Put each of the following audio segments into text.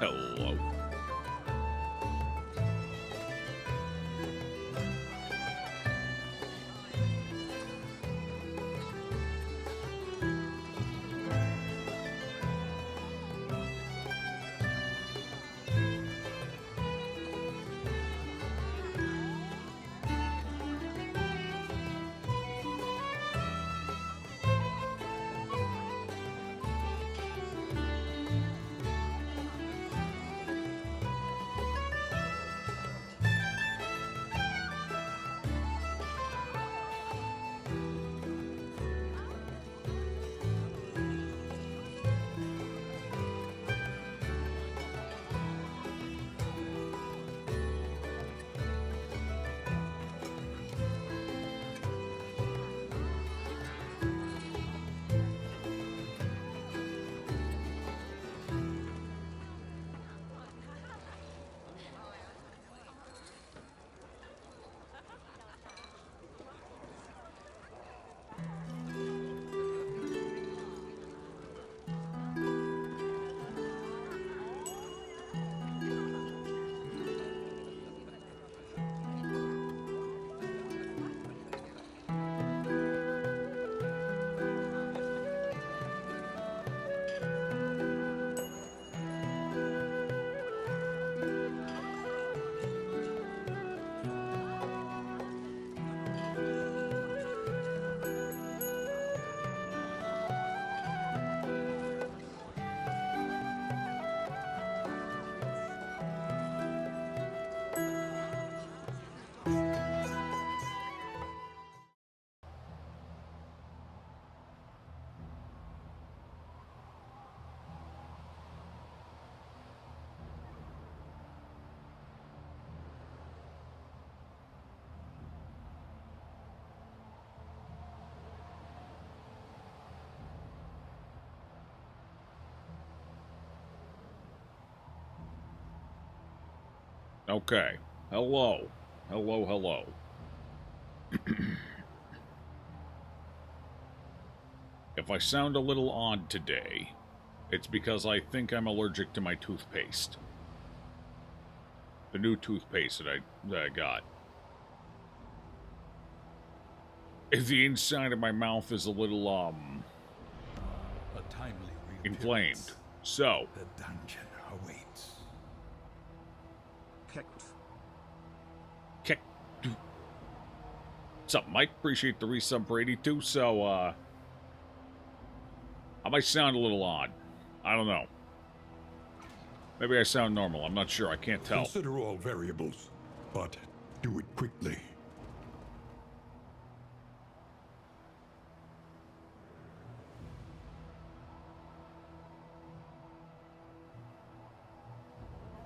Hello. Okay. Hello. Hello, hello. If I sound a little odd today, it's because I think I'm allergic to my toothpaste. The new toothpaste that I got. If the inside of my mouth is a little, A timely inflamed. So. The dungeon awaits. What's up, Mike? Appreciate the resub for 82. So, I might sound a little odd. I don't know. Maybe I sound normal. I'm not sure. I can't tell. Consider all variables, but do it quickly.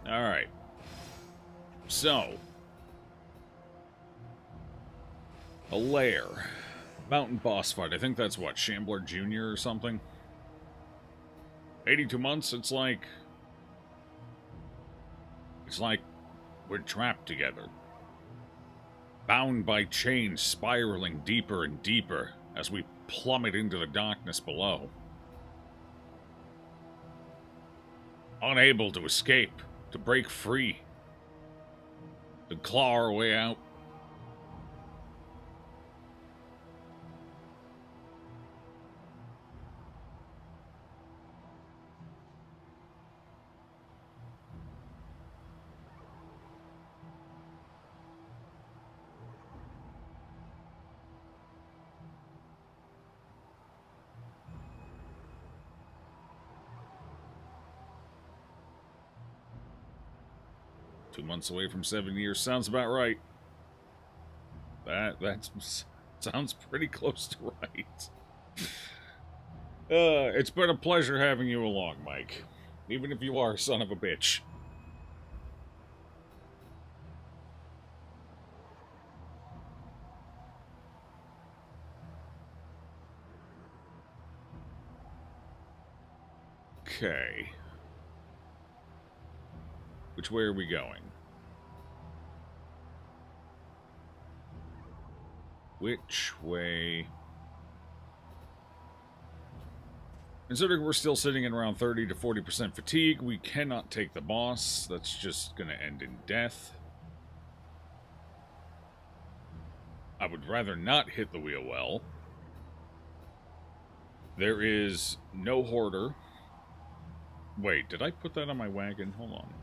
Alright. So. A lair. Mountain boss fight. I think that's what? Shambler Jr. or something? 82 months? It's like we're trapped together. Bound by chains spiraling deeper and deeper as we plummet into the darkness below. Unable to escape, to break free, to claw our way out. Two months away from 7 years sounds about right. That sounds pretty close to right. It's been a pleasure having you along, Mike. Even if you are a son of a bitch. Okay. Which way are we going? Which way? Considering we're still sitting at around 30 to 40% fatigue, we cannot take the boss. That's just going to end in death. I would rather not hit the wheel well. There is no hoarder. Wait, did I put that on my wagon? Hold on.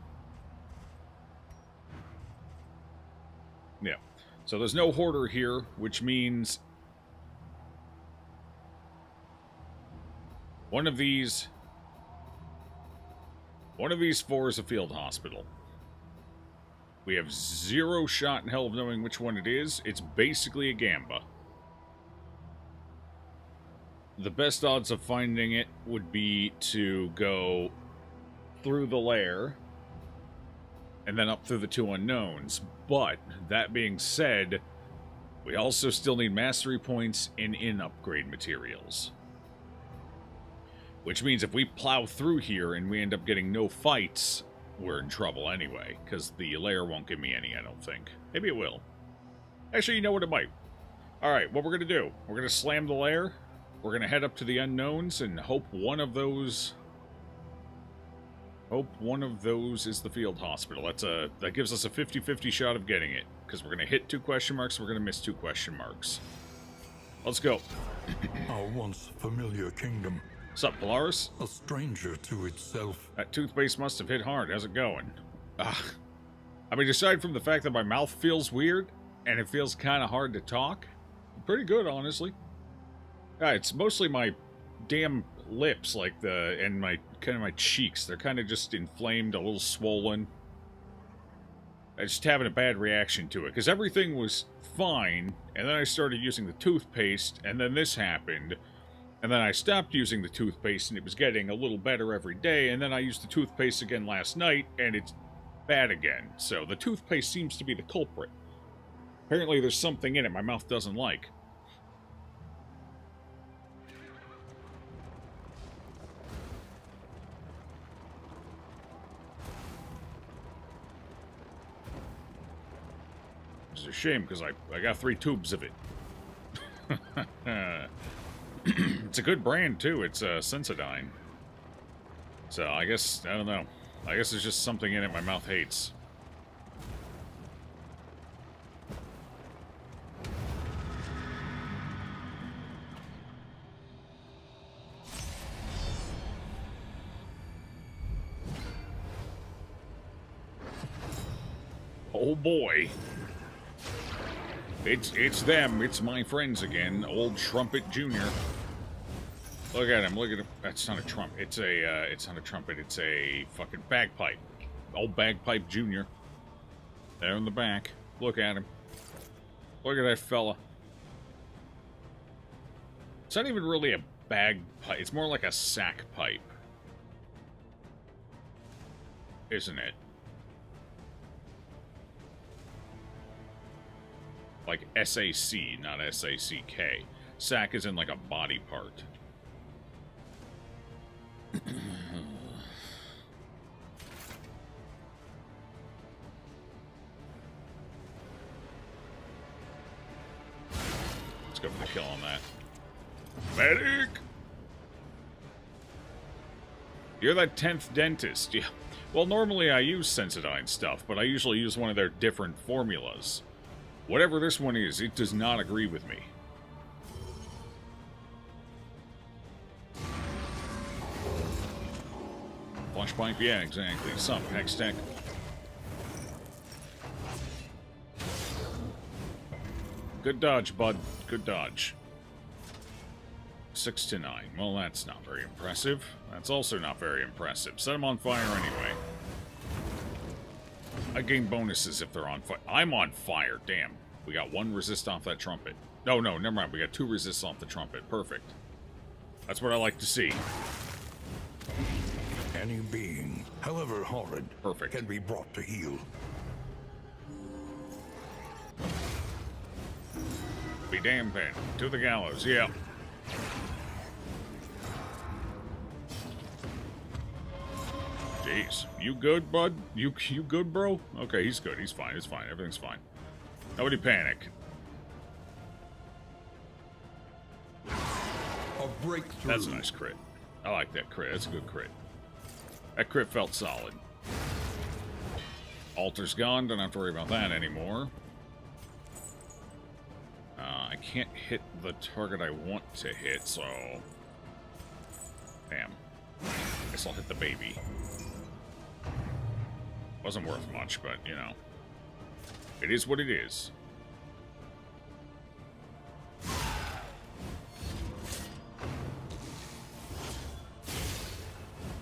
Yeah. So there's no hoarder here, which means one of these four is a field hospital. We have zero shot in hell of knowing which one it is. It's basically a gamba. The best odds of finding it would be to go through the lair and then up through the two unknowns. But, that being said, we also still need mastery points and in-upgrade materials. Which means if we plow through here and we end up getting no fights, we're in trouble anyway, because the lair won't give me any, I don't think. Maybe it will. Actually, you know what, it might. Alright, what we're going to do, we're going to slam the lair, we're going to head up to the unknowns and hope one of those is the field hospital. That gives us a 50-50 shot of getting it, because we're going to hit 2 question marks, we're going to miss 2 question marks. Let's go. Our once familiar kingdom. What's up, Polaris? A stranger to itself. That toothpaste must have hit hard. How's it going? I mean, aside from the fact that my mouth feels weird, and it feels kind of hard to talk, pretty good, honestly. It's mostly my damn lips, and my cheeks. They're kind of just inflamed, a little swollen. I just having a bad reaction to it, because everything was fine, and then I started using the toothpaste, and then this happened. And then I stopped using the toothpaste, and it was getting a little better every day, and then I used the toothpaste again last night, and it's bad again. So the toothpaste seems to be the culprit. Apparently there's something in it my mouth doesn't like. Which is a shame, because I got 3 tubes of it. It's a good brand, too. It's Sensodyne. So, I don't know. I guess there's just something in it my mouth hates. Oh boy. It's them. It's my friends again. Old Trumpet Jr. Look at him. Look at him. That's not a trumpet. It's not a trumpet. It's a fucking bagpipe. Old Bagpipe Jr. There in the back. Look at him. Look at that fella. It's not even really a bagpipe. It's more like a sack pipe. Isn't it? Like SAC, not SACK. Sack is in like a body part. Let's go for the kill on that. Medic! You're that 10th dentist. Yeah. Well, normally I use Sensodyne stuff, but I usually use one of their different formulas. Whatever this one is, it does not agree with me. Flush pipe? Yeah, exactly. Some hex tech. Good dodge, bud. Good dodge. 6 to 9. Well, that's not very impressive. That's also not very impressive. Set them on fire anyway. I gain bonuses if they're on fire. I'm on fire. Damn. We got 1 resist off that trumpet. No, never mind. We got 2 resists off the trumpet. Perfect. That's what I like to see. Any being, however horrid, perfect, can be brought to heel. Be damn pen. To the gallows. Yeah. Jeez. You good, bud? You good, bro? Okay, he's good. He's fine. It's fine. Everything's fine. Nobody panic. A breakthrough. That's a nice crit. I like that crit. That's a good crit. That crit felt solid. Altar's gone. Don't have to worry about that anymore. I can't hit the target I want to hit, so... Damn. Guess I'll hit the baby. Wasn't worth much, but, you know. It is what it is.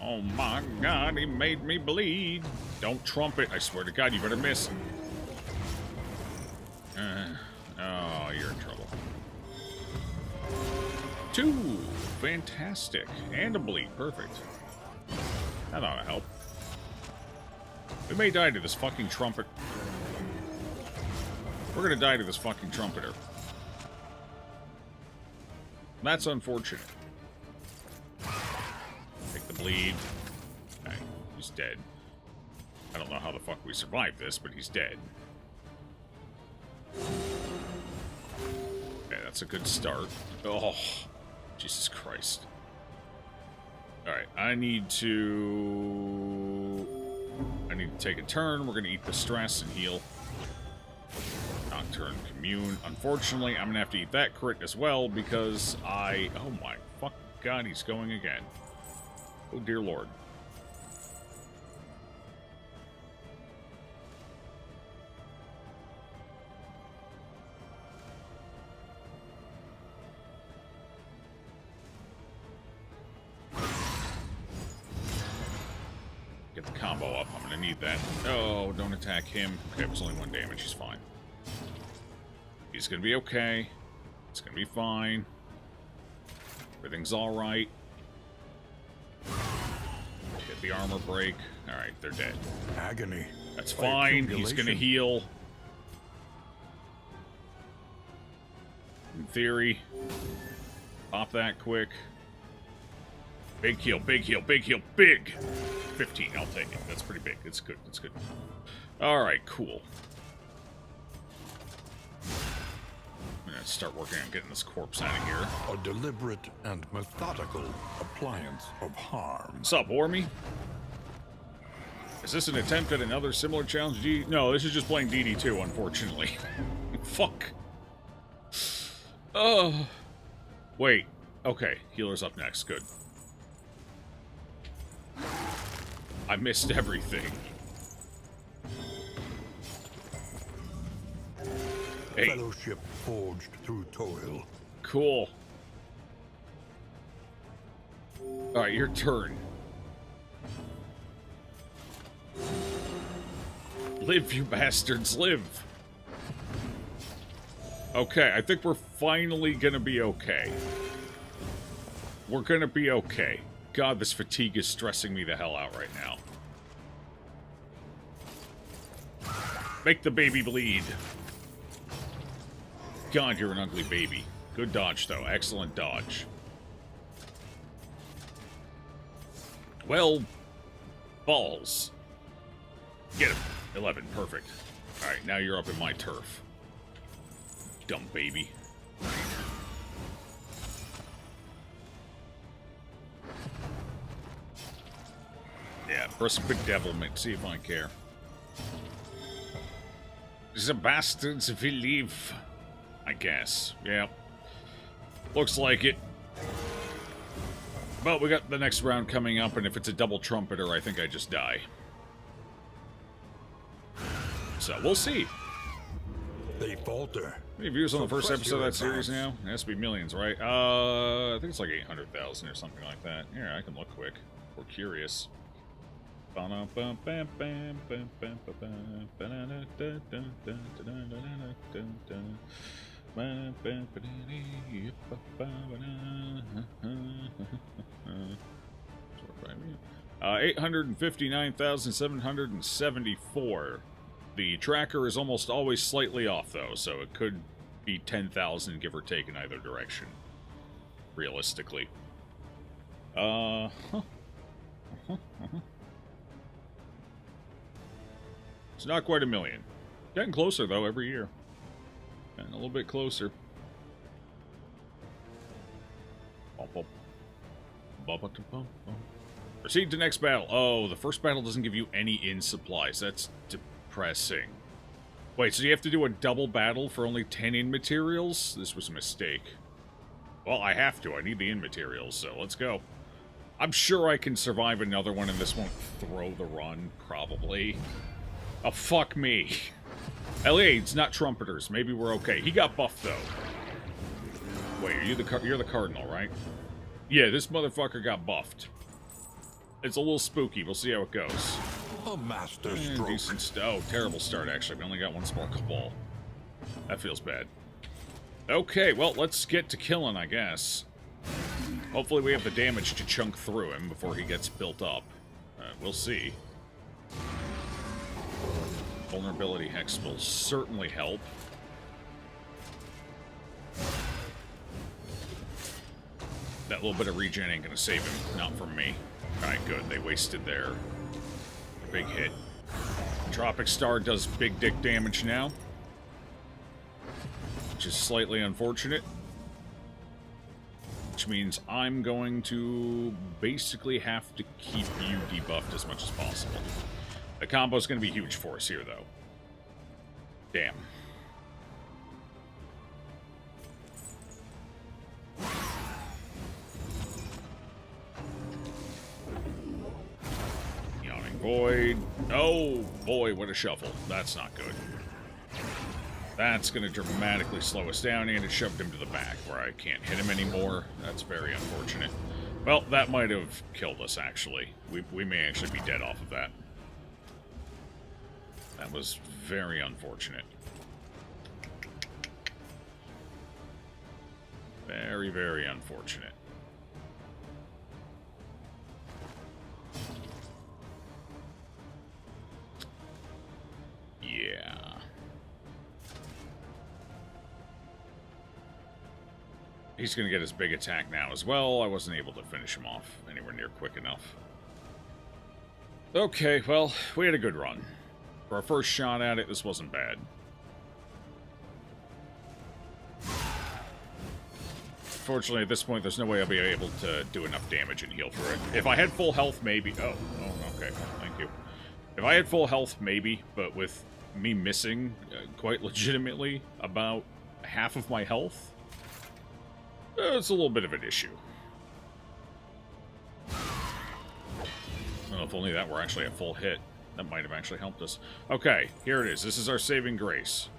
Oh my god, he made me bleed. Don't trumpet. I swear to God, you better miss. Oh, you're in trouble. 2. Fantastic. And a bleed. Perfect. That ought to help. We may die to this fucking trumpet. We're gonna die to this fucking trumpeter. That's unfortunate. Take the bleed. Okay, he's dead. I don't know how the fuck we survived this, but he's dead. Okay, that's a good start. Oh, Jesus Christ. Alright, I need to take a turn. We're going to eat the stress and heal. Nocturne Commune. Unfortunately, I'm going to have to eat that crit as well because oh my fuck god, he's going again. Oh dear lord. Get the combo up. I'm going to need that. Oh, don't attack him. Okay, it was only 1 damage. He's fine. He's going to be okay. It's going to be fine. Everything's alright. Get the armor break. Alright, they're dead. Agony. That's fine. He's going to heal. In theory. Pop that quick. Big heal, big heal, big heal, big! 15, I'll take it. That's pretty big. It's good, it's good. Alright, cool. I'm gonna start working on getting this corpse out of here. A deliberate and methodical appliance of harm. What's up, Ormy? Is this an attempt at another similar challenge? No, this is just playing DD2, unfortunately. Fuck. Oh. Wait. Okay, healer's up next. Good. I missed everything. Hey. Fellowship forged through toil. Cool. Alright, your turn. Live, you bastards, live. Okay, I think we're finally gonna be okay. We're gonna be okay. God, this fatigue is stressing me the hell out right now. Make the baby bleed. God, you're an ugly baby. Good dodge, though. Excellent dodge. Well, balls. Get him. 11. Perfect. Alright, now you're up in my turf. Dumb baby. Yeah, press bedevilment. See if I care. The bastards will leave. I guess. Yeah. Looks like it. But we got the next round coming up, and if it's a double trumpeter, I think I just die. So, we'll see. They falter. How many views on the first episode of that series now? It has to be millions, right? I think it's like 800,000 or something like that. Here, I can look quick. We're curious. 859,774. The tracker is almost always slightly off, though, so it could be 10,000, give or take, in either direction. Realistically. It's not quite a million. Getting closer, though, every year. Getting a little bit closer. Bump, bump. Proceed to next battle. Oh, the first battle doesn't give you any in supplies. That's depressing. Wait, so you have to do a double battle for only 10 in materials? This was a mistake. Well, I have to. I need the in materials, so let's go. I'm sure I can survive another one, and this won't throw the run, probably. Oh, fuck me. L.A.'s not trumpeters. Maybe we're okay. He got buffed, though. Wait, are you you're the cardinal, right? Yeah, this motherfucker got buffed. It's a little spooky. We'll see how it goes. A master stroke. Decent oh, terrible start, actually. We only got one small cabal. That feels bad. Okay, well, let's get to killing, I guess. Hopefully we have the damage to chunk through him before he gets built up. We'll see. Vulnerability Hex will certainly help. That little bit of regen ain't gonna save him. Not from me. Alright, good. They wasted their big hit. Tropic Star does big dick damage now, which is slightly unfortunate. Which means I'm going to basically have to keep you debuffed as much as possible. The combo's going to be huge for us here, though. Damn. Yawning Void. Oh, boy, what a shuffle. That's not good. That's going to dramatically slow us down, and it shoved him to the back, where I can't hit him anymore. That's very unfortunate. Well, that might have killed us, actually. We may actually be dead off of that. That was very unfortunate. Very, very unfortunate. Yeah. He's going to get his big attack now as well. I wasn't able to finish him off anywhere near quick enough. Okay, well, we had a good run. For our first shot at it, this wasn't bad. Fortunately, at this point, there's no way I'll be able to do enough damage and heal for it. If I had full health, maybe... Oh, okay. Thank you. If I had full health, maybe, but with me missing, quite legitimately, about half of my health... it's a little bit of an issue. Well, if only that were actually a full hit. That might have actually helped us. Okay, here it is. This is our saving grace.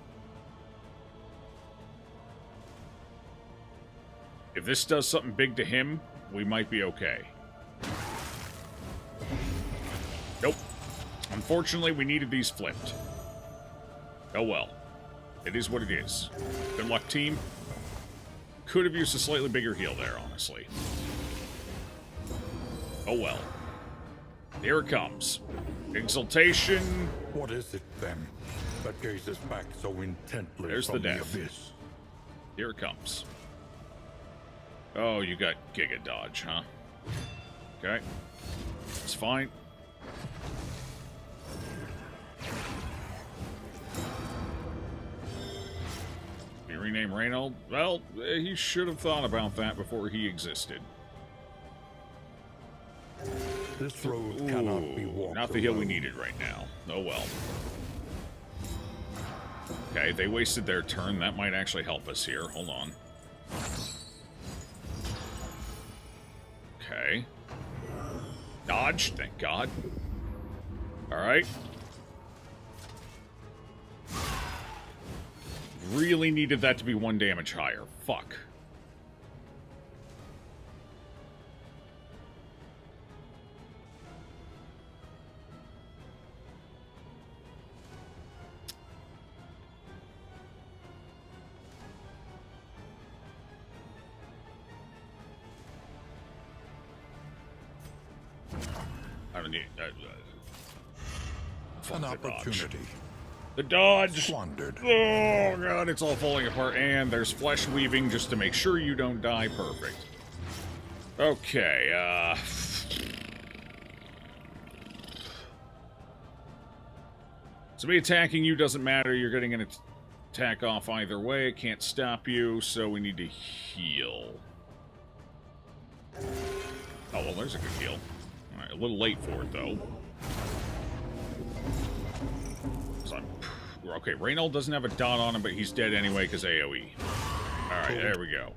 If this does something big to him, we might be okay. Nope. Unfortunately, we needed these flipped. Oh well. It is what it is. Good luck, team. Could have used a slightly bigger heal there, honestly. Oh well. Here it comes. Exaltation. What is it, then, that gazes back so intently There's from the death. abyss? Here it comes. Oh, you got Giga Dodge, huh? Okay. It's fine. You rename Reynold? Well, he should have thought about that before he existed. This road cannot be walked not the heal we alone. needed right now. Oh well. Okay, they wasted their turn. That might actually help us here. Hold on. Okay. Dodge, thank God. Alright. Really needed that to be 1 damage higher. Fuck. I don't need... An opportunity. The dodge! Squandered. Oh, God, it's all falling apart. And there's flesh weaving just to make sure you don't die. Perfect. Okay, so me attacking you doesn't matter. You're getting an attack off either way. It can't stop you, so we need to heal. Oh, well, there's a good heal. Alright, a little late for it, though. So okay, Reynold doesn't have a dot on him, but he's dead anyway because AoE. Alright, there we go.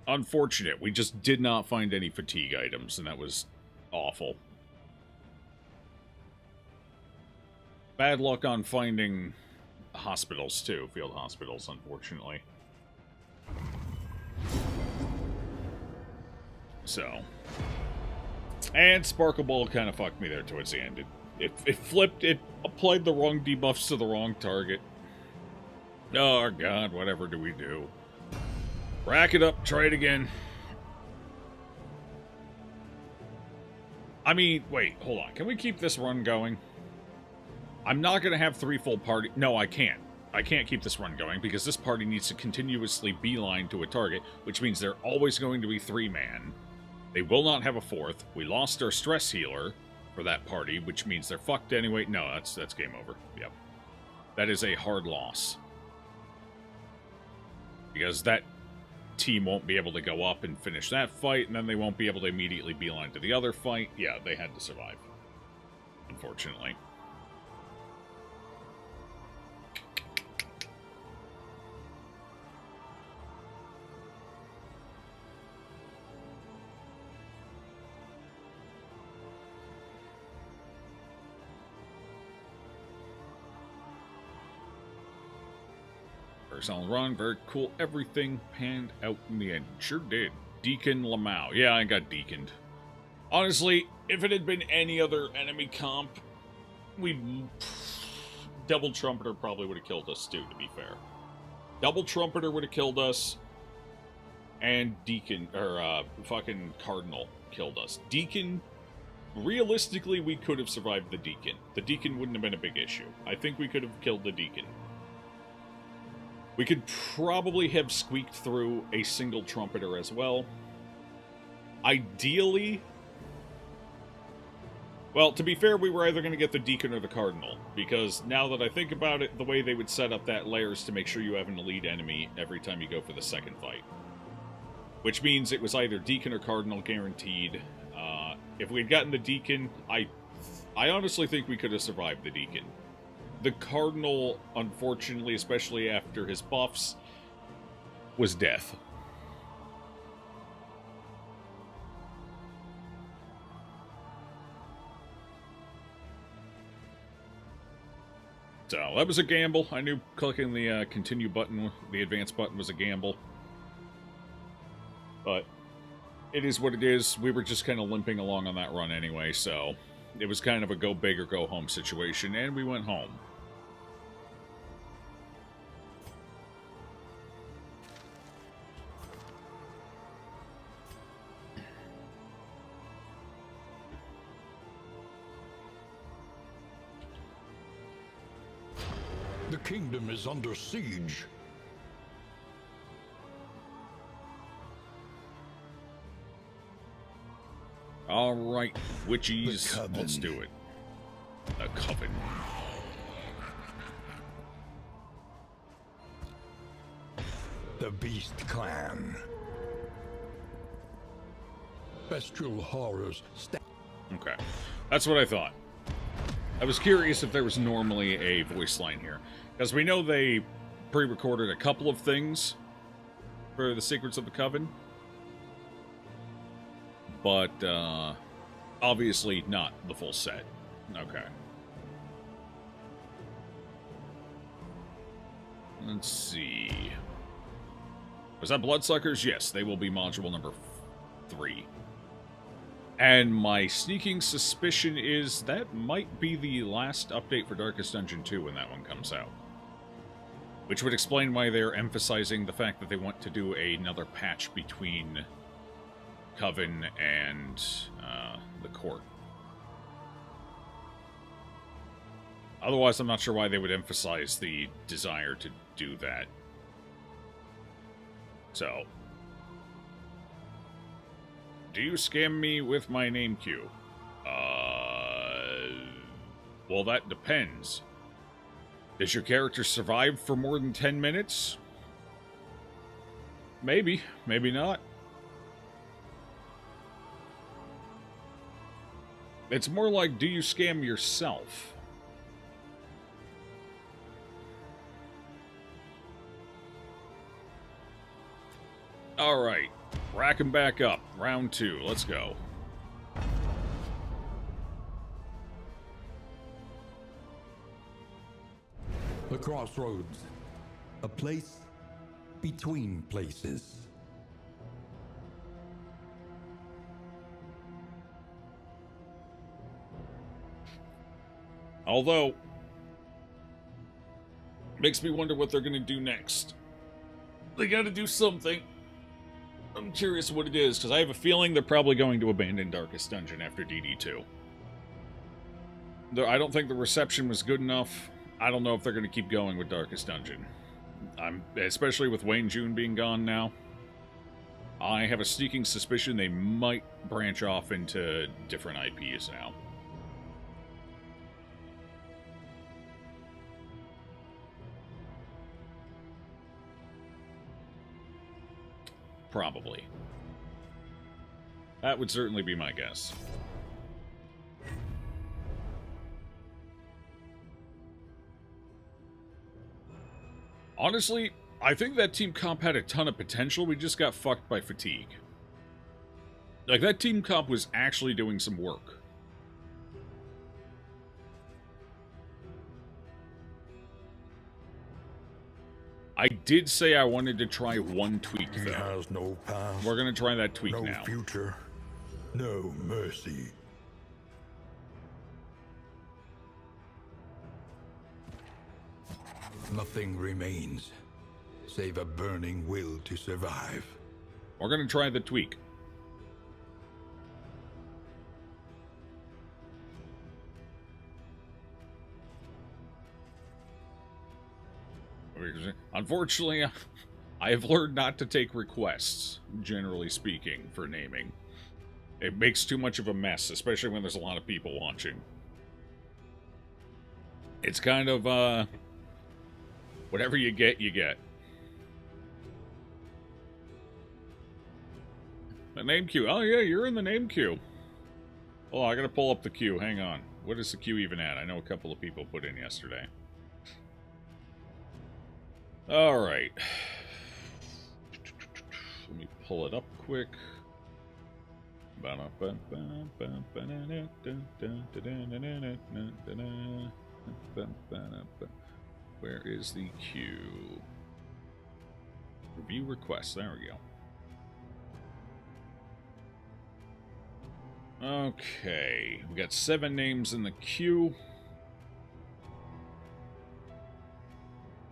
Unfortunate. We just did not find any fatigue items, and that was awful. Bad luck on finding hospitals, too. Field hospitals, unfortunately. So. And Sparkle Ball kind of fucked me there towards the end. It flipped, it applied the wrong debuffs to the wrong target. Oh, God, whatever do we do? Rack it up, try it again. I mean, wait, hold on. Can we keep this run going? I'm not going to have 3 full party... No, I can't. I can't keep this run going because this party needs to continuously beeline to a target, which means they're always going to be 3-man. They will not have a 4th. We lost our stress healer for that party, which means they're fucked anyway. No, that's game over. Yep. That is a hard loss. Because that team won't be able to go up and finish that fight, and then they won't be able to immediately beeline to the other fight. Yeah, they had to survive. Unfortunately. On the run, very cool. Everything panned out in the end. Sure did. Deacon Lamau. Yeah, I got deaconed. Honestly, if it had been any other enemy comp, Double Trumpeter probably would have killed us too, to be fair. Double Trumpeter would have killed us, and Deacon, or fucking Cardinal killed us. Deacon, realistically, we could have survived the Deacon. The Deacon wouldn't have been a big issue. I think we could have killed the Deacon. We could probably have squeaked through a single Trumpeter as well. Ideally... Well, to be fair, we were either going to get the Deacon or the Cardinal, because now that I think about it, the way they would set up that layer is to make sure you have an elite enemy every time you go for the second fight. Which means it was either Deacon or Cardinal guaranteed. If we had gotten the Deacon, I honestly think we could have survived the Deacon. The Cardinal, unfortunately, especially after his buffs, was death. So, that was a gamble. I knew clicking the continue button, the advance button, was a gamble. But it is what it is. We were just kind of limping along on that run anyway, so it was kind of a go big or go home situation, and we went home. The kingdom is under siege. Alright, witchies, let's do it. A Coven. The Beast Clan. Bestial horrors. Okay, that's what I thought. I was curious if there was normally a voice line here. Because we know they pre-recorded a couple of things for the Secrets of the Coven. But, obviously not the full set. Okay. Let's see. Was that Bloodsuckers? Yes, they will be module number 3. And my sneaking suspicion is that might be the last update for Darkest Dungeon 2 when that one comes out. Which would explain why they're emphasizing the fact that they want to do another patch between Coven and the Court. Otherwise, I'm not sure why they would emphasize the desire to do that. So... do you scam me with my name queue? Well, that depends. Does your character survive for more than 10 minutes? Maybe. Maybe not. It's more like, do you scam yourself? Alright, racking back up. Round 2, let's go. The crossroads. A place between places. Although, makes me wonder what they're going to do next. They got to do something. I'm curious what it is, because I have a feeling they're probably going to abandon Darkest Dungeon after DD2. I don't think the reception was good enough. I don't know if they're going to keep going with Darkest Dungeon. Especially with Wayne June being gone now. I have a sneaking suspicion they might branch off into different IPs now. Probably. That would certainly be my guess. Honestly, I think that team comp had a ton of potential. We just got fucked by fatigue. Like, that team comp was actually doing some work. I did say I wanted to try one tweak, though. He has no past. We're going to try that tweak no now. No future. No mercy. Nothing remains, save a burning will to survive. We're going to try the tweak. Unfortunately, I have learned not to take requests, generally speaking, for naming. It makes too much of a mess, especially when there's a lot of people watching. It's kind of, whatever you get, you get. The name queue. Oh, yeah, you're in the name queue. Oh, I gotta pull up the queue. Hang on. What is the queue even at? I know a couple of people put in yesterday. Alright. Let me pull it up quick. Where is the queue? Review requests. There we go. Okay. We got 7 names in the queue.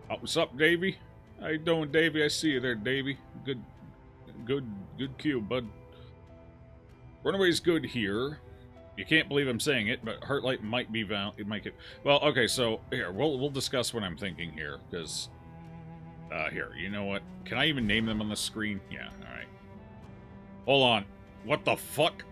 Oh, what's up, Davey? How you doing, Davey? I see you there, Davey. Good queue, bud. Runaway's good here. You can't believe I'm saying it, but Heartlight might be it might get. Well, okay, so here we'll discuss what I'm thinking here, because here, you know what? Can I even name them on the screen? Yeah, all right. Hold on. What the fuck?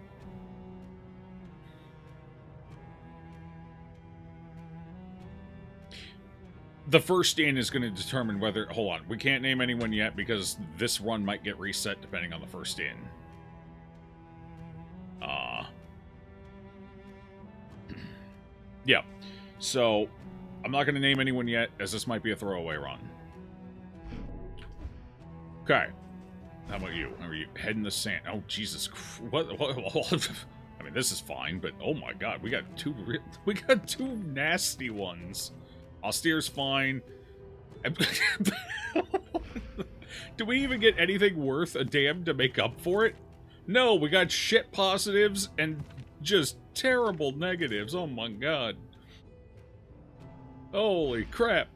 The first in is going to determine whether... Hold on. We can't name anyone yet because this run might get reset depending on the first in. Yeah. So, I'm not going to name anyone yet, as this might be a throwaway run. Okay. How about you? Are you head in the sand? Oh, Jesus. What? I mean, this is fine, but oh my god, we got two nasty ones. Austere's fine. Do we even get anything worth a damn to make up for it? No, we got shit positives and just terrible negatives. Oh my god. Holy crap.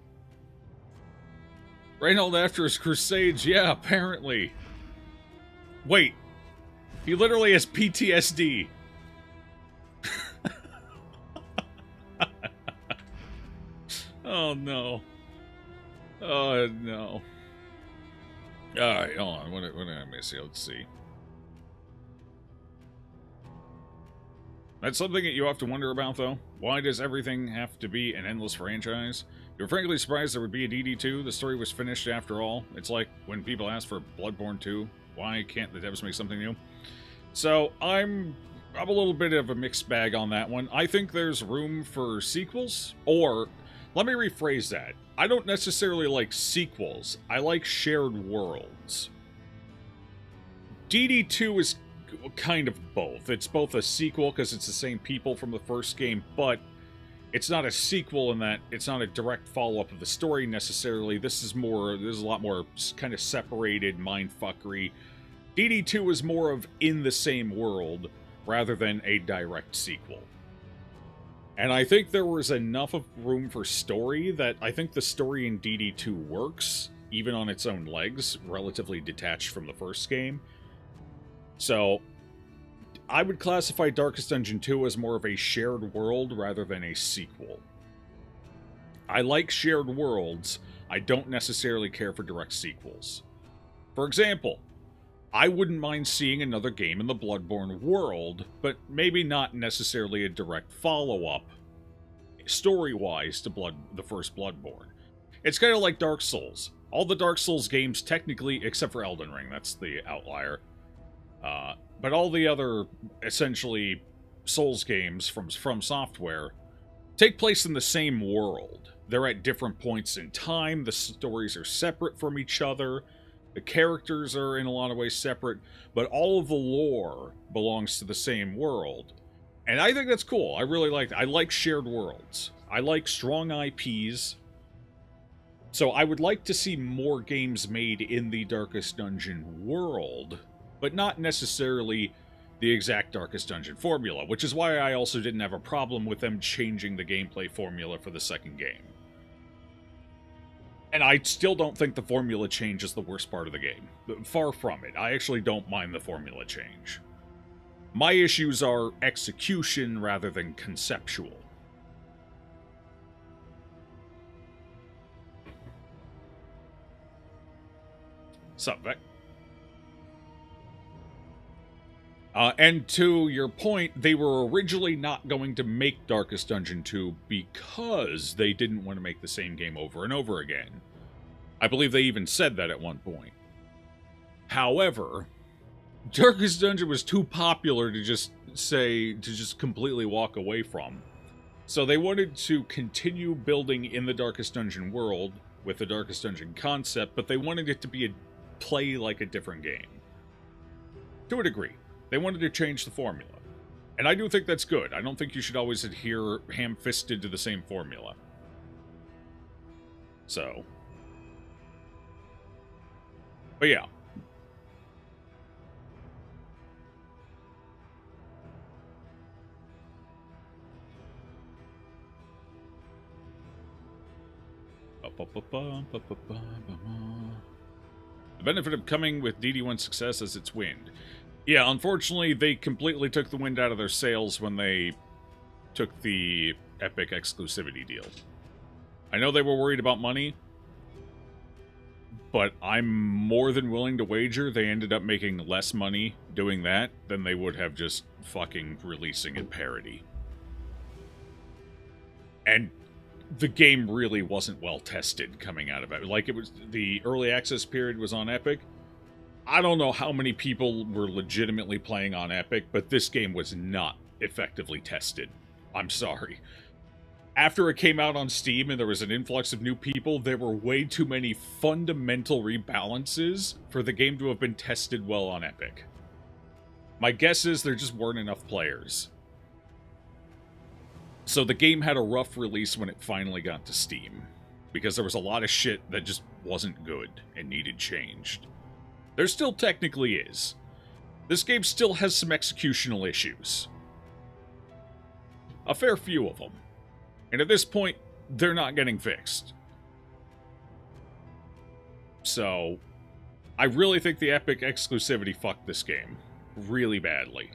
Reynold after his crusades, yeah, apparently. Wait. He literally has PTSD. Oh no. Oh no. Alright, hold on. What did I miss here? Let's see. That's something that you have to wonder about, though. Why does everything have to be an endless franchise? You're frankly surprised there would be a DD2. The story was finished after all. It's like when people ask for Bloodborne 2. Why can't the devs make something new? So, I'm I'm a little bit of a mixed bag on that one. I think there's room for sequels, or let me rephrase that. I don't necessarily like sequels. I like shared worlds. DD2 is kind of both. It's both a sequel because it's the same people from the first game, but it's not a sequel in that it's not a direct follow-up of the story necessarily. There's a lot more kind of separated mindfuckery. DD2 is more of in the same world rather than a direct sequel. And I think there was enough of room for story that I think the story in DD2 works, even on its own legs, relatively detached from the first game. So, I would classify Darkest Dungeon 2 as more of a shared world rather than a sequel. I like shared worlds. I don't necessarily care for direct sequels. For example, I wouldn't mind seeing another game in the Bloodborne world, but maybe not necessarily a direct follow-up, story-wise, to the first Bloodborne. It's kind of like Dark Souls. All the Dark Souls games, technically, except for Elden Ring, that's the outlier, but all the other, essentially, Souls games from Software take place in the same world. They're at different points in time, the stories are separate from each other, the characters are in a lot of ways separate, but all of the lore belongs to the same world. And I think that's cool. I really like that. I like shared worlds. I like strong IPs. So I would like to see more games made in the Darkest Dungeon world, but not necessarily the exact Darkest Dungeon formula, which is why I also didn't have a problem with them changing the gameplay formula for the second game. And I still don't think the formula change is the worst part of the game. Far from it. I actually don't mind the formula change. My issues are execution rather than conceptual. Sup, Vec? And to your point, they were originally not going to make Darkest Dungeon 2 because they didn't want to make the same game over and over again. I believe they even said that at one point. However, Darkest Dungeon was too popular to just completely walk away from. So they wanted to continue building in the Darkest Dungeon world with the Darkest Dungeon concept, but they wanted it to play like a different game. To a degree. They wanted to change the formula. And I do think that's good. I don't think you should always adhere ham-fisted to the same formula. So. But yeah. The benefit of coming with DD1 success is its wind. Yeah, unfortunately, they completely took the wind out of their sails when they took the Epic exclusivity deal. I know they were worried about money, but I'm more than willing to wager they ended up making less money doing that than they would have just fucking releasing at parity. And the game really wasn't well tested coming out of it. Like, it was, the early access period was on Epic. I don't know how many people were legitimately playing on Epic, but this game was not effectively tested. I'm sorry. After it came out on Steam and there was an influx of new people, there were way too many fundamental rebalances for the game to have been tested well on Epic. My guess is there just weren't enough players. So the game had a rough release when it finally got to Steam, because there was a lot of shit that just wasn't good and needed changed. There still technically is. This game still has some executional issues. A fair few of them. And at this point, they're not getting fixed. So, I really think the Epic exclusivity fucked this game. Really badly.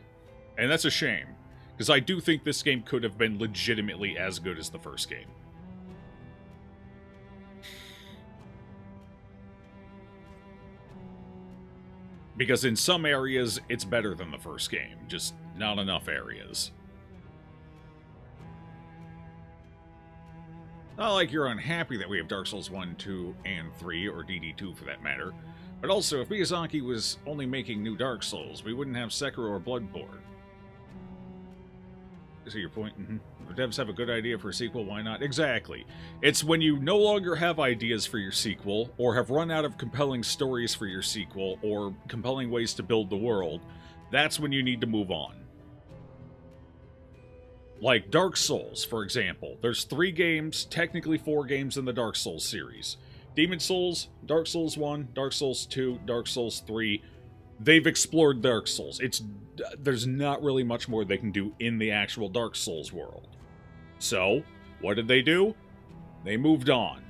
And that's a shame. Because I do think this game could have been legitimately as good as the first game. Because in some areas, it's better than the first game. Just not enough areas. Not like you're unhappy that we have Dark Souls 1, 2, and 3, or DD2 for that matter. But also, if Miyazaki was only making new Dark Souls, we wouldn't have Sekiro or Bloodborne. I see your point. If devs have a good idea for a sequel, why not? Exactly. It's when you no longer have ideas for your sequel, or have run out of compelling stories for your sequel, or compelling ways to build the world, that's when you need to move on. Like Dark Souls, for example. There's 3 games, technically 4 games in the Dark Souls series. Demon Souls, Dark Souls 1, Dark Souls 2, Dark Souls 3. They've explored Dark Souls. There's not really much more they can do in the actual Dark Souls world. So, what did they do? They moved on.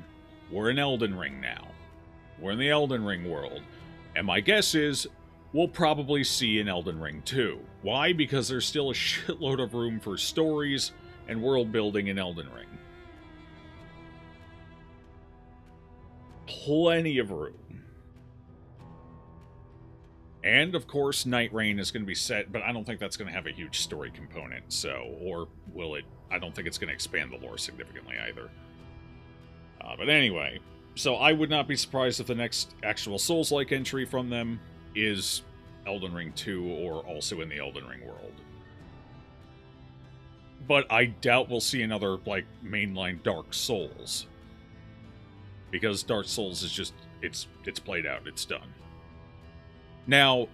We're in Elden Ring now. We're in the Elden Ring world. And my guess is, we'll probably see an Elden Ring 2. Why? Because there's still a shitload of room for stories and world building in Elden Ring. Plenty of room. And, of course, Night Rain is going to be set, but I don't think that's going to have a huge story component, so, or will it? I don't think it's going to expand the lore significantly either. But anyway, so I would not be surprised if the next actual Souls-like entry from them is Elden Ring 2 or also in the Elden Ring world. But I doubt we'll see another, like, mainline Dark Souls. Because Dark Souls is just, it's played out, it's done. Now,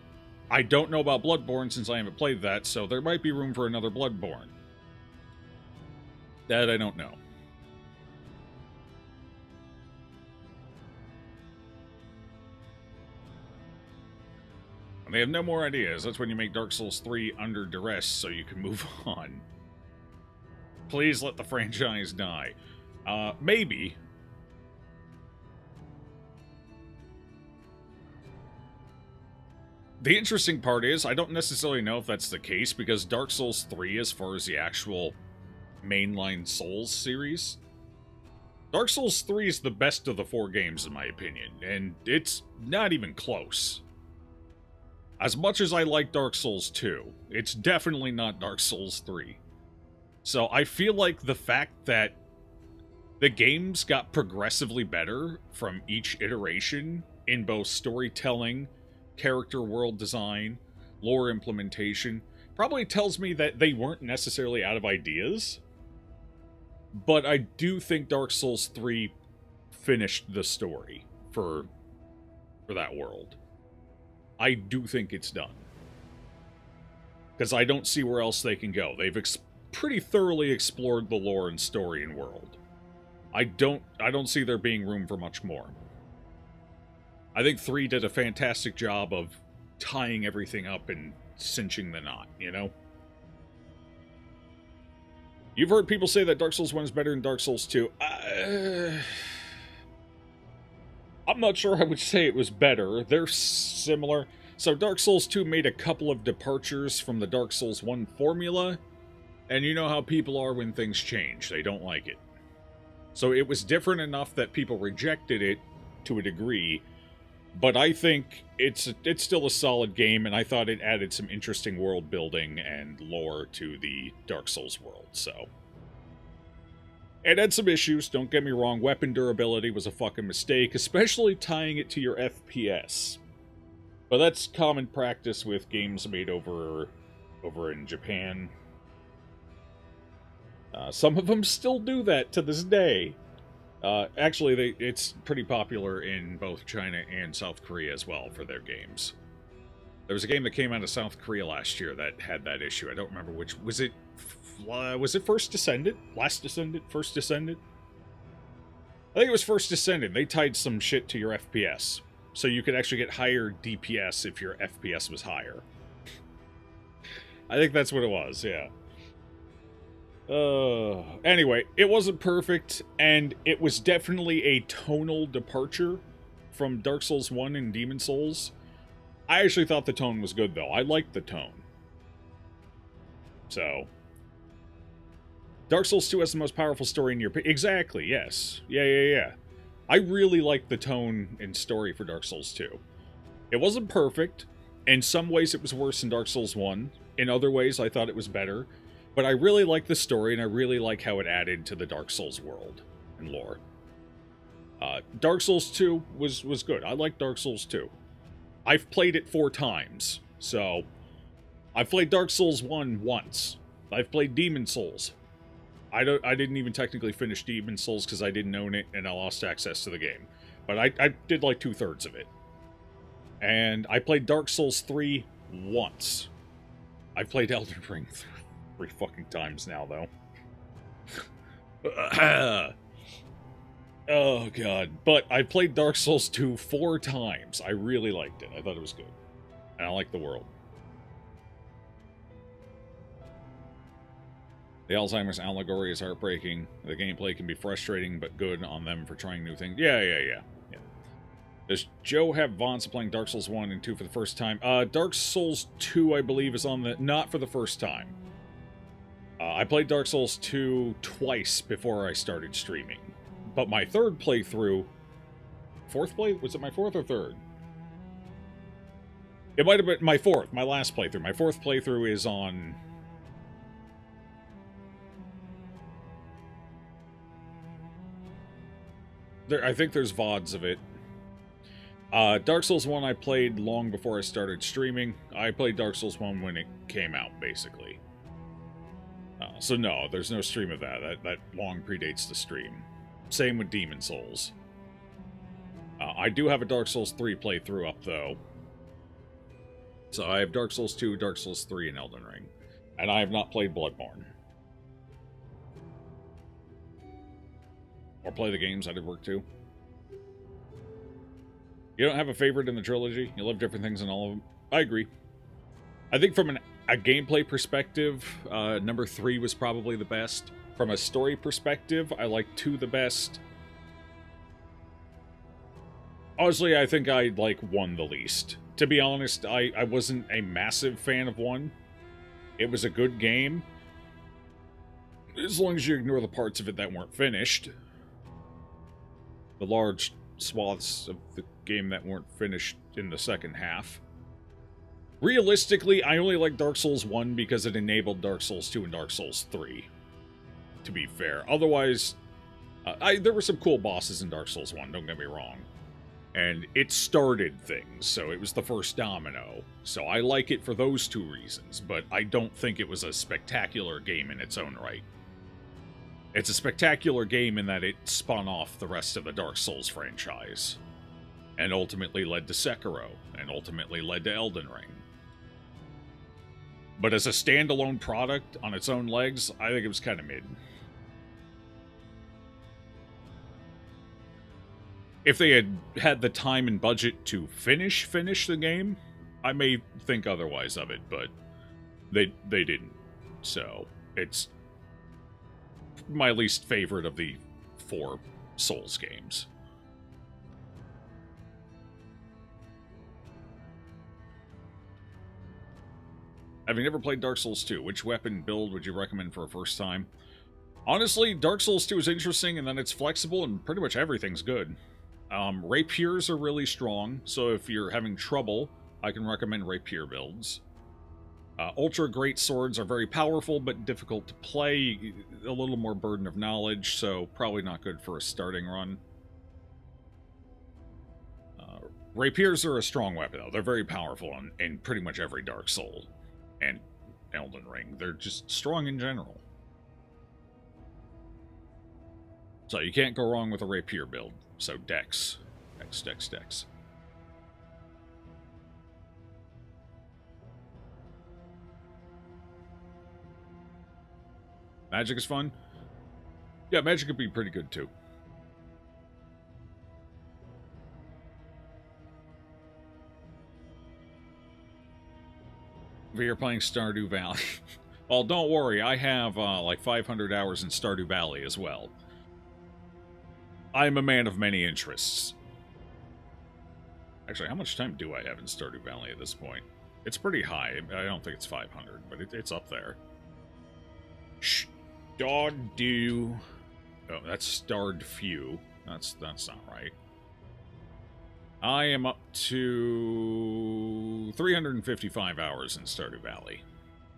I don't know about Bloodborne since I haven't played that, so there might be room for another Bloodborne. That I don't know. And they have no more ideas. That's when you make Dark Souls 3 under duress so you can move on. Please let the franchise die. Maybe. The interesting part is, I don't necessarily know if that's the case, because Dark Souls 3, as far as the actual mainline Souls series, Dark Souls 3 is the best of the 4 games, in my opinion, and it's not even close. As much as I like Dark Souls 2, it's definitely not Dark Souls 3. So I feel like the fact that the games got progressively better from each iteration in both storytelling, character world design, lore implementation, probably tells me that they weren't necessarily out of ideas. But I do think Dark Souls 3 finished the story for that world. I do think it's done. Because I don't see where else they can go. They've pretty thoroughly explored the lore and story and world. I don't see there being room for much more. I think 3 did a fantastic job of tying everything up and cinching the knot, you know? You've heard people say that Dark Souls 1 is better than Dark Souls 2. I'm not sure I would say it was better. They're similar. So Dark Souls 2 made a couple of departures from the Dark Souls 1 formula, and you know how people are when things change. They don't like it. So it was different enough that people rejected it to a degree, but I think it's still a solid game, and I thought it added some interesting world building and lore to the Dark Souls world, so. It had some issues, don't get me wrong. Weapon durability was a fucking mistake, especially tying it to your FPS. But that's common practice with games made over in Japan. Some of them still do that to this day. Actually, it's pretty popular in both China and South Korea as well for their games. There was a game that came out of South Korea last year that had that issue. I don't remember which. Was it First Descendant? Last Descendant? First Descendant? I think it was First Descendant. They tied some shit to your FPS. So you could actually get higher DPS if your FPS was higher. I think that's what it was, yeah. Anyway, it wasn't perfect, and it was definitely a tonal departure from Dark Souls 1 and Demon Souls. I actually thought the tone was good, though. I liked the tone. So, Dark Souls 2 has the most powerful story in your... Exactly, yes. Yeah. I really liked the tone and story for Dark Souls 2. It wasn't perfect. In some ways, it was worse than Dark Souls 1. In other ways, I thought it was better. But I really like the story, and I really like how it added to the Dark Souls world and lore. Dark Souls 2 was good. I like Dark Souls 2. I've played it 4 times, so... I've played Dark Souls 1 once, I've played Demon Souls. I didn't even technically finish Demon Souls because I didn't own it and I lost access to the game. But I did like 2/3 of it. And I played Dark Souls 3 once. I've played Elden Ring 3 fucking times now, though. Oh, God. But I played Dark Souls 2 4 times. I really liked it. I thought it was good. And I like the world. The Alzheimer's allegory is heartbreaking. The gameplay can be frustrating, but good on them for trying new things. Yeah. Does Joe have Vance playing Dark Souls 1 and 2 for the first time? Dark Souls 2, I believe, is on the... Not for the first time. I played Dark Souls 2 twice before I started streaming. But my third playthrough... Fourth play? Was it my fourth or third? It might have been my fourth, my last playthrough. My fourth playthrough is on... I think there's VODs of it. Dark Souls 1 I played long before I started streaming. I played Dark Souls 1 when it came out, basically. So no, there's no stream of that. That long predates the stream. Same with Demon Souls. I do have a Dark Souls 3 playthrough up, though. So I have Dark Souls 2, Dark Souls 3, and Elden Ring. And I have not played Bloodborne. Or play the games I did work too. You don't have a favorite in the trilogy? You love different things in all of them? I agree. I think from a gameplay perspective, number 3 was probably the best. From a story perspective, I like 2 the best. Honestly, I think I like 1 the least. To be honest, I wasn't a massive fan of 1. It was a good game. As long as you ignore the parts of it that weren't finished. The large swaths of the game that weren't finished in the second half. Realistically, I only like Dark Souls 1 because it enabled Dark Souls 2 and Dark Souls 3. To be fair. Otherwise, there were some cool bosses in Dark Souls 1, don't get me wrong. And it started things, so it was the first domino. So I like it for those 2 reasons, but I don't think it was a spectacular game in its own right. It's a spectacular game in that it spun off the rest of the Dark Souls franchise. And ultimately led to Sekiro, and ultimately led to Elden Ring. But as a standalone product on its own legs, I think it was kind of mid. If they had had the time and budget to finish the game, I may think otherwise of it, but they didn't. So, it's my least favorite of the 4 Souls games. Having never played Dark Souls 2, which weapon build would you recommend for a first time? Honestly, Dark Souls 2 is interesting, and then it's flexible, and pretty much everything's good. Rapiers are really strong, so if you're having trouble, I can recommend rapier builds. Ultra Great Swords are very powerful, but difficult to play. A little more burden of knowledge, so probably not good for a starting run. Rapiers are a strong weapon, though. They're very powerful in pretty much every Dark Soul and Elden Ring. They're just strong in general. So you can't go wrong with a rapier build. So Dex. Dex. Magic is fun? Yeah, magic could be pretty good too. If you're playing Stardew Valley. Well, don't worry, I have like 500 hours in Stardew Valley as well. I'm a man of many interests. Actually, how much time do I have in Stardew Valley at this point? It's pretty high. I don't think it's 500, but it's up there. Stardew. Oh, that's Starred Few. That's not right. I am up to 355 hours in Stardew Valley.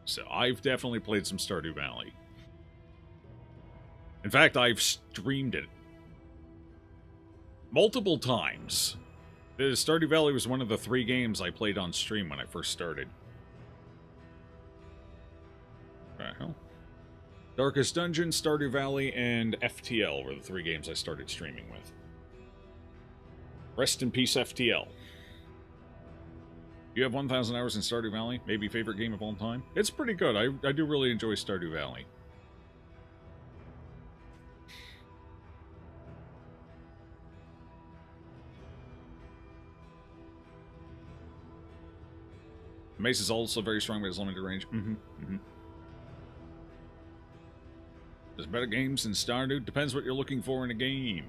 So I've definitely played some Stardew Valley. In fact, I've streamed it multiple times. Stardew Valley was one of the 3 games I played on stream when I first started. Right, hell. Darkest Dungeon, Stardew Valley, and FTL were the 3 games I started streaming with. Rest in peace, FTL. You have 1,000 hours in Stardew Valley? Maybe favorite game of all time? It's pretty good. I do really enjoy Stardew Valley. Mace is also very strong, but it's limited range. There's better games than Stardew. Depends what you're looking for in a game.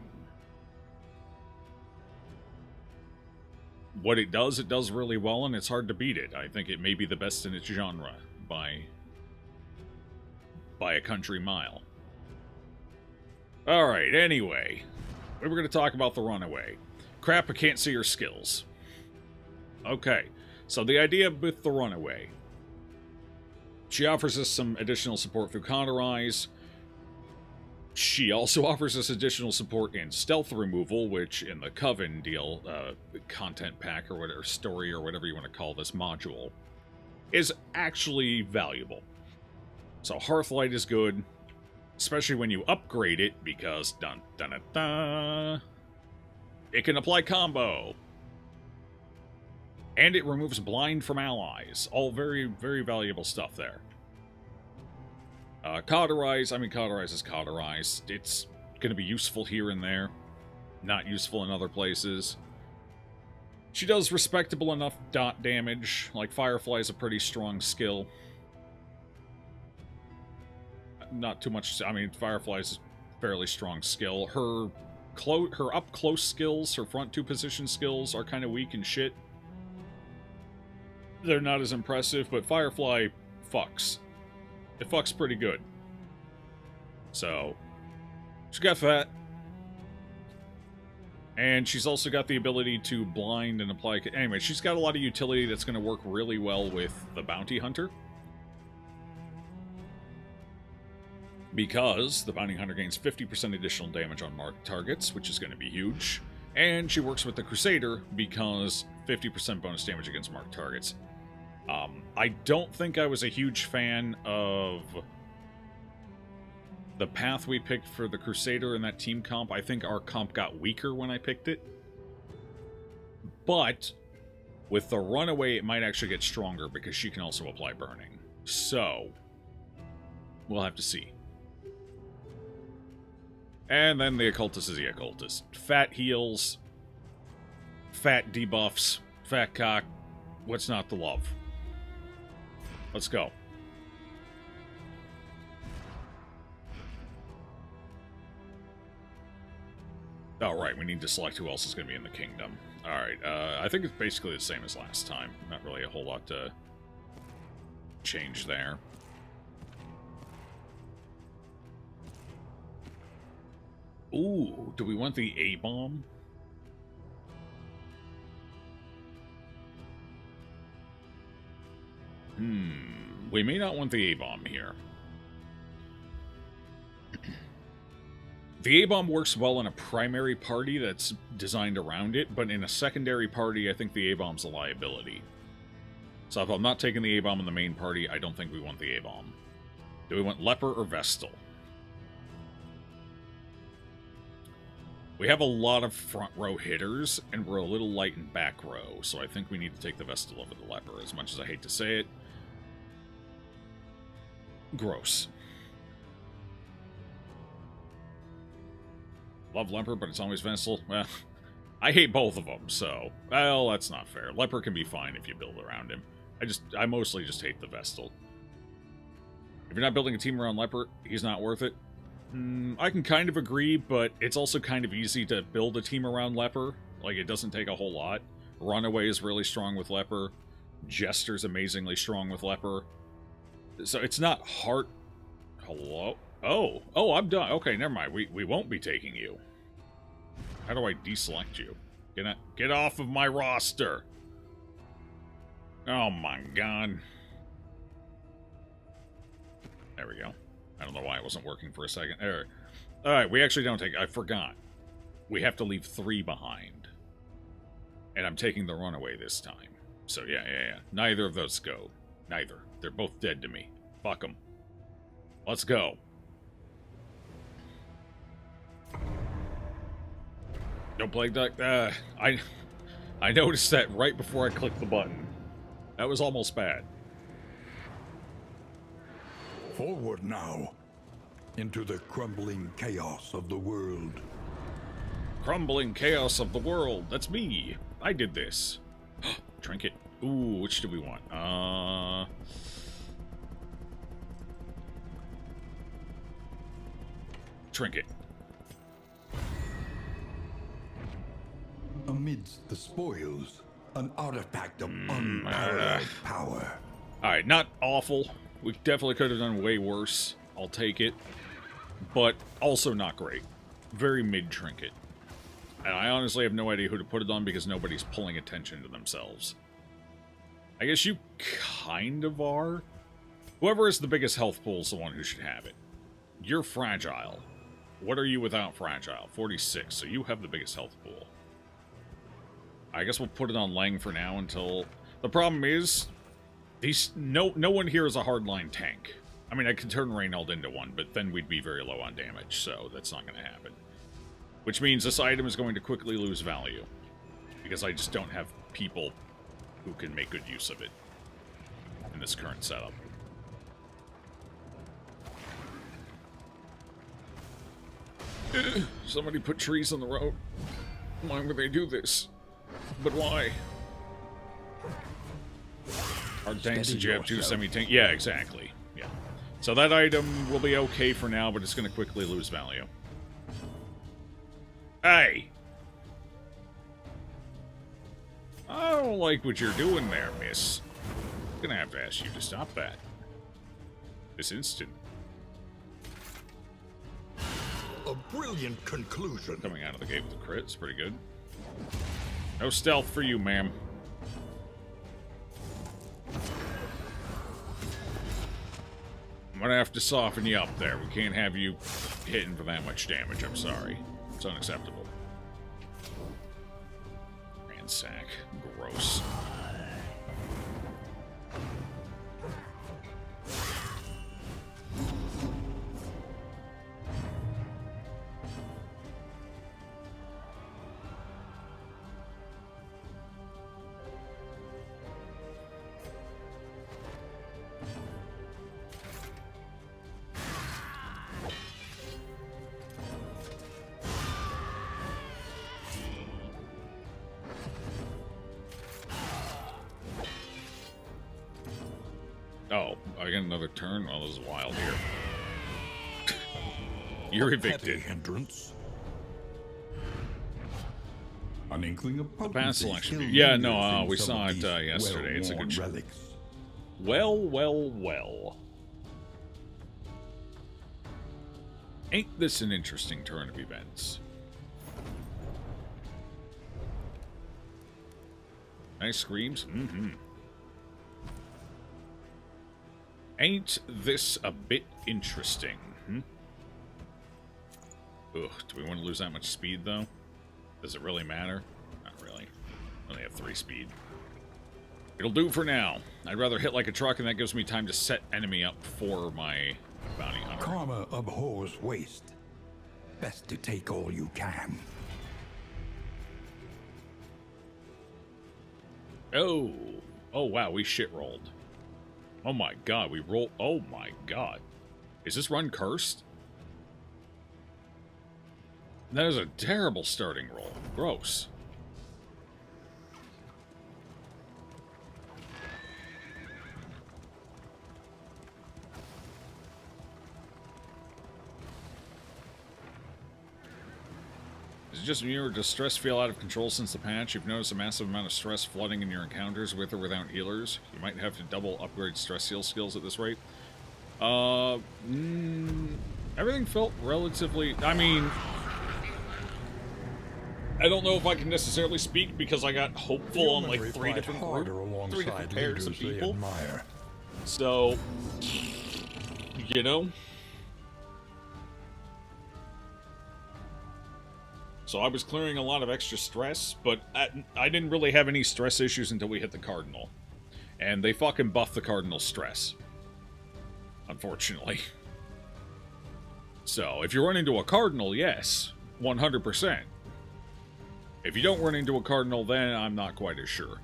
What it does really well, and it's hard to beat it. I think it may be the best in its genre by a country mile. Alright, anyway. We were going to talk about the Runaway. Crap, I can't see her skills. Okay. So the idea with the Runaway, she offers us some additional support through Cauterize. She also offers us additional support in stealth removal, which in the Coven deal, content pack or whatever, story or whatever you want to call this module, is actually valuable. So Hearthlight is good, especially when you upgrade it, because dun dun dun dun, it can apply combo. And it removes blind from allies. All very, very valuable stuff there. Cauterize, I mean, Cauterize is Cauterize. It's going to be useful here and there. Not useful in other places. She does respectable enough dot damage. Like, Firefly is a pretty strong skill. Not too much, I mean, Firefly's a fairly strong skill. Her up-close skills, her front 2 position skills are kind of weak and shit. They're not as impressive, but Firefly fucks. It fucks pretty good. So, she's got that. And she's also got the ability to blind and apply... Anyway, she's got a lot of utility that's going to work really well with the Bounty Hunter. Because the Bounty Hunter gains 50% additional damage on marked targets, which is going to be huge. And she works with the Crusader because 50% bonus damage against marked targets. I don't think I was a huge fan of the path we picked for the Crusader in that team comp. I think our comp got weaker when I picked it. But with the Runaway, it might actually get stronger because she can also apply burning. So, we'll have to see. And then the Occultist is the Occultist. Fat heals, fat debuffs, fat cock. What's not to love? Let's go. Alright, we need to select who else is going to be in the kingdom. Alright, I think it's basically the same as last time. Not really a whole lot to change there. Ooh, do we want the A-bomb? We may not want the A-bomb here. The A-bomb works well in a primary party that's designed around it, but in a secondary party, I think the A-bomb's a liability. So if I'm not taking the A-bomb in the main party, I don't think we want the A-bomb. Do we want Leper or Vestal? We have a lot of front row hitters, and we're a little light in back row, so I think we need to take the Vestal over the Leper, as much as I hate to say it. Gross. Love Leper, but it's always Vestal. Well, I hate both of them, so... Well, that's not fair. Leper can be fine if you build around him. I mostly just hate the Vestal. If you're not building a team around Leper, he's not worth it. I can kind of agree, but it's also kind of easy to build a team around Leper. Like, it doesn't take a whole lot. Runaway is really strong with Leper. Jester's amazingly strong with Leper. So it's not hard... Hello? Oh, I'm done. Okay, never mind. We won't be taking you. How do I deselect you? Get off of my roster. Oh my god. There we go. I don't know why it wasn't working for a second. There. Alright, we actually don't take... I forgot. We have to leave 3 behind. And I'm taking the Runaway this time. So yeah. Neither of those go. Neither. They're both dead to me. Fuck them. Let's go. Don't play that. I noticed that right before I clicked the button. That was almost bad. Forward now, into the crumbling chaos of the world. Crumbling chaos of the world. That's me. I did this. Trinket. Ooh, which do we want? Trinket. Amidst the spoils, an artifact of unparalleled power. Alright, not awful. We definitely could have done way worse. I'll take it. But also not great. Very mid-trinket. And I honestly have no idea who to put it on because nobody's pulling attention to themselves. I guess you kind of are. Whoever has the biggest health pool is the one who should have it. You're fragile. What are you without fragile? 46, so you have the biggest health pool. I guess we'll put it on Lang for now until... The problem is, no one here is a hardline tank. I mean, I could turn Reynold into one, but then we'd be very low on damage, so that's not going to happen. Which means this item is going to quickly lose value. Because I just don't have people who can make good use of it in this current setup. Somebody put trees on the road. Why would they do this? But why? Hard tanks, did you have 2 semi-tank? Yeah, exactly. Yeah. So that item will be okay for now, but it's going to quickly lose value. Hey! I don't like what you're doing there, miss. I'm going to have to ask you to stop that. This instant. A brilliant conclusion. Coming out of the gate with a crit, it's pretty good. No stealth for you, ma'am. I'm gonna have to soften you up there. We can't have you hitting for that much damage, I'm sorry. It's unacceptable. Ransack. Gross. Oh, I got another turn? Oh, this is wild here. You're evicted. Hindrance. An inkling of The pass selection. Yeah, no, we saw it yesterday. It's a good show. Well. Ain't this an interesting turn of events? Nice screams? Mm-hmm. Ain't this a bit interesting? Ugh, do we want to lose that much speed, though? Does it really matter? Not really. Only have 3 speed. It'll do for now. I'd rather hit like a truck, and that gives me time to set enemy up for my bounty hunter. Karma abhors waste. Best to take all you can. Oh. Oh, wow, we shit rolled. Oh my god, we roll. Oh my god. Is this run cursed? That is a terrible starting roll. Gross. Is it just me or does stress feel out of control since the patch? You've noticed a massive amount of stress flooding in your encounters with or without healers. You might have to double upgrade stress heal skills at this rate. Everything felt relatively... I mean... I don't know if I can necessarily speak because I got hopeful on like 3 different pairs of people. So, you know... So I was clearing a lot of extra stress, but I didn't really have any stress issues until we hit the Cardinal. And they fucking buffed the Cardinal stress. Unfortunately. So, if you run into a cardinal, yes, 100%. If you don't run into a cardinal, then I'm not quite as sure.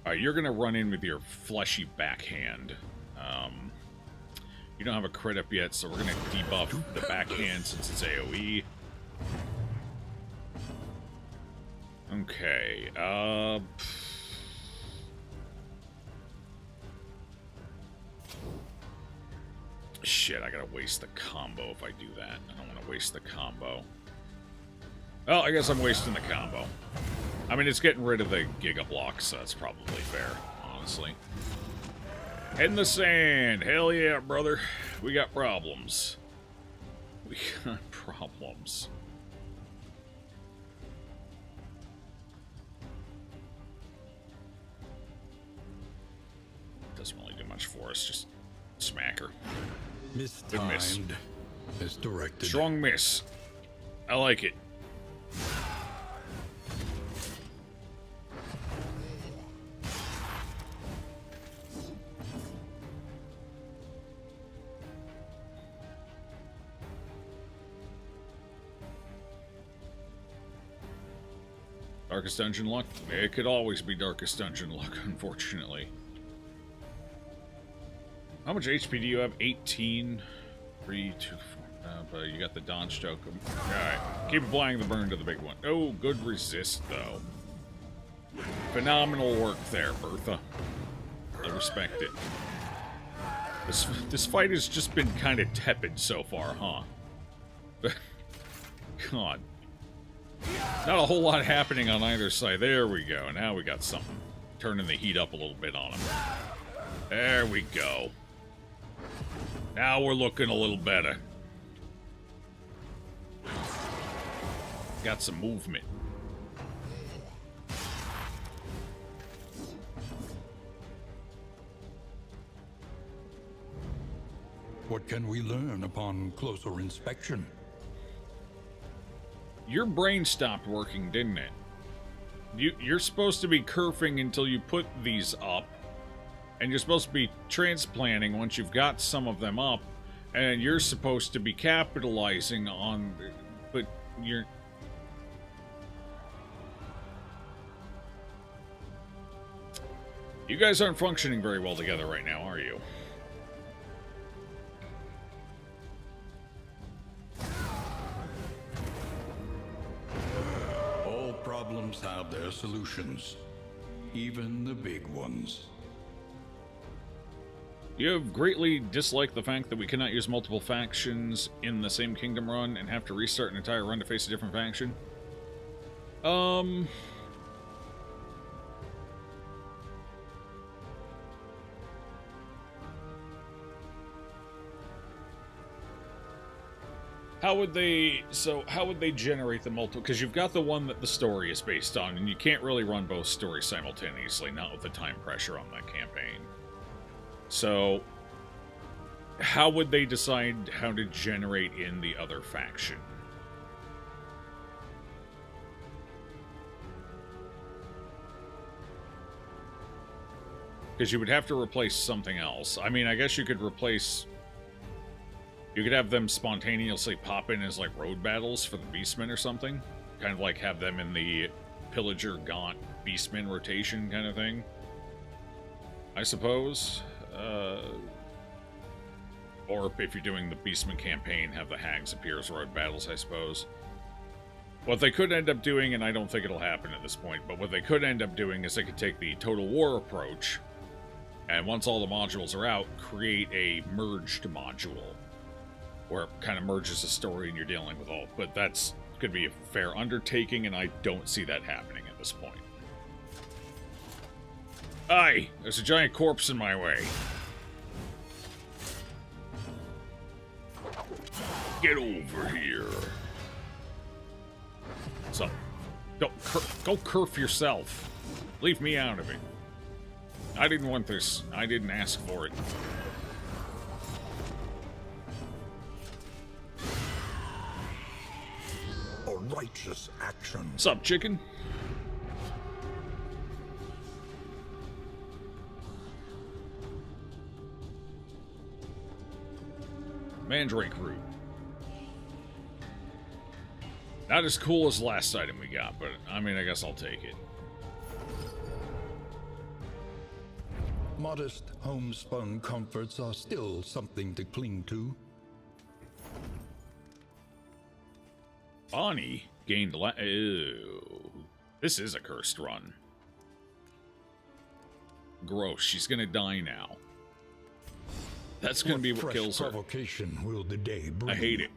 Alright, you're gonna run in with your fleshy backhand. You don't have a crit up yet, so we're gonna debuff the backhand since it's AoE. Okay, shit, I gotta waste the combo if I do that. I don't want to waste the combo. Well, I guess I'm wasting the combo. I mean, it's getting rid of the Giga Block, so that's probably fair, honestly. Head in the sand! Hell yeah, brother. We got problems. We got problems. Doesn't really do much for us, just smack her. Mistimed. Miss. Misdirected. Strong miss. I like it. Darkest Dungeon luck? It could always be Darkest Dungeon luck, unfortunately. How much HP do you have? 18? 3, 2, 4. But you got the dodge joke. Alright. Keep applying the burn to the big one. Oh, good resist, though. Phenomenal work there, Bertha. I respect it. This fight has just been kind of tepid so far, huh? God. Not a whole lot happening on either side. There we go. Now we got something. Turning the heat up a little bit on him. There we go. Now we're looking a little better. Got some movement. What can we learn upon closer inspection? Your brain stopped working, didn't it? You're supposed to be kerfing until you put these up. And you're supposed to be transplanting once you've got some of them up. And you're supposed to be capitalizing on... But you're... You guys aren't functioning very well together right now, are you? All problems have their solutions, even the big ones. You have greatly disliked the fact that we cannot use multiple factions in the same kingdom run and have to restart an entire run to face a different faction. How would they generate the multiple? Because you've got the one that the story is based on, and you can't really run both stories simultaneously, not with the time pressure on that campaign. So, how would they decide how to generate in the other faction? Because you would have to replace something else. I mean, I guess you could replace... You could have them spontaneously pop in as, like, road battles for the Beastmen or something. Kind of like have them in the Pillager, Gaunt, Beastmen rotation kind of thing. I suppose. Or if you're doing the Beastman campaign, have the Hags appear as road battles, I suppose. What they could end up doing, and I don't think it'll happen at this point, but what they could end up doing is they could take the Total War approach, and once all the modules are out, create a merged module, where it kind of merges the story and you're dealing with all. But that's could be a fair undertaking, and I don't see that happening at this point. Aye, there's a giant corpse in my way. Get over here. So, go kerf yourself. Leave me out of it. I didn't want this. I didn't ask for it. A righteous action. Sup, chicken? Mandrake root. Not as cool as the last item we got, but I mean, I guess I'll take it. Modest homespun comforts are still something to cling to. Bonnie gained Ew. This is a cursed run. Gross. She's gonna die now. That's gonna be what kills her. Provocation will the day bring. I hate it.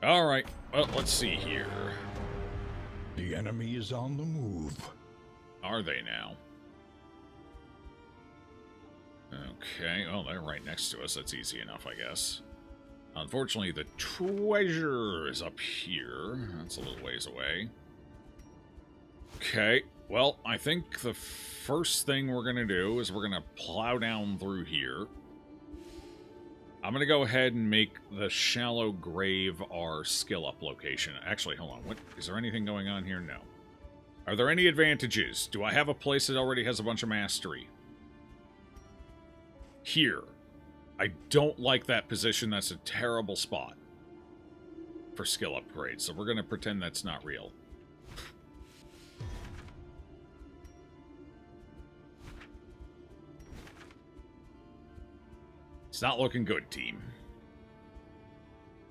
Alright, well, let's see here. The enemy is on the move. Are they now? Okay, oh, they're right next to us. That's easy enough, I guess. Unfortunately, the treasure is up here. That's a little ways away. Okay, well, I think the first thing we're going to do is we're going to plow down through here. I'm going to go ahead and make the shallow grave our skill up location. Actually, hold on. What is there anything going on here? No. Are there any advantages? Do I have a place that already has a bunch of mastery? Here. I don't like that position. That's a terrible spot for skill upgrades. So we're going to pretend that's not real. It's not looking good, team.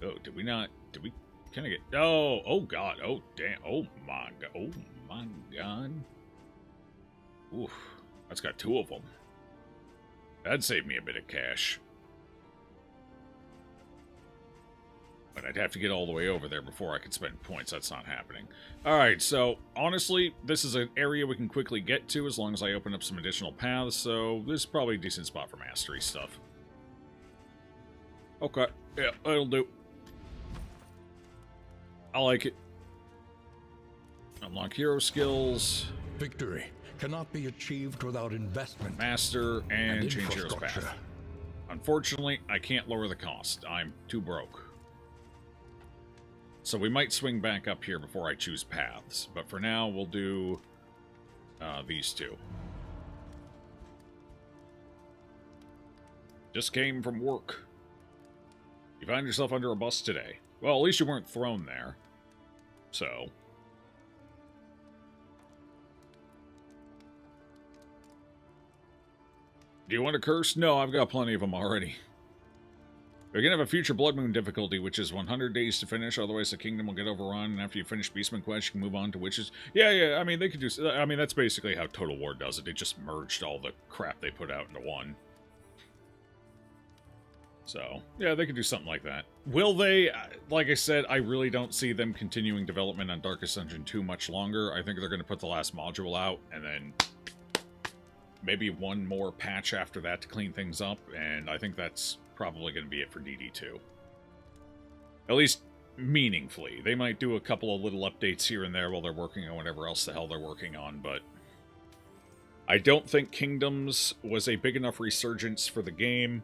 Oh, did we not... Did we kind of get... Oh, oh god. Oh, damn. Oh, my god. Oh, my god. Oof. That's got 2 of them. That'd save me a bit of cash. But I'd have to get all the way over there before I could spend points. That's not happening. Alright, so, honestly, this is an area we can quickly get to as long as I open up some additional paths, so this is probably a decent spot for mastery stuff. Okay, yeah, that'll do. I like it. Unlock hero skills. Victory cannot be achieved without investment. Master and change hero's path. Unfortunately, I can't lower the cost. I'm too broke. So we might swing back up here before I choose paths. But for now, we'll do these 2. Just came from work. You find yourself under a bus today. Well, at least you weren't thrown there. So. Do you want a curse? No, I've got plenty of them already. You're going to have a future Blood Moon difficulty, which is 100 days to finish, otherwise the kingdom will get overrun, and after you finish Beastman Quest, you can move on to Witches. Yeah, I mean, they could do... I mean, that's basically how Total War does it. It just merged all the crap they put out into one. So, yeah, they could do something like that. Will they? Like I said, I really don't see them continuing development on Darkest Dungeon 2 much longer. I think they're going to put the last module out, and then maybe one more patch after that to clean things up, and I think that's probably going to be it for DD2. At least meaningfully. They might do a couple of little updates here and there while they're working on whatever else the hell they're working on, but I don't think Kingdoms was a big enough resurgence for the game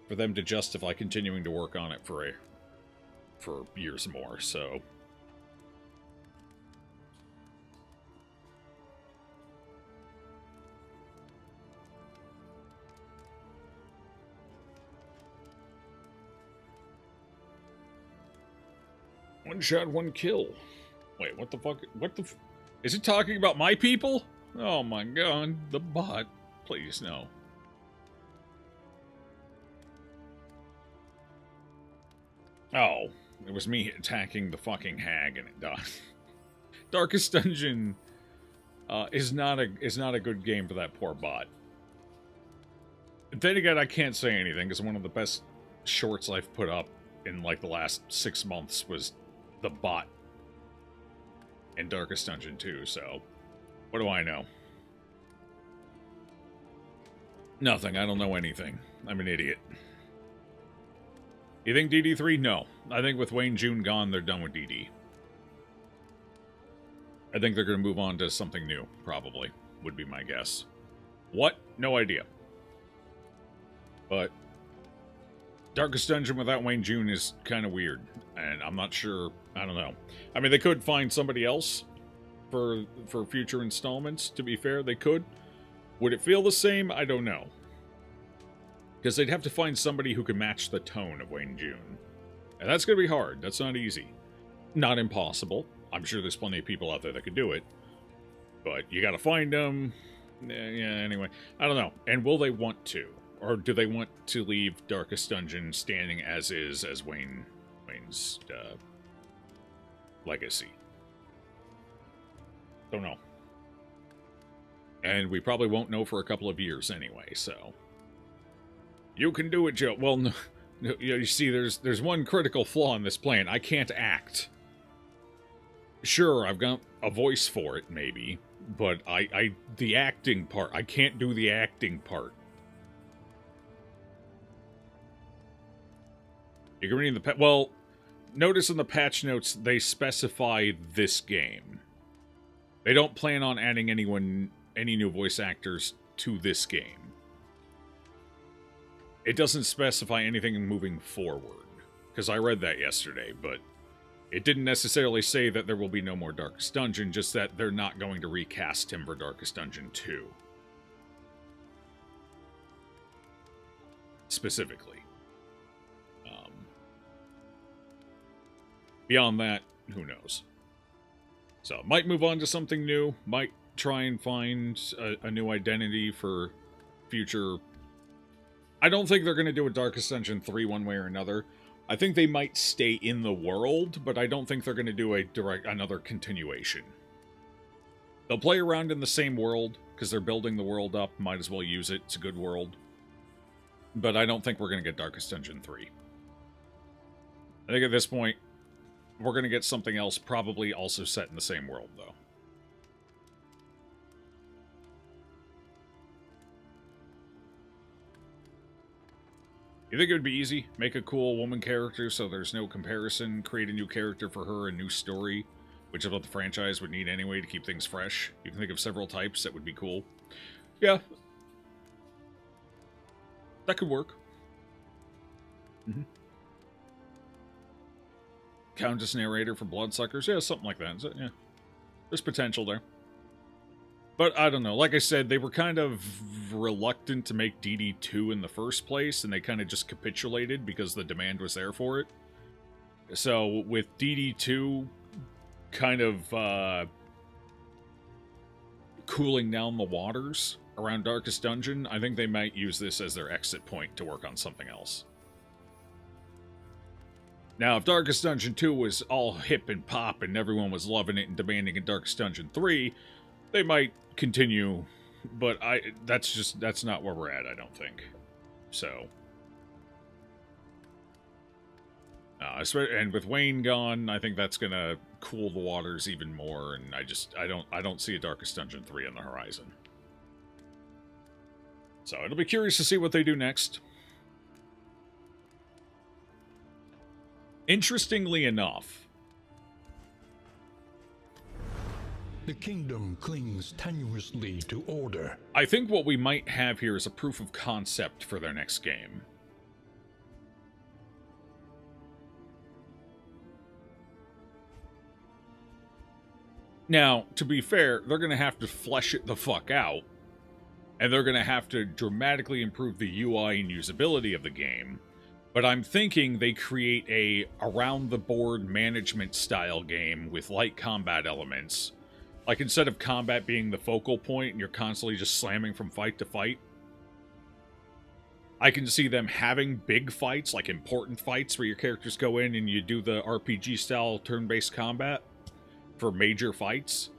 for them to justify continuing to work on it for years more, so... One shot, one kill. Wait, what the fuck? Is it talking about my people? Oh my god, the bot. Please, no. Oh, it was me attacking the fucking hag and it died. Darkest Dungeon is not a good game for that poor bot. Then again, I can't say anything because one of the best shorts I've put up in like the last 6 months was the bot in Darkest Dungeon 2, so what do I know? Nothing. I don't know anything. I'm an idiot. You think DD3? No. I think with Wayne June gone, they're done with DD. I think they're going to move on to something new, probably, would be my guess. What? No idea. But Darkest Dungeon without Wayne June is kind of weird, and I'm not sure. I don't know. I mean, they could find somebody else for future installments, to be fair. They could. Would it feel the same? I don't know. Because they'd have to find somebody who could match the tone of Wayne June. And that's going to be hard. That's not easy. Not impossible. I'm sure there's plenty of people out there that could do it. But you gotta find them. Yeah, anyway. I don't know. And will they want to? Or do they want to leave Darkest Dungeon standing as is as Wayne's legacy? Don't know. And we probably won't know for a couple of years anyway, so... You can do it, Joe. Well, no, you see, there's one critical flaw in this plan. I can't act. Sure, I've got a voice for it, maybe. But the acting part, I can't do the acting part. You can read in the... Well, notice in the patch notes, they specify this game. They don't plan on adding any new voice actors to this game. It doesn't specify anything moving forward, because I read that yesterday, but it didn't necessarily say that there will be no more Darkest Dungeon, just that they're not going to recast him for Darkest Dungeon 2. Specifically. Beyond that, who knows? So, might move on to something new, might try and find a new identity for future... I don't think they're going to do a Darkest Dungeon 3 one way or another. I think they might stay in the world, but I don't think they're going to do another continuation. They'll play around in the same world, because they're building the world up, might as well use it, it's a good world. But I don't think we're going to get Darkest Dungeon 3. I think at this point, we're going to get something else, probably also set in the same world, though. You think it would be easy? Make a cool woman character so there's no comparison, create a new character for her, a new story, which is what the franchise would need anyway to keep things fresh. You can think of several types that would be cool. Yeah. That could work. Mm-hmm. Countess narrator for Bloodsuckers. Yeah, something like that. So, yeah. There's potential there. But I don't know. Like I said, they were kind of reluctant to make DD2 in the first place, and they kind of just capitulated because the demand was there for it. So with DD2 kind of cooling down the waters around Darkest Dungeon, I think they might use this as their exit point to work on something else. Now, if Darkest Dungeon 2 was all hip and pop and everyone was loving it and demanding a Darkest Dungeon 3, they might continue, but that's not where we're at, I don't think. So, and with Wayne gone, I think that's gonna cool the waters even more, and I don't see a Darkest Dungeon 3 on the horizon. So it'll be curious to see what they do next. Interestingly enough, the kingdom clings tenuously to order. I think what we might have here is a proof of concept for their next game. Now, to be fair, they're going to have to flesh it the fuck out, and they're going to have to dramatically improve the UI and usability of the game. But I'm thinking they create a around-the-board management-style game with light combat elements. Like, instead of combat being the focal point and you're constantly just slamming from fight to fight, I can see them having big fights, like important fights, where your characters go in and you do the RPG-style turn-based combat for major fights.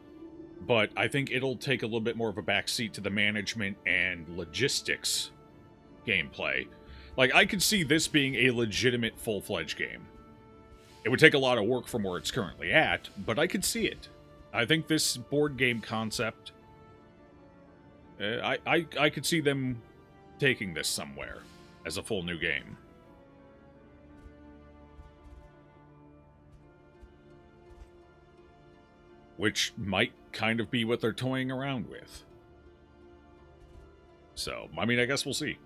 But I think it'll take a little bit more of a backseat to the management and logistics gameplay. Like, I could see this being a legitimate full-fledged game. It would take a lot of work from where it's currently at, but I could see it. I think this board game concept, I could see them taking this somewhere as a full new game. Which might kind of be what they're toying around with. So, I mean, I guess we'll see.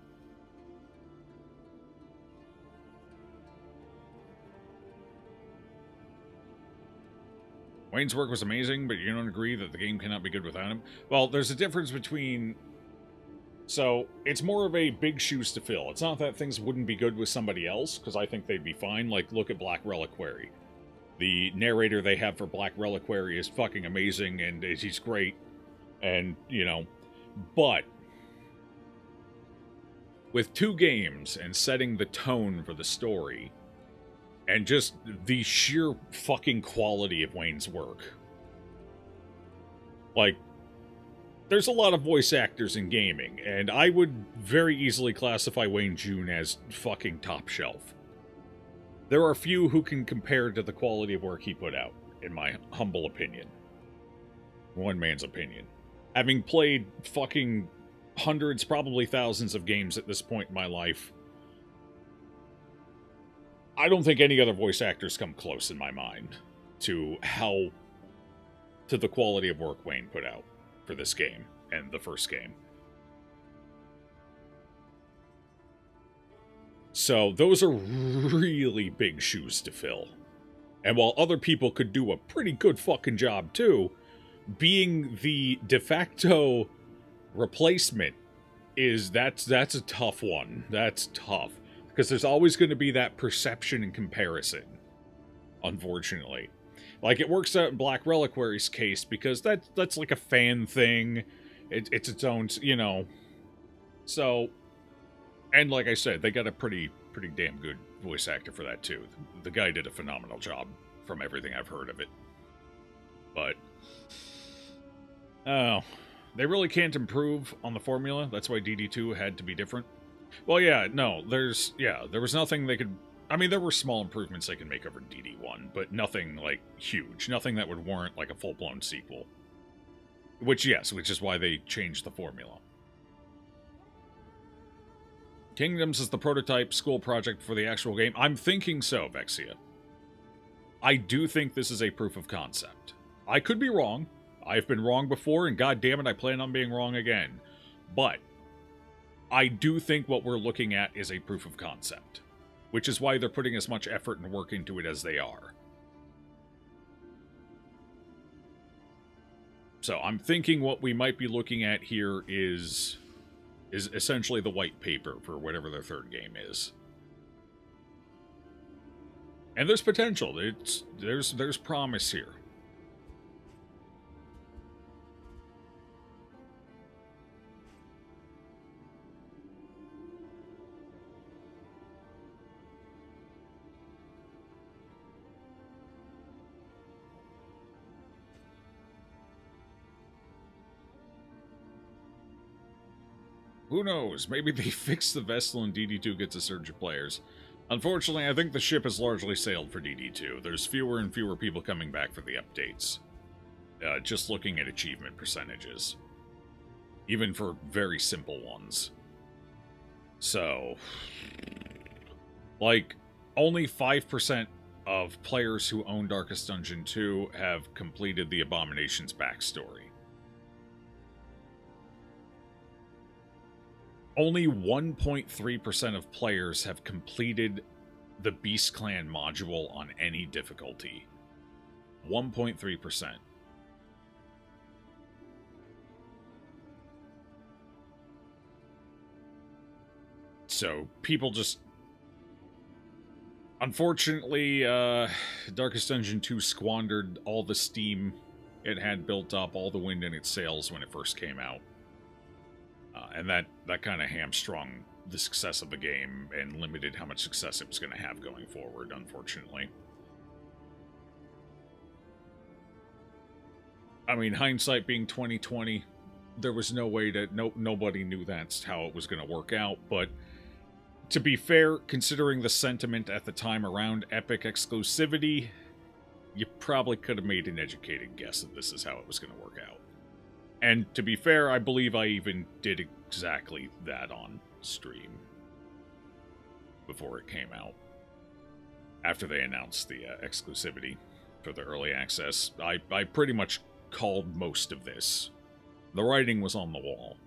Wayne's work was amazing, but you don't agree that the game cannot be good without him? Well, there's a difference between... So, it's more of a big shoes to fill. It's not that things wouldn't be good with somebody else, because I think they'd be fine. Like, look at Black Reliquary. The narrator they have for Black Reliquary is fucking amazing, and he's great. And, you know, but with 2 games and setting the tone for the story, and just the sheer fucking quality of Wayne's work. Like, there's a lot of voice actors in gaming, and I would very easily classify Wayne June as fucking top shelf. There are few who can compare to the quality of work he put out, in my humble opinion. One man's opinion. Having played fucking hundreds, probably thousands of games at this point in my life, I don't think any other voice actors come close in my mind to the quality of work Wayne put out for this game and the first game. So those are really big shoes to fill. And while other people could do a pretty good fucking job too, being the de facto replacement that's a tough one. That's tough. Because there's always going to be that perception and comparison, unfortunately. Like, it works out in Black Reliquary's case, because that's like a fan thing. It's its own, you know. So, and like I said, they got a pretty damn good voice actor for that, too. The guy did a phenomenal job, from everything I've heard of it. But, oh, they really can't improve on the formula. That's why DD2 had to be different. Well, yeah, no, there was nothing they could... I mean, there were small improvements they could make over DD1, but nothing, like, huge. Nothing that would warrant, like, a full-blown sequel. Which is why they changed the formula. Kingdoms is the prototype school project for the actual game. I'm thinking so, Vexia. I do think this is a proof of concept. I could be wrong. I've been wrong before, and goddammit, I plan on being wrong again. But I do think what we're looking at is a proof of concept, which is why they're putting as much effort and work into it as they are. So I'm thinking what we might be looking at here is essentially the white paper for whatever their third game is. And there's potential. There's promise here. Who knows? Maybe they fix the vessel and DD2 gets a surge of players. Unfortunately, I think the ship has largely sailed for DD2. There's fewer and fewer people coming back for the updates. Just looking at achievement percentages. Even for very simple ones. So, like, only 5% of players who own Darkest Dungeon 2 have completed the Abomination's backstory. Only 1.3% of players have completed the Beast Clan module on any difficulty. 1.3%. So, people just... Unfortunately, Darkest Dungeon 2 squandered all the steam it had built up, all the wind in its sails when it first came out. And that kind of hamstrung the success of the game and limited how much success it was going to have going forward, unfortunately. I mean, hindsight being 2020, there was no way to... nobody knew that's how it was going to work out, but to be fair, considering the sentiment at the time around Epic exclusivity, you probably could have made an educated guess that this is how it was going to work out. And to be fair, I believe I even did exactly that on stream before it came out. After they announced the exclusivity for the early access, I pretty much called most of this. The writing was on the wall.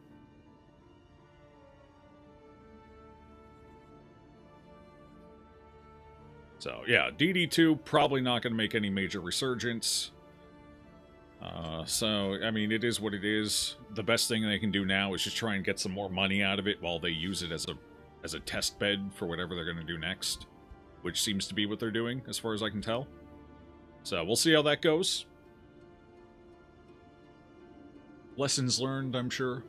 So, yeah, DD2 probably not going to make any major resurgence. So, I mean, it is what it is. The best thing they can do now is just try and get some more money out of it while they use it as a test bed for whatever they're going to do next. Which seems to be what they're doing, as far as I can tell. So we'll see how that goes. Lessons learned, I'm sure.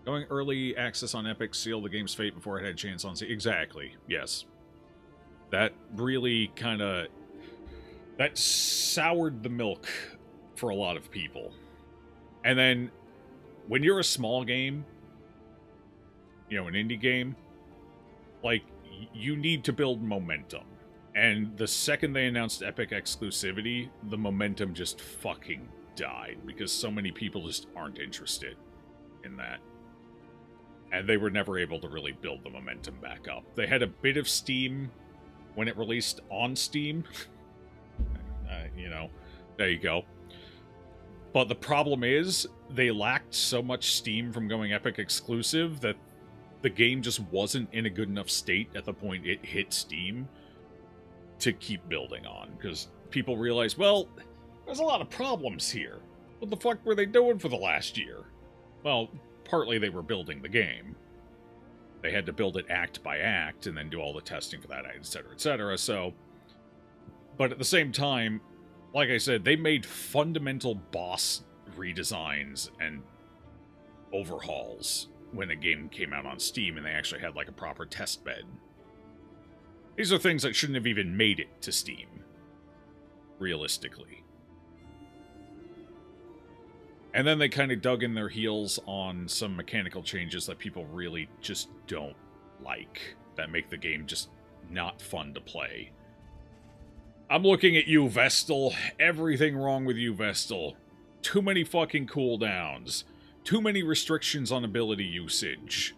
Going early access on Epic sealed the game's fate before it had a chance on... Exactly, yes. That really kind of... That soured the milk for a lot of people. And then, when you're a small game, you know, an indie game, like, you need to build momentum. And the second they announced Epic exclusivity, the momentum just fucking died, because so many people just aren't interested in that. And they were never able to really build the momentum back up. They had a bit of steam when it released on Steam. You know, there you go. But the problem is, they lacked so much steam from going Epic exclusive that the game just wasn't in a good enough state at the point it hit Steam to keep building on. Because people realized, well, there's a lot of problems here. What the fuck were they doing for the last year? Well, partly they were building the game. They had to build it act by act and then do all the testing for that, etc., etc. So, but at the same time, like I said, they made fundamental boss redesigns and overhauls when a game came out on Steam and they actually had like a proper test bed. These are things that shouldn't have even made it to Steam, realistically. And then they kind of dug in their heels on some mechanical changes that people really just don't like, that make the game just not fun to play. I'm looking at you, Vestal. Everything wrong with you, Vestal. Too many fucking cooldowns. Too many restrictions on ability usage.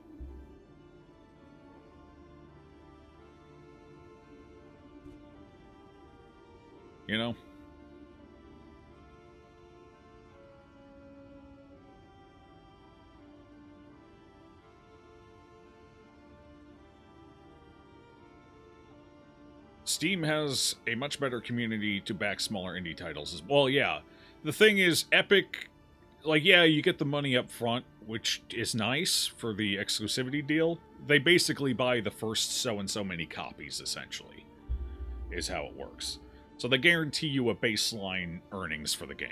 You know? Steam has a much better community to back smaller indie titles as well. Yeah, the thing is, Epic, like, yeah, you get the money up front, which is nice for the exclusivity deal. They basically buy the first so-and-so many copies, essentially, is how it works. So they guarantee you a baseline earnings for the game.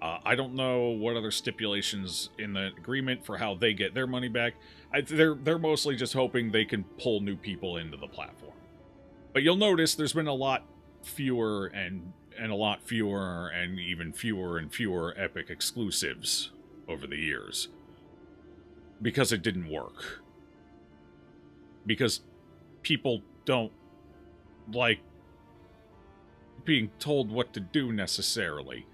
I don't know what other stipulations in the agreement for how they get their money back. They're mostly just hoping they can pull new people into the platform. But you'll notice there's been a lot fewer and a lot fewer and even fewer and fewer Epic exclusives over the years. Because it didn't work. Because people don't like being told what to do necessarily.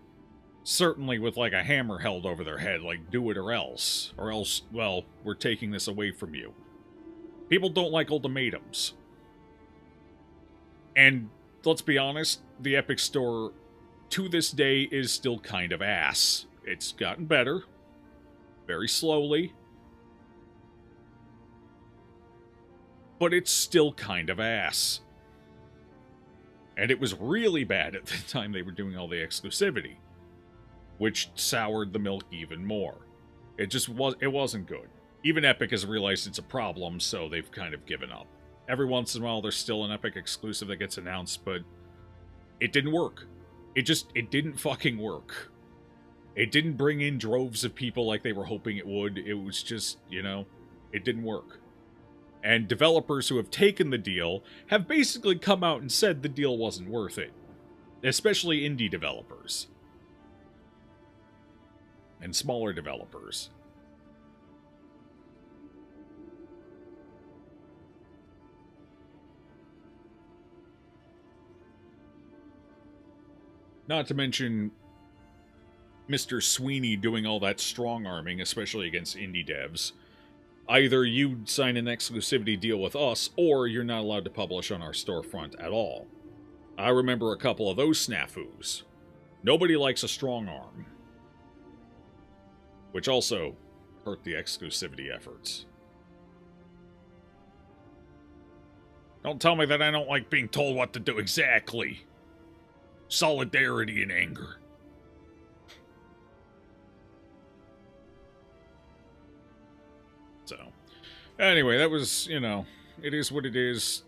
Certainly with like a hammer held over their head, like do it or else. Or else, well, we're taking this away from you. People don't like ultimatums. And let's be honest, the Epic Store, to this day, is still kind of ass. It's gotten better. Very slowly. But it's still kind of ass. And it was really bad at the time they were doing all the exclusivity. Which soured the milk even more. It wasn't good. Even Epic has realized it's a problem, so they've kind of given up. Every once in a while, there's still an Epic exclusive that gets announced, but it didn't work. It didn't fucking work. It didn't bring in droves of people like they were hoping it would. It was just, you know, it didn't work. And developers who have taken the deal have basically come out and said the deal wasn't worth it. Especially indie developers. And smaller developers. Not to mention Mr. Sweeney doing all that strong-arming, especially against indie devs. Either you sign an exclusivity deal with us, or you're not allowed to publish on our storefront at all. I remember a couple of those snafus. Nobody likes a strong arm. Which also hurt the exclusivity efforts. Don't tell me that I don't like being told what to do exactly. Solidarity and anger. So, anyway, that was, you know, it is what it is.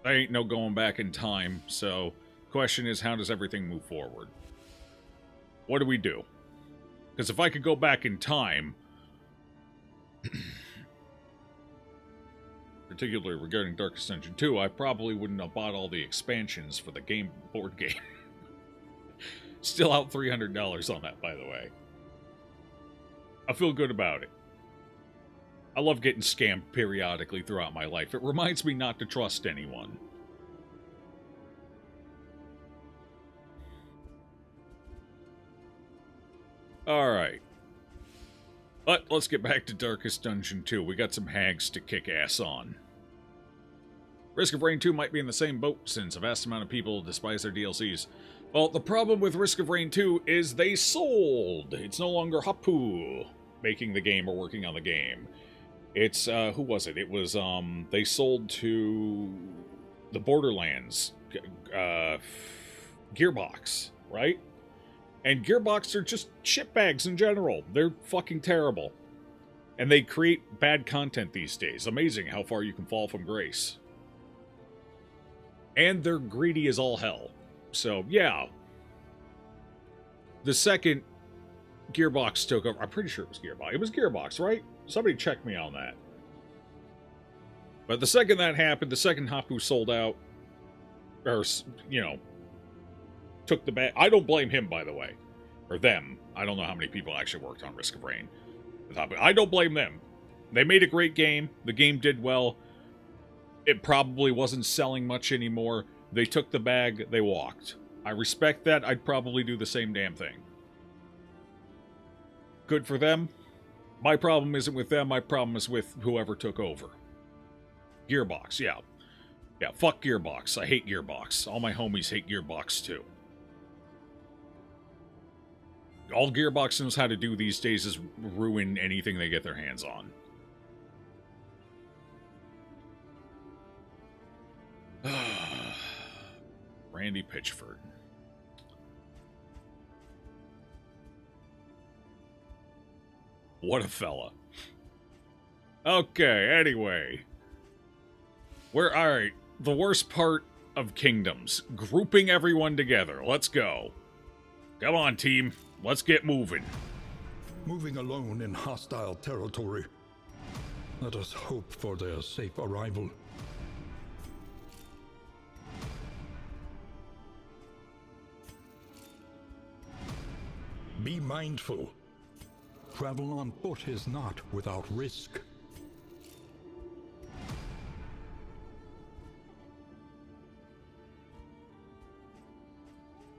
There ain't no going back in time, so question is, how does everything move forward? What do we do? Because if I could go back in time, particularly regarding Darkest Dungeon 2, I probably wouldn't have bought all the expansions for the board game. Still out $300 on that, by the way. I feel good about it. I love getting scammed periodically throughout my life. It reminds me not to trust anyone. Alright. But let's get back to Darkest Dungeon 2. We got some hags to kick ass on. Risk of Rain 2 might be in the same boat, since a vast amount of people despise their DLCs. Well, the problem with Risk of Rain 2 is they sold. It's no longer Hapu making the game or working on the game. It's, who was it? It was, they sold to the Borderlands, Gearbox, right? And Gearbox are just shitbags in general. They're fucking terrible. And they create bad content these days. Amazing how far you can fall from grace. And they're greedy as all hell. So, yeah. The second Gearbox took over... I'm pretty sure it was Gearbox. It was Gearbox, right? Somebody check me on that. But the second that happened, the second Hapu sold out, or, you know, took the bag. I don't blame him, by the way. Or them. I don't know how many people actually worked on Risk of Rain. I don't blame them. They made a great game. The game did well. It probably wasn't selling much anymore. They took the bag. They walked. I respect that. I'd probably do the same damn thing. Good for them. My problem isn't with them. My problem is with whoever took over. Gearbox, yeah. Yeah, fuck Gearbox. I hate Gearbox. All my homies hate Gearbox, too. All Gearbox knows how to do these days is ruin anything they get their hands on. Randy Pitchford. What a fella. Okay, anyway. Alright, the worst part of Kingdoms. Grouping everyone together. Let's go. Come on, team. Let's get moving. Moving alone in hostile territory. Let us hope for their safe arrival. Be mindful. Travel on foot is not without risk.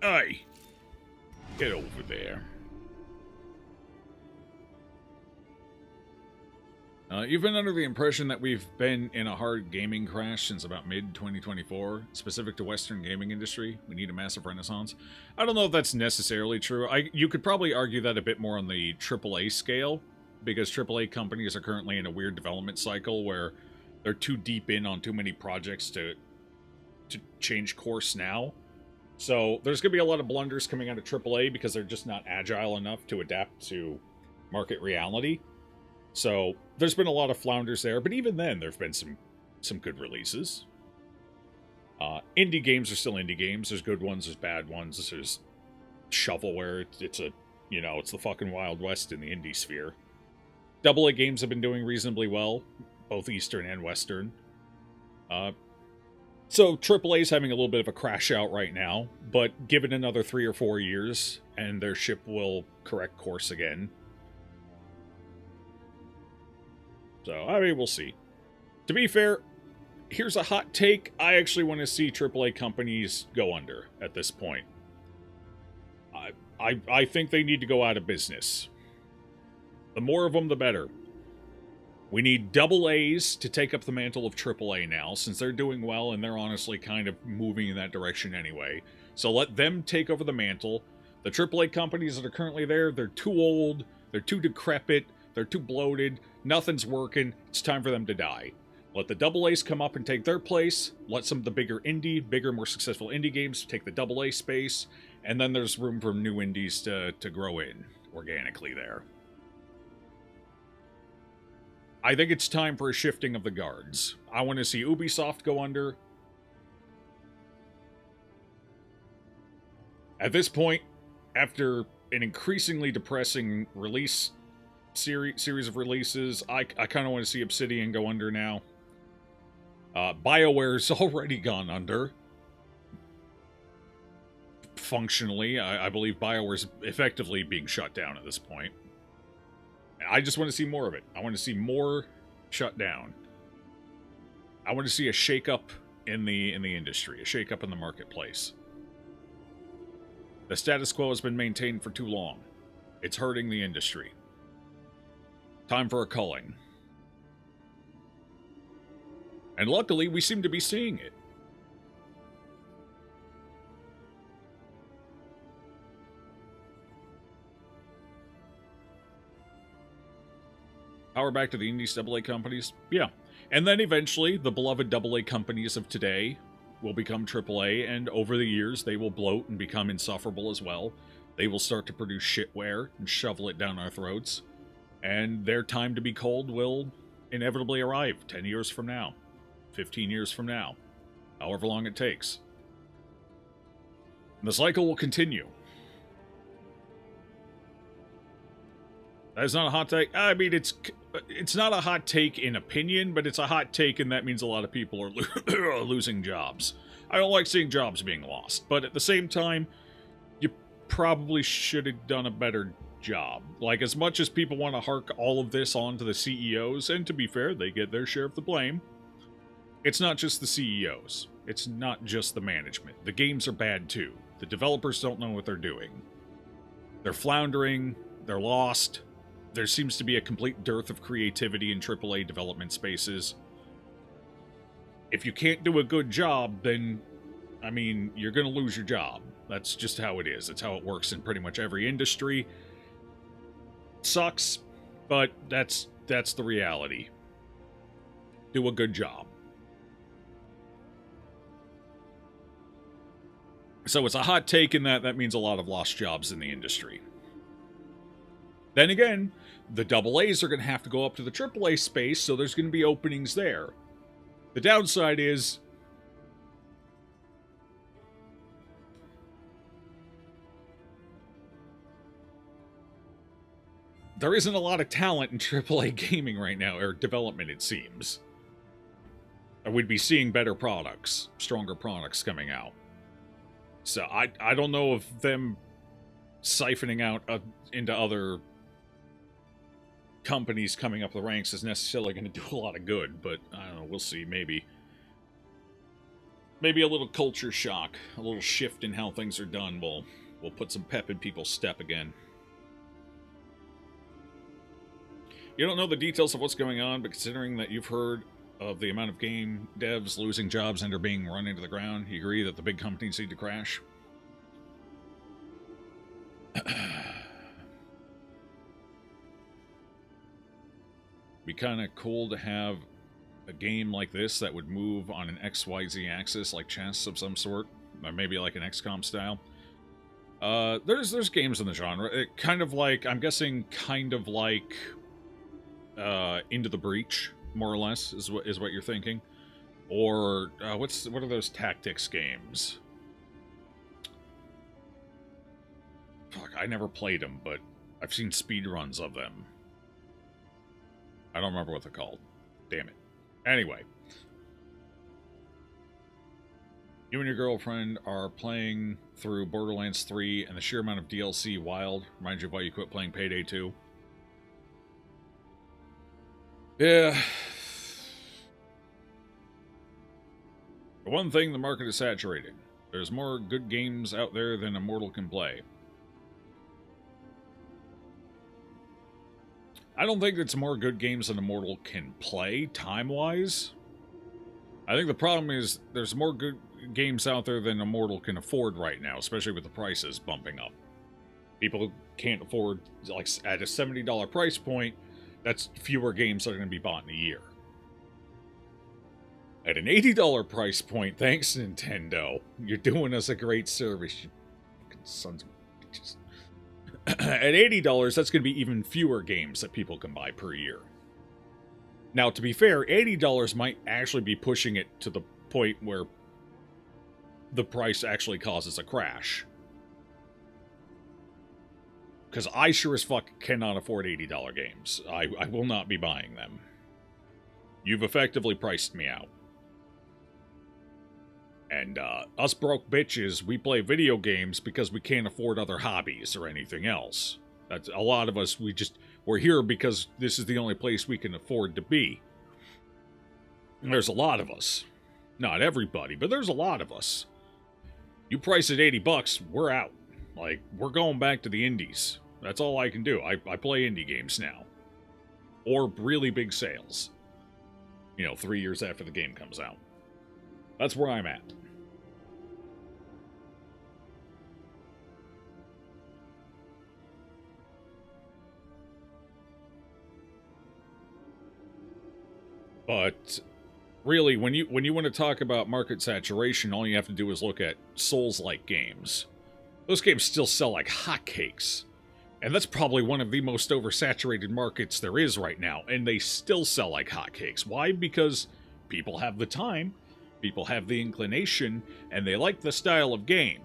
Aye. Get over there. You've been under the impression that we've been in a hard gaming crash since about mid-2024, specific to Western gaming industry. We need a massive renaissance. I don't know if that's necessarily true. You could probably argue that a bit more on the AAA scale, because AAA companies are currently in a weird development cycle where they're too deep in on too many projects to change course now. So there's going to be a lot of blunders coming out of AAA because they're just not agile enough to adapt to market reality. So there's been a lot of flounders there, but even then there've been some good releases. Indie games are still indie games. There's good ones, there's bad ones. There's shovelware. It's the fucking Wild West in the indie sphere. AA games have been doing reasonably well, both Eastern and Western. So AAA's having a little bit of a crash out right now, but give it another 3 or 4 years, and their ship will correct course again. So, I mean, we'll see. To be fair, here's a hot take. I actually want to see AAA companies go under at this point. I think they need to go out of business. The more of them, the better. We need double A's to take up the mantle of AAA now, since they're doing well and they're honestly kind of moving in that direction anyway. So let them take over the mantle. The AAA companies that are currently there, they're too old, they're too decrepit, they're too bloated, nothing's working, it's time for them to die. Let the double A's come up and take their place, let some of the bigger, more successful indie games take the double A space, and then there's room for new indies to grow in organically there. I think it's time for a shifting of the guards. I want to see Ubisoft go under. At this point, after an increasingly depressing series of releases, I kind of want to see Obsidian go under now. BioWare's already gone under. Functionally, I believe BioWare's effectively being shut down at this point. I just want to see more of it. I want to see more shut down. I want to see a shakeup in the industry, a shakeup in the marketplace. The status quo has been maintained for too long. It's hurting the industry. Time for a culling. And luckily, we seem to be seeing it. Power back to the indies AA companies? Yeah. And then eventually, the beloved AA companies of today will become AAA, and over the years, they will bloat and become insufferable as well. They will start to produce shitware and shovel it down our throats. And their time to be cold will inevitably arrive 10 years from now, 15 years from now, however long it takes. And the cycle will continue. That is not a hot take. I mean, it's not a hot take in opinion, but it's a hot take, and that means a lot of people are losing jobs. I don't like seeing jobs being lost, but at the same time, you probably should have done a better job. Like, as much as people want to hark all of this on to the CEOs, and to be fair, they get their share of the blame, it's not just the CEOs. It's not just the management. The games are bad too. The developers don't know what they're doing. They're floundering. They're lost. There seems to be a complete dearth of creativity in AAA development spaces. If you can't do a good job, then, I mean, you're going to lose your job. That's just how it is. It's how it works in pretty much every industry. Sucks, but that's the reality. Do a good job. So it's a hot take in that means a lot of lost jobs in the industry. Then again, the AA's are going to have to go up to the AAA space, so there's going to be openings there. The downside is there isn't a lot of talent in AAA gaming right now, or development, it seems. We'd be seeing better products, stronger products coming out. So I don't know if them siphoning out into other companies coming up the ranks is necessarily going to do a lot of good, but I don't know, we'll see. Maybe a little culture shock, a little shift in how things are done will put some pep in people's step again. You don't know the details of what's going on, but considering that you've heard of the amount of game devs losing jobs and are being run into the ground, you agree that the big companies need to crash? Be kind of cool to have a game like this that would move on an XYZ axis, like chess of some sort, or maybe like an XCOM style. There's games in the genre. Kind of like, I'm guessing, kind of like Into the Breach, more or less, is what you're thinking. Or what are those tactics games? Fuck, I never played them, but I've seen speedruns of them. I don't remember what they're called. Damn it. Anyway. You and your girlfriend are playing through Borderlands 3, and the sheer amount of DLC Wild reminds you of why you quit playing Payday 2. Yeah. For one thing, the market is saturated. There's more good games out there than Immortal can play. I don't think it's more good games than Immortal can play, time-wise. I think the problem is there's more good games out there than Immortal can afford right now, especially with the prices bumping up. People can't afford, like, at a $70 price point, that's fewer games that are going to be bought in a year. At an $80 price point, thanks, Nintendo, you're doing us a great service, you fucking sons of bitches. At $80, that's going to be even fewer games that people can buy per year. Now, to be fair, $80 might actually be pushing it to the point where the price actually causes a crash. Because I sure as fuck cannot afford $80 games. I will not be buying them. You've effectively priced me out. And us broke bitches, we play video games because we can't afford other hobbies or anything else. That's a lot of us, we're here because this is the only place we can afford to be. And there's a lot of us. Not everybody, but there's a lot of us. You price it $80, we're out. Like, we're going back to the indies. That's all I can do. I play indie games now. Or really big sales. 3 years after the game comes out. That's where I'm at. But really, when you want to talk about market saturation, all you have to do is look at Souls-like games. Those games still sell like hotcakes. And that's probably one of the most oversaturated markets there is right now, and they still sell like hotcakes. Why? Because people have the time, people have the inclination, and they like the style of game.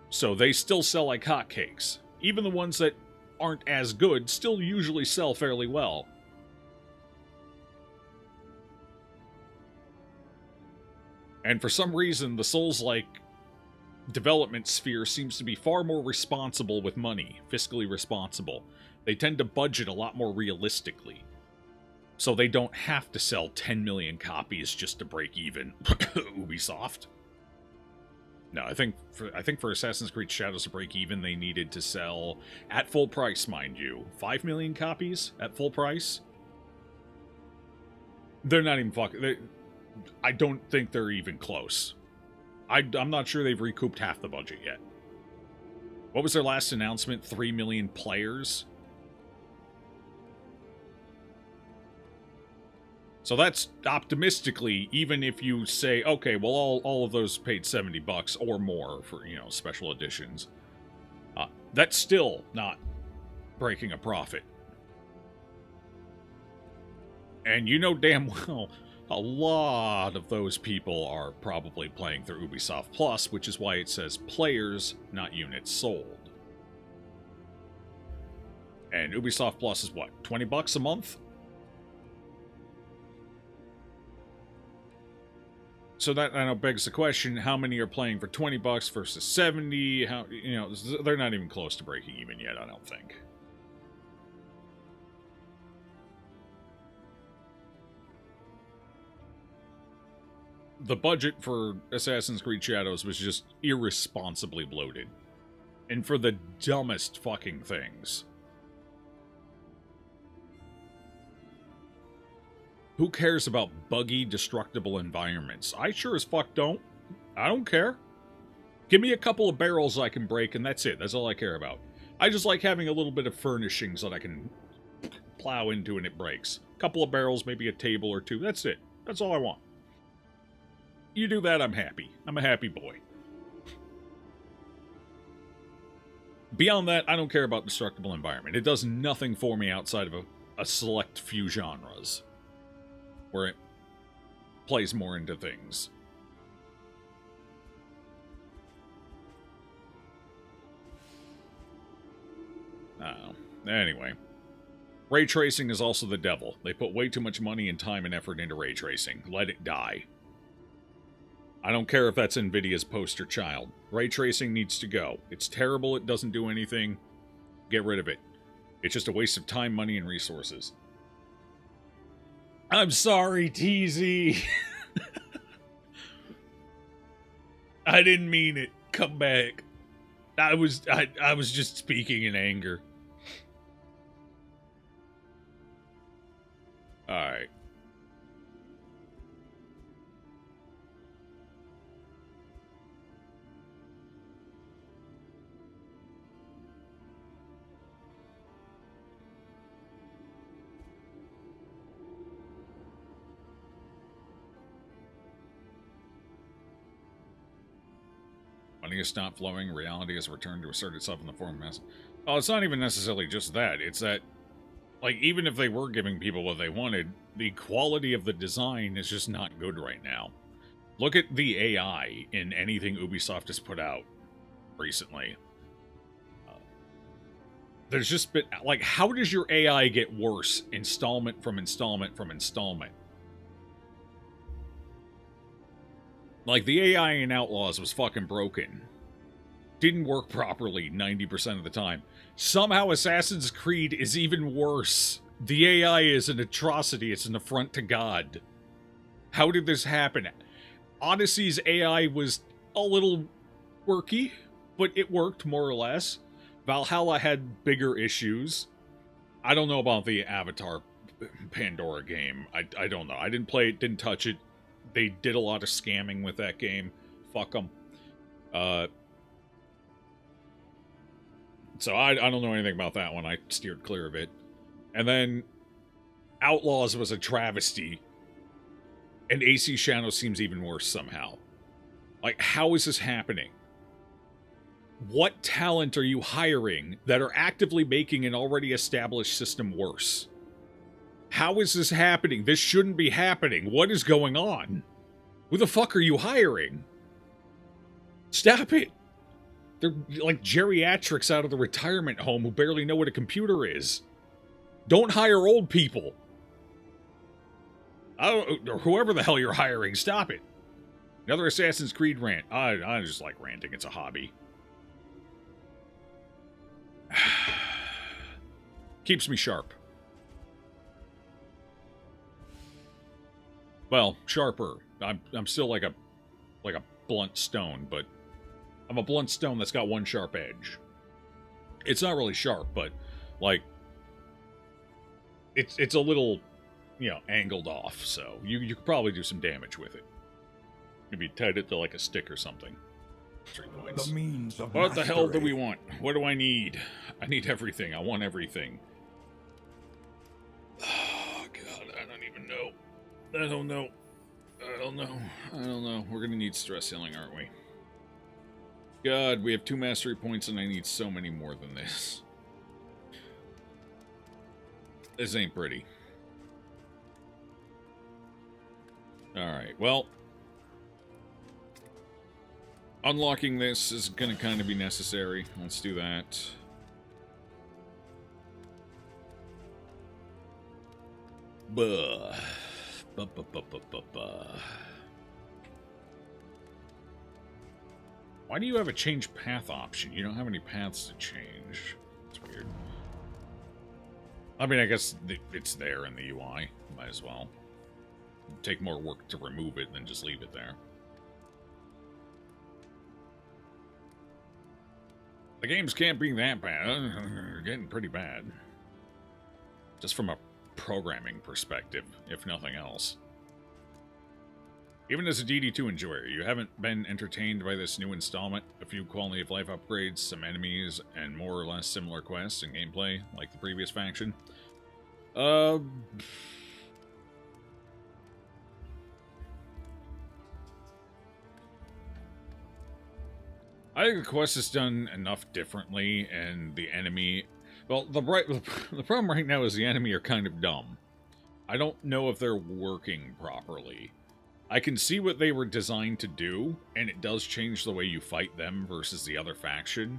So they still sell like hotcakes. Even the ones that aren't as good still usually sell fairly well. And for some reason, the Souls-like development sphere seems to be far more responsible with money, fiscally responsible. They tend to budget a lot more realistically. So they don't have to sell 10 million copies just to break even. Ubisoft. No, I think for Assassin's Creed Shadows to break even, they needed to sell, at full price, mind you, 5 million copies at full price. They're not even fucking... I don't think they're even close. I'm not sure they've recouped half the budget yet. What was their last announcement? 3 million players? So that's optimistically, even if you say, okay, well, all of those paid $70 or more for, special editions. That's still not breaking a profit. And you know damn well, a lot of those people are probably playing through Ubisoft Plus, which is why it says players, not units sold. And Ubisoft Plus is what, $20 a month? So that, I know, begs the question, how many are playing for $20 versus 70? How, they're not even close to breaking even yet, I don't think. The budget for Assassin's Creed Shadows was just irresponsibly bloated. And for the dumbest fucking things. Who cares about buggy, destructible environments? I sure as fuck don't. I don't care. Give me a couple of barrels I can break and that's it. That's all I care about. I just like having a little bit of furnishings that I can plow into and it breaks. A couple of barrels, maybe a table or two. That's it. That's all I want. You do that, I'm happy. I'm a happy boy. Beyond that, I don't care about destructible environment. It does nothing for me outside of a select few genres. Where it plays more into things. Anyway. Ray tracing is also the devil. They put way too much money and time and effort into ray tracing. Let it die. I don't care if that's Nvidia's poster child. Ray tracing needs to go. It's terrible, it doesn't do anything. Get rid of it. It's just a waste of time, money, and resources. I'm sorry, TZ. I didn't mean it. Come back. I was just speaking in anger. Alright. Money has stopped flowing, reality has returned to assert itself in the form of mass. Oh, it's not even necessarily just that. It's that, like, even if they were giving people what they wanted, the quality of the design is just not good right now. Look at the AI in anything Ubisoft has put out recently. there's just been, like, how does your AI get worse installment from installment from installment? Like, the AI in Outlaws was fucking broken. Didn't work properly 90% of the time. Somehow Assassin's Creed is even worse. The AI is an atrocity. It's an affront to God. How did this happen? Odyssey's AI was a little quirky, but it worked more or less. Valhalla had bigger issues. I don't know about the Avatar Pandora game. I don't know. I didn't play it, didn't touch it. They did a lot of scamming with that game. Fuck them. So I don't know anything about that one. I steered clear of it. And then Outlaws was a travesty. And AC Shadow seems even worse somehow. Like, how is this happening? What talent are you hiring that are actively making an already established system worse? How is this happening? This shouldn't be happening. What is going on? Who the fuck are you hiring? Stop it. They're like geriatrics out of the retirement home who barely know what a computer is. Don't hire old people. Or whoever the hell you're hiring, stop it. Another Assassin's Creed rant. I just like ranting. It's a hobby. Keeps me sharp. Well, sharper. I'm still like a blunt stone, but I'm a blunt stone that's got one sharp edge. It's not really sharp, but like it's a little, you know, angled off, so you could probably do some damage with it. Maybe tied it to like a stick or something. 3 points. The means of What the hell do mastery. we want? What do I need? I need everything. I want everything. Oh god, I don't even know. I don't know. We're gonna need stress healing, aren't we? God, we have 2 mastery points and I need so many more than this. This ain't pretty. Alright, well. Unlocking this is gonna kind of be necessary. Let's do that. Buh. Buh. Why do you have a change path option? You don't have any paths to change. It's weird. I mean, I guess it's there in the UI. Might as well. It'd take more work to remove it than just leave it there. The games can't be that bad. They're getting pretty bad. Just from a programming perspective, if nothing else. Even as a DD2 enjoyer, you haven't been entertained by this new installment? A few quality of life upgrades, some enemies, and more or less similar quests and gameplay, like the previous faction? I think the quest is done enough differently, and the enemy... Well, the problem right now is the enemy are kind of dumb. I don't know if they're working properly. I can see what they were designed to do, and it does change the way you fight them versus the other faction.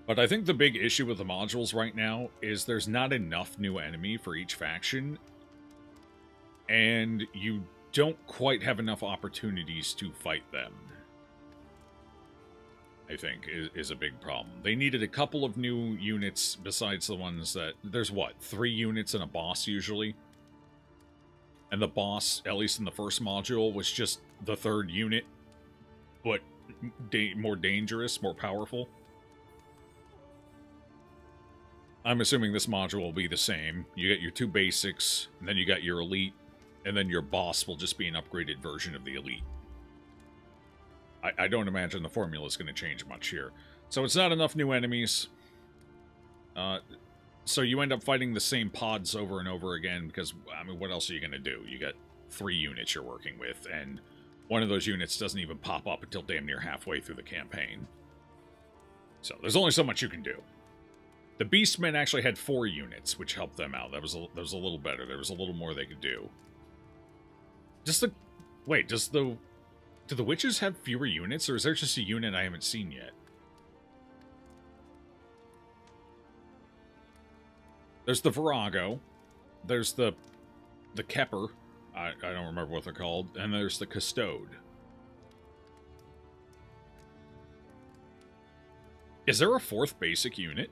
But I think the big issue with the modules right now is there's not enough new enemy for each faction, and you don't quite have enough opportunities to fight them. I think, is a big problem. They needed a couple of new units besides the ones that... There's, what, 3 units and a boss, usually? And the boss, at least in the first module, was just the 3rd unit, but more dangerous, more powerful. I'm assuming this module will be the same. You get your 2 basics, and then you got your elite, and then your boss will just be an upgraded version of the elite. I don't imagine the formula is going to change much here. So it's not enough new enemies. So you end up fighting the same pods over and over again, because, I mean, what else are you going to do? You got 3 units you're working with, and one of those units doesn't even pop up until damn near halfway through the campaign. So there's only so much you can do. The Beastmen actually had 4 units, which helped them out. That was a little better. There was a little more they could do. Wait, do the witches have fewer units, or is there just a unit I haven't seen yet? There's the Virago. There's the Kepper. I don't remember what they're called. And there's the Custode. Is there a fourth basic unit?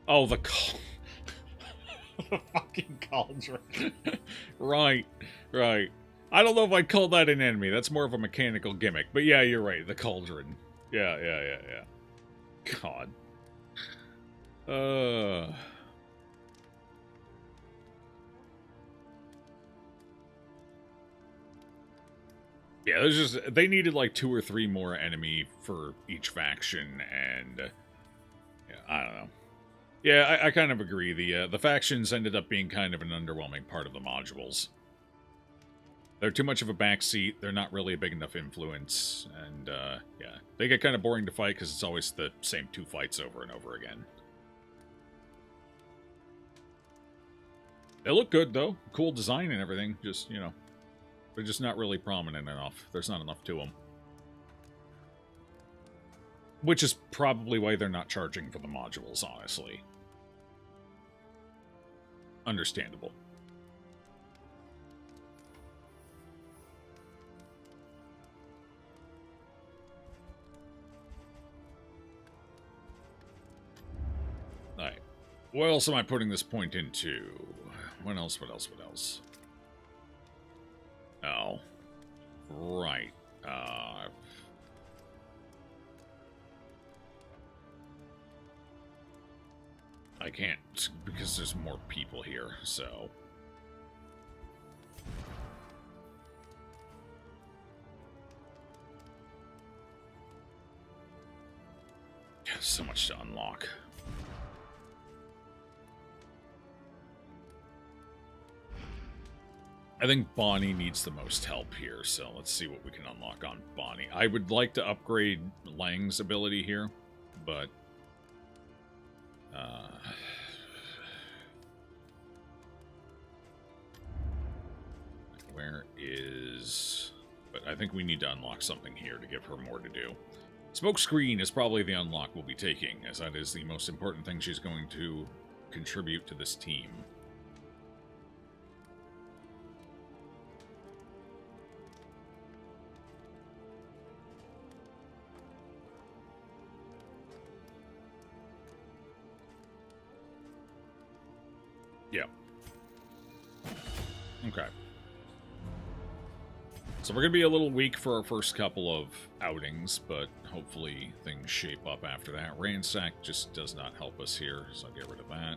Oh, the fucking cauldron. Right. I don't know if I'd call that an enemy. That's more of a mechanical gimmick. But yeah, you're right. The cauldron. Yeah. God. Yeah, there's just... They needed like 2 or 3 more enemy for each faction, and... yeah, I don't know. Yeah, I kind of agree. The factions ended up being kind of an underwhelming part of the modules. They're too much of a backseat, they're not really a big enough influence, and, yeah. They get kind of boring to fight because it's always the same 2 fights over and over again. They look good, though. Cool design and everything, just, you know... They're just not really prominent enough. There's not enough to them. Which is probably why they're not charging for the modules, honestly. Understandable. Alright. What else am I putting this point into? What else? Oh. Right. I can't, because there's more people here, so... So much to unlock. I think Bonnie needs the most help here, so let's see what we can unlock on Bonnie. I would like to upgrade Lang's ability here, but... where is... But I think we need to unlock something here to give her more to do. Smokescreen is probably the unlock we'll be taking, as that is the most important thing she's going to contribute to this team. Yeah. Okay. So we're going to be a little weak for our first couple of outings, but hopefully things shape up after that. Ransack just does not help us here, so I'll get rid of that.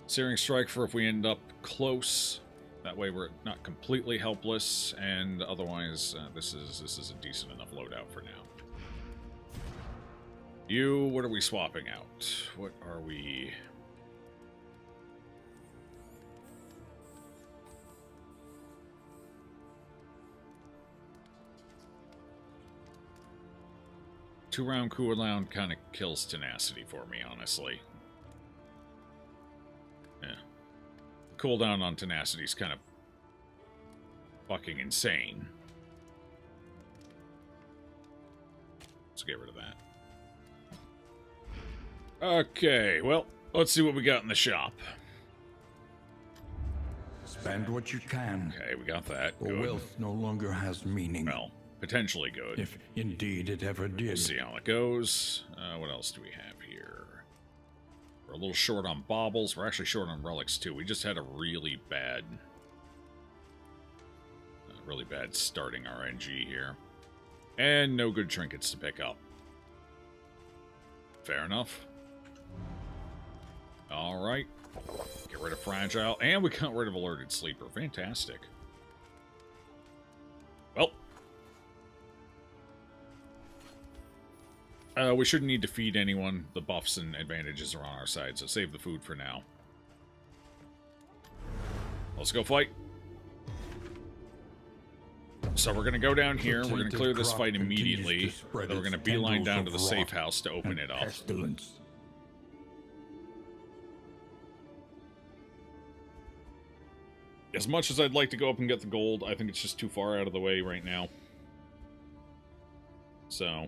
Searing Strike for if we end up close. That way we're not completely helpless, and otherwise this is a decent enough loadout for now. You, what are we swapping out? What are we... Two-round cooldown kind of kills tenacity for me, honestly. Yeah. The cooldown on tenacity is kind of fucking insane. Let's get rid of that. Okay, well, let's see what we got in the shop. Spend what you can. Okay, we got that. Good. Wealth no longer has meaning. Well, potentially good. If indeed it ever did. We'll see how it goes. What else do we have here? We're a little short on baubles. We're actually short on relics, too. We just had a really bad starting RNG here. And no good trinkets to pick up. Fair enough. Alright. Get rid of Fragile. And we got rid of Alerted Sleeper. Fantastic. Well. We shouldn't need to feed anyone. The buffs and advantages are on our side, so save the food for now. Let's go fight. So we're going to go down here. We're going to clear this fight immediately. Then we're going to beeline down to the safe house to open it up. Pestilence. As much as I'd like to go up and get the gold, I think it's just too far out of the way right now. So,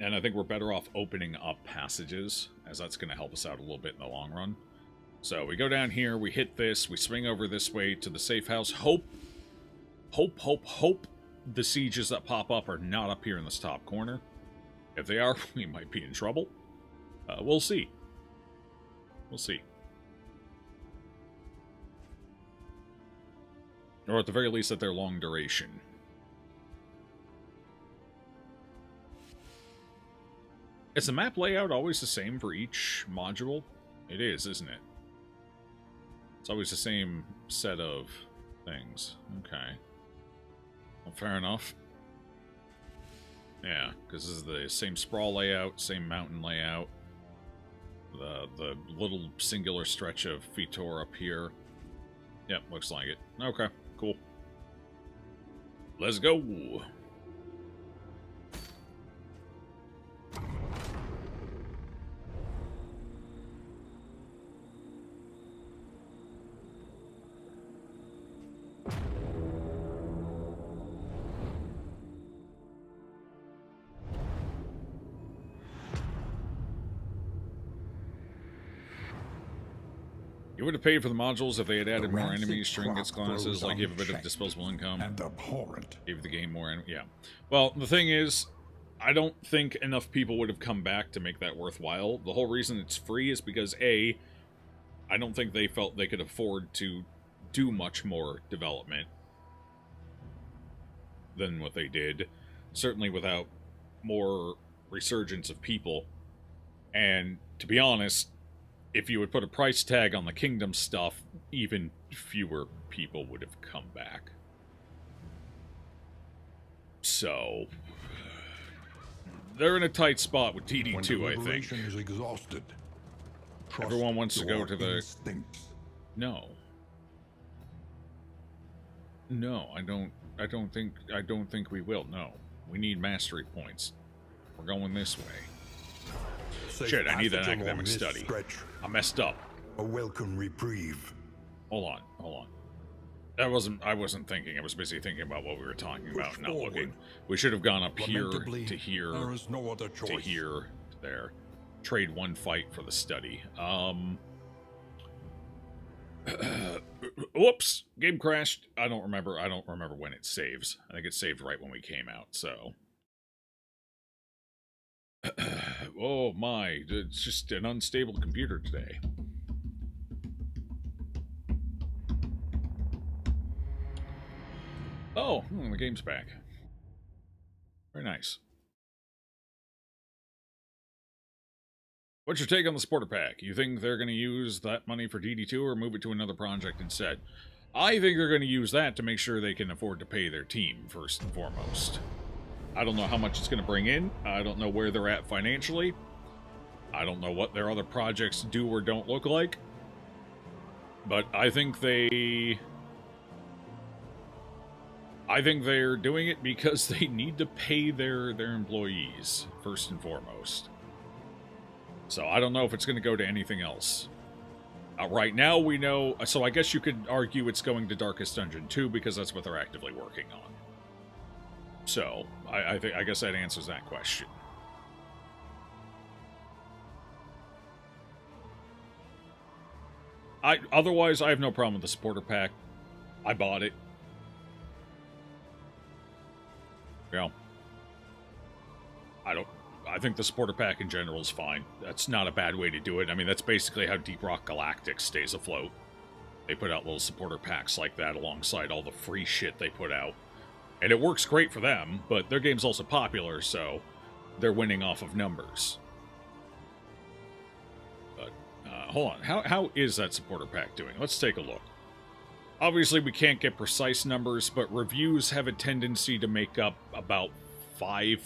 And I think we're better off opening up passages, as that's going to help us out a little bit in the long run. So we go down here, we hit this, we swing over this way to the safe house. Hope the sieges that pop up are not up here in this top corner. If they are, we might be in trouble. We'll see. We'll see. Or at the very least that they're long duration. Is the map layout always the same for each module? It is, isn't it? It's always the same set of things. Okay. Well, fair enough. Yeah, because this is the same sprawl layout, same mountain layout. The little singular stretch of Fetor up here. Yep, looks like it. Okay, cool. Let's go. You would have paid for the modules if they had added more enemies, trinkets, classes, like give a bit of disposable income. And abhorrent. Give the game more yeah. Well, the thing is, I don't think enough people would have come back to make that worthwhile. The whole reason it's free is because, A, I don't think they felt they could afford to do much more development than what they did. Certainly without more resurgence of people. And, to be honest, if you would put a price tag on the Kingdom stuff, even fewer people would have come back. So, they're in a tight spot with DD2, I think. Is exhausted, everyone wants to go to the... instincts. No. No, I don't think we will. No. We need mastery points. We're going this way. Shit, I need that academic study. I messed up. A welcome reprieve. Hold on. I wasn't thinking. I was busy thinking about what we were talking about, not looking. We should have gone up here to here, there is no other choice. to here, to there. Trade one fight for the study. Whoops! Game crashed. I don't remember when it saves. I think it saved right when we came out, so... Oh my, it's just an unstable computer today. Oh, the game's back. Very nice. What's your take on the supporter pack? You think they're going to use that money for DD2 or move it to another project instead? I think they're going to use that to make sure they can afford to pay their team, first and foremost. I don't know how much it's going to bring in. I don't know where they're at financially. I don't know what their other projects do or don't look like. But I think they're doing it because they need to pay their employees, first and foremost. So I don't know if it's going to go to anything else. Right now we know... So I guess you could argue it's going to Darkest Dungeon 2 because that's what they're actively working on. So, I guess that answers that question. Otherwise, I have no problem with the supporter pack. I bought it. Yeah. I think the supporter pack in general is fine. That's not a bad way to do it. I mean, that's basically how Deep Rock Galactic stays afloat. They put out little supporter packs like that alongside all the free shit they put out. And it works great for them, but their game's also popular, so they're winning off of numbers. But, hold on. How is that supporter pack doing? Let's take a look. Obviously, we can't get precise numbers, but reviews have a tendency to make up about 5%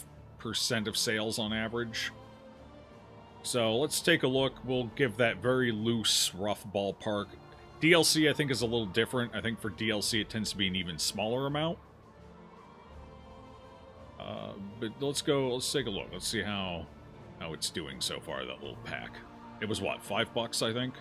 of sales on average. So let's take a look. We'll give that very loose, rough ballpark. DLC, I think, is a little different. I think for DLC, it tends to be an even smaller amount. But let's take a look. Let's see how it's doing so far, that little pack. It was what, $5, I think?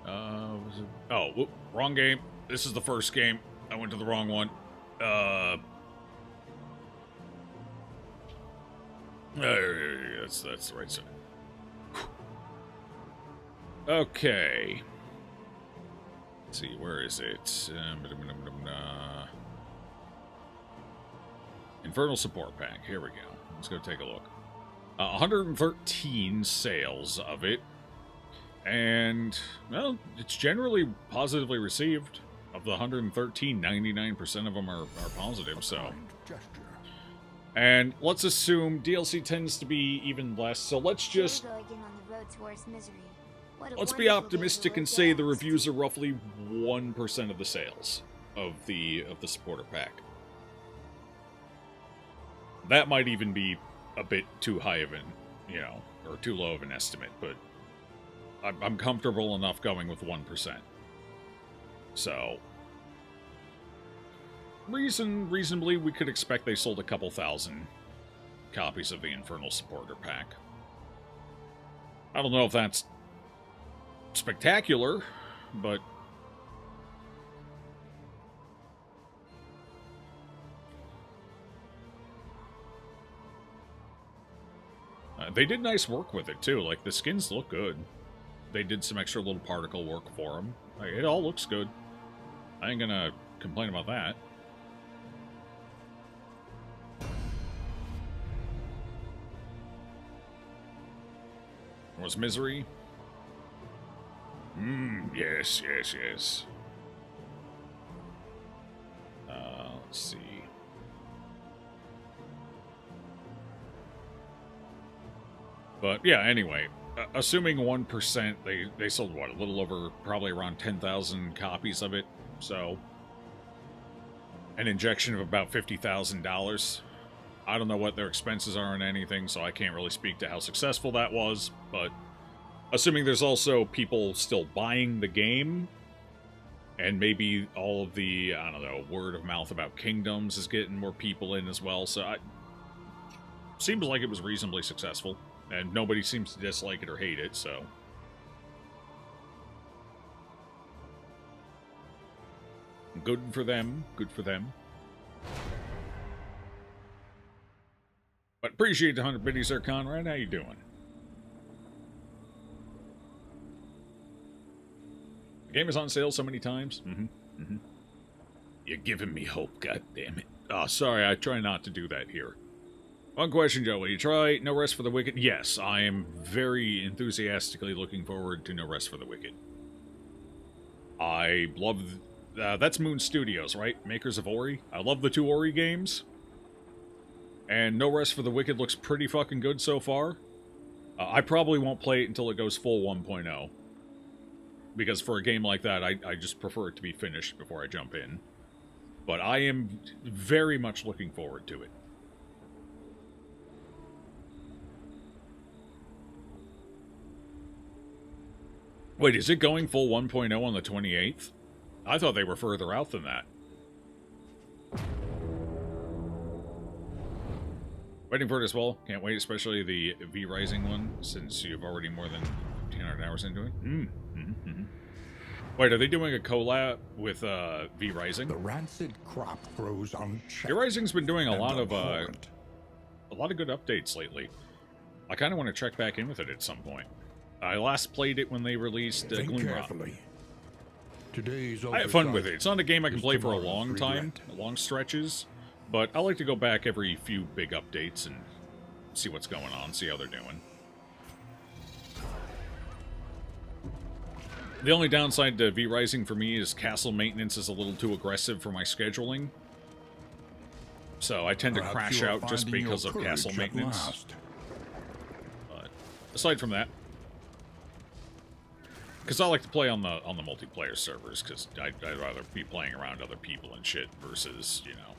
Was it? Oh, whoop, wrong game. This is the first game. I went to the wrong one. That's the right side. Okay. Let's see, where is it? Infernal Support Pack. Here we go. Let's go take a look. 113 sales of it. And, well, it's generally positively received. Of the 113, 99% of them are positive, so... And let's assume DLC tends to be even less, so let's just... Let's be optimistic and say the reviews are roughly 1% of the sales of the supporter pack. That might even be a bit too high of an, you know, or too low of an estimate, but I'm comfortable enough going with 1%. So, reasonably, we could expect they sold a couple thousand copies of the Infernal Supporter Pack. I don't know if that's spectacular, but they did nice work with it too. Like, the skins look good. They did some extra little particle work for them. Like, it all looks good. I ain't gonna complain about that. Was Misery? Yes. Let's see. But, yeah, anyway. Assuming 1%, they sold, what, a little over, probably around 10,000 copies of it. So, an injection of about $50,000. I don't know what their expenses are on anything, so I can't really speak to how successful that was, but assuming there's also people still buying the game, and maybe all of the, I don't know, word of mouth about Kingdoms is getting more people in as well, so seems like it was reasonably successful, and nobody seems to dislike it or hate it, so... Good for them, good for them. But appreciate the 100 biddies there, Conrad. How you doing? The game is on sale so many times. You're giving me hope, god damn it. Oh, sorry, I try not to do that here. One question, Joe. Will you try No Rest for the Wicked? Yes, I am very enthusiastically looking forward to No Rest for the Wicked. I love... that's Moon Studios, right? Makers of Ori. I love the two Ori games. And No Rest for the Wicked looks pretty fucking good so far. I probably won't play it until it goes full 1.0. Because for a game like that, I just prefer it to be finished before I jump in. But I am very much looking forward to it. Wait, is it going full 1.0 on the 28th? I thought they were further out than that. Waiting for it as well. Can't wait, especially the V Rising one, since you've already more than 1,500 hours into it. Wait, are they doing a collab with V Rising? The rancid crop grows unchecked. V Rising's been doing a lot of good updates lately. I kind of want to check back in with it at some point. I last played it when they released Gloomrot. I have fun with it. It's not a game I can play for a long time, long stretches. But I like to go back every few big updates and see what's going on, see how they're doing. The only downside to V Rising for me is castle maintenance is a little too aggressive for my scheduling. So I tend to crash out just because of castle maintenance. But aside from that, because I like to play on the multiplayer servers, because I'd rather be playing around other people and shit versus, you know,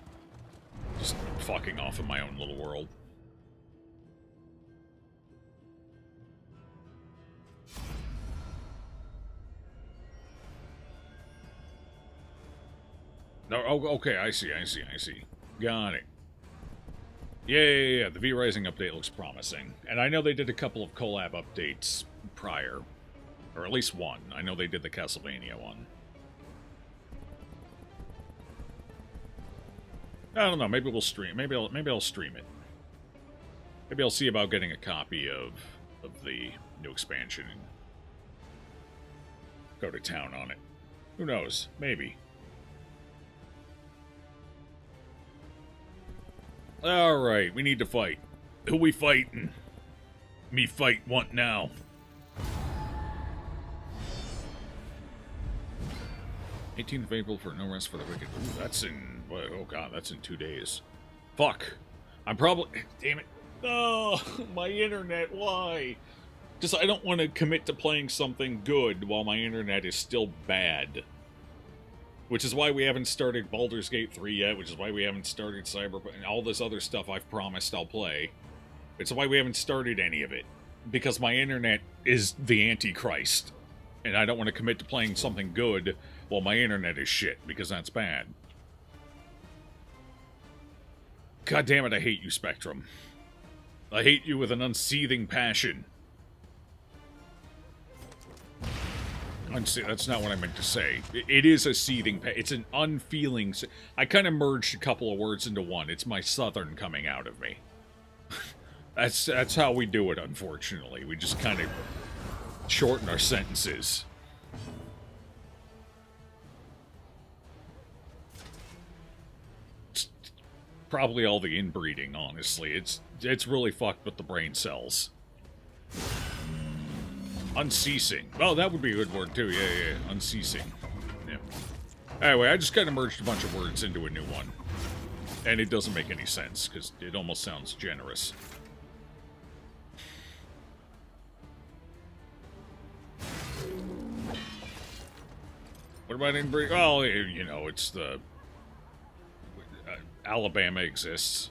just fucking off in my own little world. No, oh, okay, I see. Got it. Yeah. The V-Rising update looks promising. And I know they did a couple of collab updates prior. Or at least one. I know they did the Castlevania one. I don't know. Maybe we'll stream. Maybe I'll stream it. Maybe I'll see about getting a copy of the new expansion and go to town on it. Who knows? Maybe. Alright, we need to fight. Who we fighting? Me fight want now. 18th of April for No Rest for the Wicked. Ooh, that's in... Oh god, that's in 2 days. Fuck. I'm probably... Damn it. Oh, my internet, why? Just, I don't want to commit to playing something good while my internet is still bad. Which is why we haven't started Baldur's Gate 3 yet, which is why we haven't started Cyberpunk, and all this other stuff I've promised I'll play. It's why we haven't started any of it. Because my internet is the Antichrist. And I don't want to commit to playing something good while my internet is shit, because that's bad. God damn it, I hate you, Spectrum. I hate you with an unseething passion. That's not what I meant to say. It is a seething it's an unfeeling... I kind of merged a couple of words into one. It's my southern coming out of me. That's how we do it, unfortunately. We just kind of shorten our sentences. It's probably all the inbreeding, honestly. It's really fucked with the brain cells. Unceasing. Oh, that would be a good word, too. Yeah. Unceasing. Yeah. Anyway, I just kind of merged a bunch of words into a new one. And it doesn't make any sense, because it almost sounds generous. What about inbreeding? Well, you know, it's the... Alabama exists.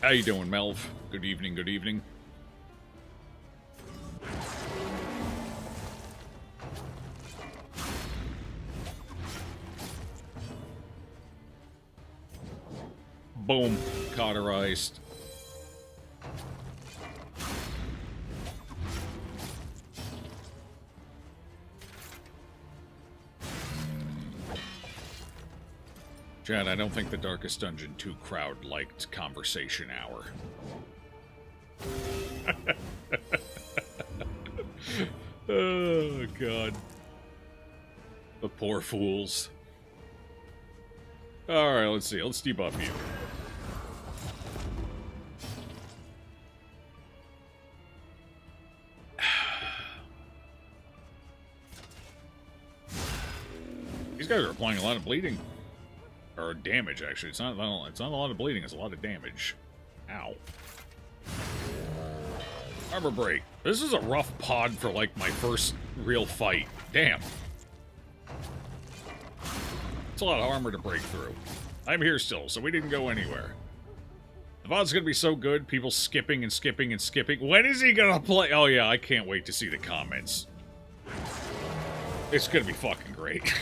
How you doing, Melv? Good evening, good evening. Boom. Cauterized. Chad, I don't think the Darkest Dungeon 2 crowd liked Conversation Hour. Oh, God. The poor fools. Alright, let's see. Let's debuff you. These guys are applying a lot of bleeding. Or damage, actually. It's not a lot of bleeding, it's a lot of damage. Ow. Armor break. This is a rough pod for, like, my first real fight. Damn. It's a lot of armor to break through. I'm here still, so we didn't go anywhere. The pod's gonna be so good, people skipping and skipping and skipping. When is he gonna play? Oh yeah, I can't wait to see the comments. It's gonna be fucking great.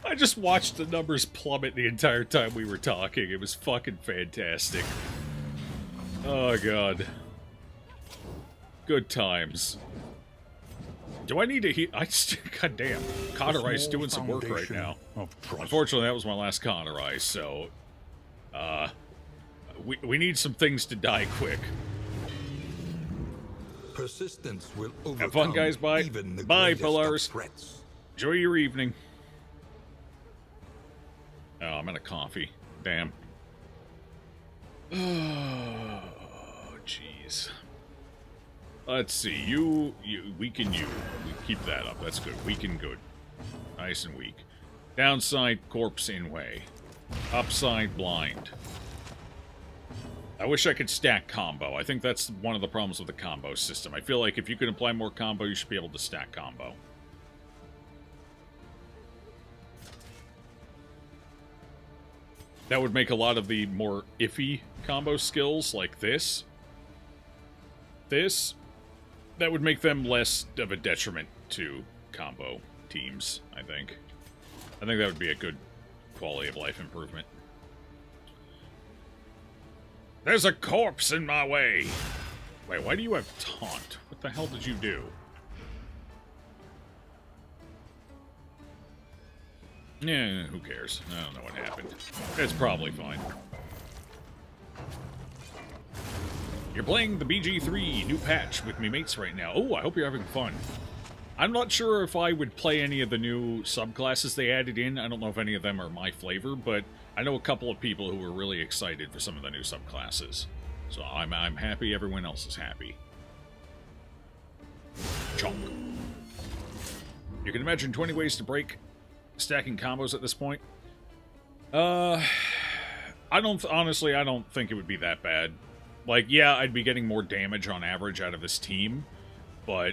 I just watched the numbers plummet the entire time we were talking. It was fucking fantastic. Oh, God. Good times. Do I need to heal? God damn. Cauterize doing some work right now. Unfortunately, that was my last Cauterize, so... We need some things to die quick. Persistence will overcome. Have fun, guys. Bye. Bye, Polaris. Enjoy your evening. Oh, I'm out of coffee. Damn. Oh, jeez. Let's see. You. Weaken you. We keep that up. That's good. Weaken good. Nice and weak. Downside, corpse in way. Upside, blind. I wish I could stack combo. I think that's one of the problems with the combo system. I feel like if you can apply more combo, you should be able to stack combo. That would make a lot of the more iffy combo skills, like this, that would make them less of a detriment to combo teams, I think. I think that would be a good quality of life improvement. There's a corpse in my way! Wait, why do you have taunt? What the hell did you do? Yeah, who cares? I don't know what happened. It's probably fine. You're playing the BG3 new patch with me mates right now. Oh, I hope you're having fun. I'm not sure if I would play any of the new subclasses they added in. I don't know if any of them are my flavor, but I know a couple of people who were really excited for some of the new subclasses. So I'm happy everyone else is happy. Chunk. You can imagine 20 ways to break stacking combos at this point. Honestly, I don't think it would be that bad. Like, yeah, I'd be getting more damage on average out of this team, but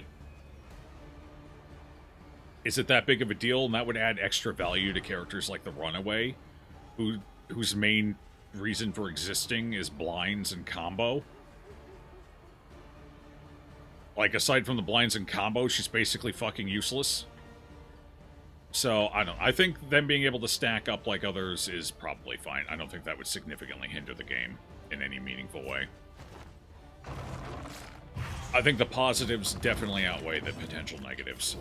is it that big of a deal? And that would add extra value to characters like the Runaway, whose main reason for existing is blinds and combo. Like, aside from the blinds and combo, she's basically fucking useless. So, I don't know. I think them being able to stack up like others is probably fine. I don't think that would significantly hinder the game in any meaningful way. I think the positives definitely outweigh the potential negatives.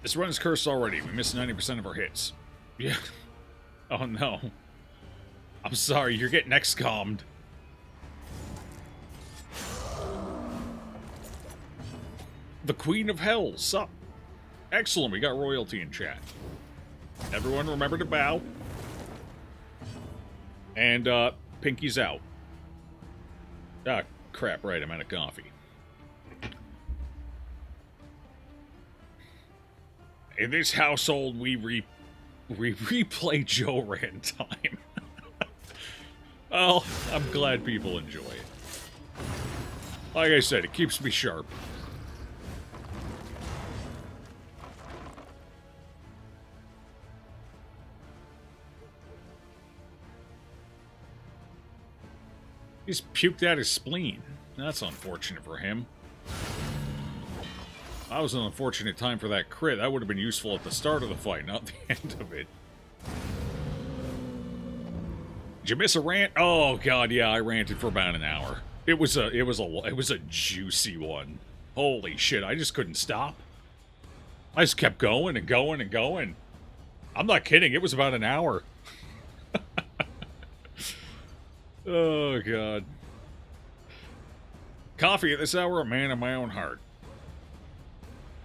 This run is cursed already. We missed 90% of our hits. Yeah. Oh no. I'm sorry, you're getting XCOM'd. The Queen of Hell, sup? Excellent, we got royalty in chat. Everyone remember to bow. And, pinky's out. Ah, crap, right, I'm out of coffee. In this household, we replay Joe Rand time. Well, I'm glad people enjoy it. Like I said, it keeps me sharp. He's puked out his spleen. That's unfortunate for him. That was an unfortunate time for that crit. That would have been useful at the start of the fight, not the end of it. Did you miss a rant? Oh god, yeah, I ranted for about an hour. It was a juicy one. Holy shit, I just couldn't stop. I just kept going and going and going. I'm not kidding, it was about an hour. Oh, God. Coffee at this hour, a man of my own heart.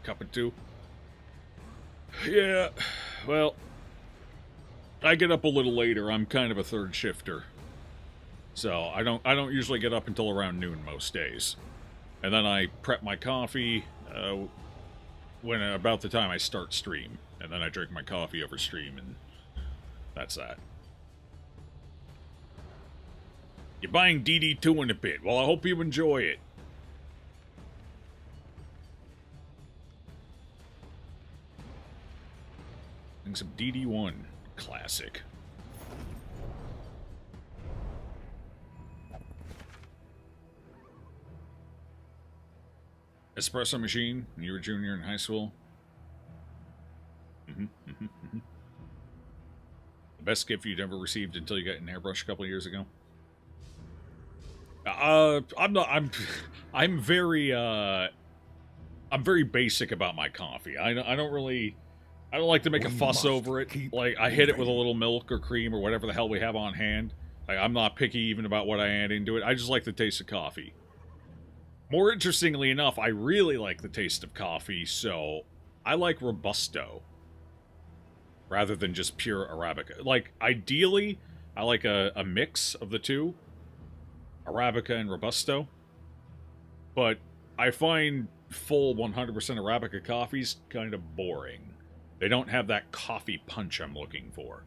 Cup of two. Yeah, well, I get up a little later. I'm kind of a third shifter. So, I don't usually get up until around noon most days. And then I prep my coffee when about the time I start stream. And then I drink my coffee over stream, and that's that. You're buying DD2 in a bit. Well, I hope you enjoy it. And some DD1 classic. Espresso machine when you were a junior in high school. The best gift you'd ever received until you got an airbrush a couple of years ago. I'm very basic about my coffee. I don't like to make a fuss over it. Like, I hit it with a little milk or cream or whatever the hell we have on hand. Like, I'm not picky even about what I add into it. I just like the taste of coffee. More interestingly enough, I really like the taste of coffee, so I like Robusto rather than just pure Arabica. Like, ideally, I like a mix of the two. Arabica and Robusto, but I find full 100% Arabica coffees kind of boring. They don't have that coffee punch I'm looking for.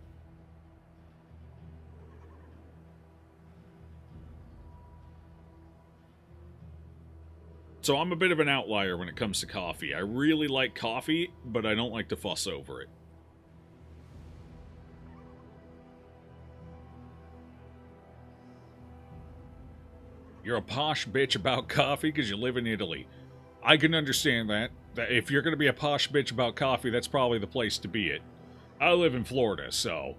So I'm a bit of an outlier when it comes to coffee. I really like coffee, but I don't like to fuss over it. You're a posh bitch about coffee because you live in Italy. I can understand that. That if you're going to be a posh bitch about coffee, that's probably the place to be it. I live in Florida, so...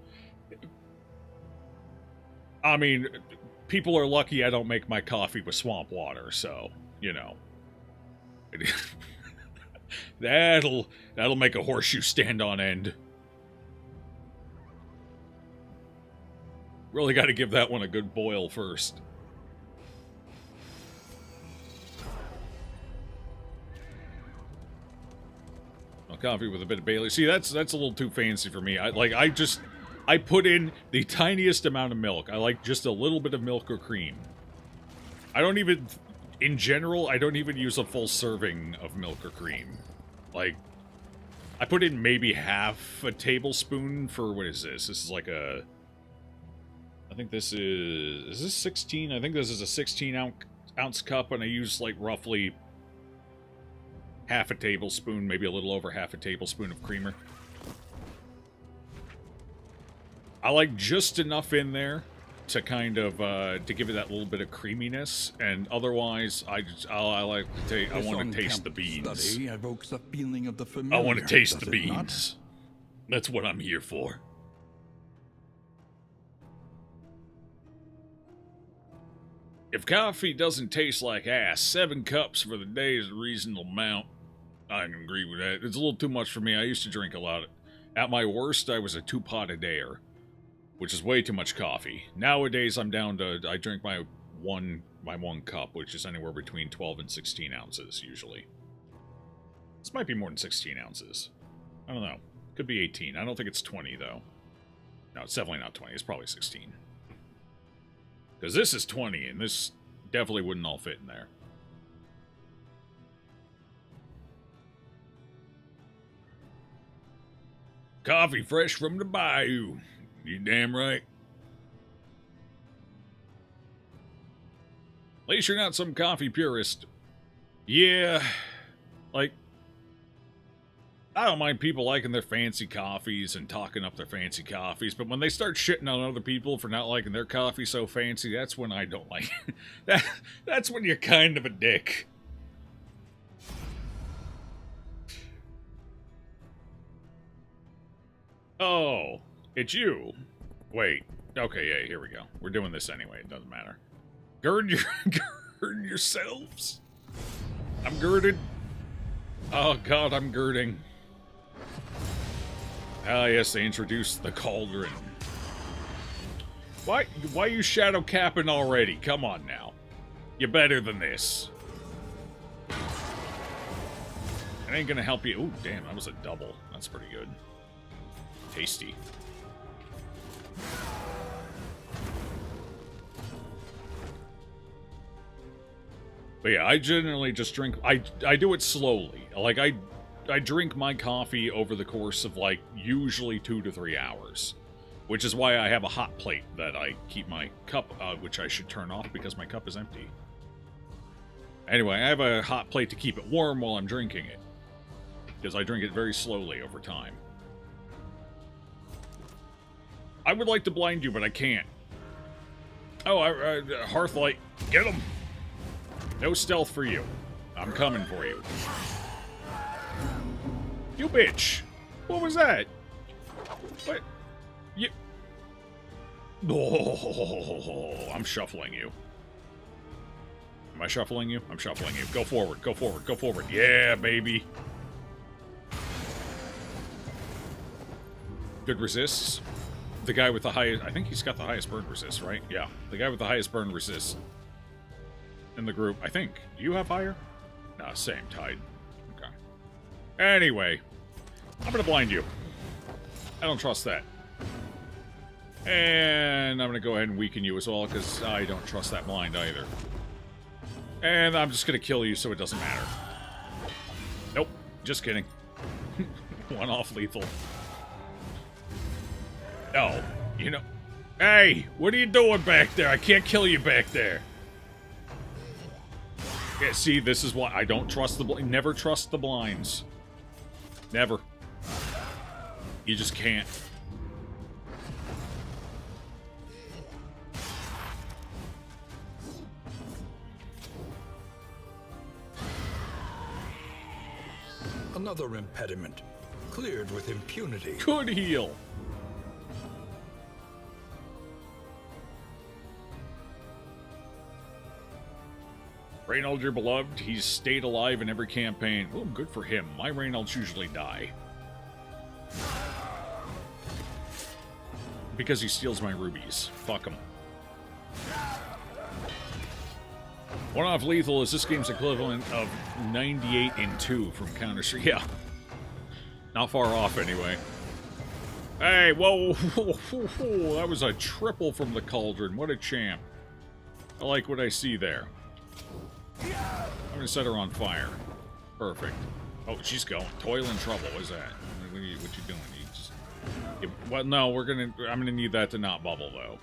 I mean, people are lucky I don't make my coffee with swamp water, so, you know. That'll make a horseshoe stand on end. Really got to give that one a good boil first. Coffee with a bit of Bailey. See, that's a little too fancy for me. I put in the tiniest amount of milk. I like just a little bit of milk or cream. I don't even, in general, I don't even use a full serving of milk or cream. Like, I put in maybe half a tablespoon for, what is this? This is like a, I think this is this 16? I think this is a 16 ounce cup, and I use like roughly half a tablespoon, maybe a little over half a tablespoon of creamer. I like just enough in there to kind of to give it that little bit of creaminess, and otherwise, I like to take. I want to taste the beans. Evokes a feeling of the I familiar, want to taste the does it not? beans. That's what I'm here for. If coffee doesn't taste like ass, 7 cups for the day is a reasonable amount. I can agree with that. It's a little too much for me. I used to drink a lot. At my worst, I was a 2-pot a dayer, which is way too much coffee. Nowadays, I'm down to, I drink my one cup, which is anywhere between 12 and 16 ounces, usually. This might be more than 16 ounces. I don't know. Could be 18. I don't think it's 20, though. No, it's definitely not 20. It's probably 16. Because this is 20, and this definitely wouldn't all fit in there. Coffee fresh from the bayou. You damn right. At least you're not some coffee purist. Yeah, like, I don't mind people liking their fancy coffees and talking up their fancy coffees, but when they start shitting on other people for not liking their coffee so fancy, that's when I don't like it. That's when you're kind of a dick. Oh, it's you. Wait. Okay, yeah, here we go. We're doing this anyway. It doesn't matter. Gird yourselves. I'm girded. Oh, God, I'm girding. Ah, yes, they introduced the cauldron. Why you shadow capping already? Come on now. You're better than this. It ain't gonna help you. Ooh, damn, that was a double. That's pretty good. Tasty. But yeah, I generally just drink... I do it slowly. Like, I drink my coffee over the course of, like, usually 2 to 3 hours. Which is why I have a hot plate that I keep my cup, which I should turn off because my cup is empty. Anyway, I have a hot plate to keep it warm while I'm drinking it. Because I drink it very slowly over time. I would like to blind you, but I can't. Oh, Hearthlight, get him! No stealth for you. I'm coming for you. You bitch! What was that? What? You... Oh, I'm shuffling you. Am I shuffling you? I'm shuffling you. Go forward, go forward, go forward. Yeah, baby. Good resists. The guy with the highest... I think he's got the highest burn resist, right? Yeah. The guy with the highest burn resist in the group. I think. Do you have higher? Nah, same. Tied. Okay. Anyway. I'm gonna blind you. I don't trust that. And I'm gonna go ahead and weaken you as well, because I don't trust that blind either. And I'm just gonna kill you so it doesn't matter. Nope. Just kidding. One off lethal. Oh, you know... Hey, what are you doing back there? I can't kill you back there. Yeah, see, this is why I don't trust the... Never trust the blinds. Never. You just can't. Another impediment. Cleared with impunity. Good heal. Reynold, your beloved, he's stayed alive in every campaign. Oh, good for him. My Reynolds usually die. Because he steals my rubies. Fuck him. One-off lethal is this game's equivalent of 98 and 2 from Counter-Strike. Yeah. Not far off, anyway. Hey, whoa, that was a triple from the Cauldron. What a champ. I like what I see there. I'm gonna set her on fire. Perfect. Oh, she's going. Toil and trouble. What's that? What you doing? You just... well, no, I'm gonna need that to not bubble, though.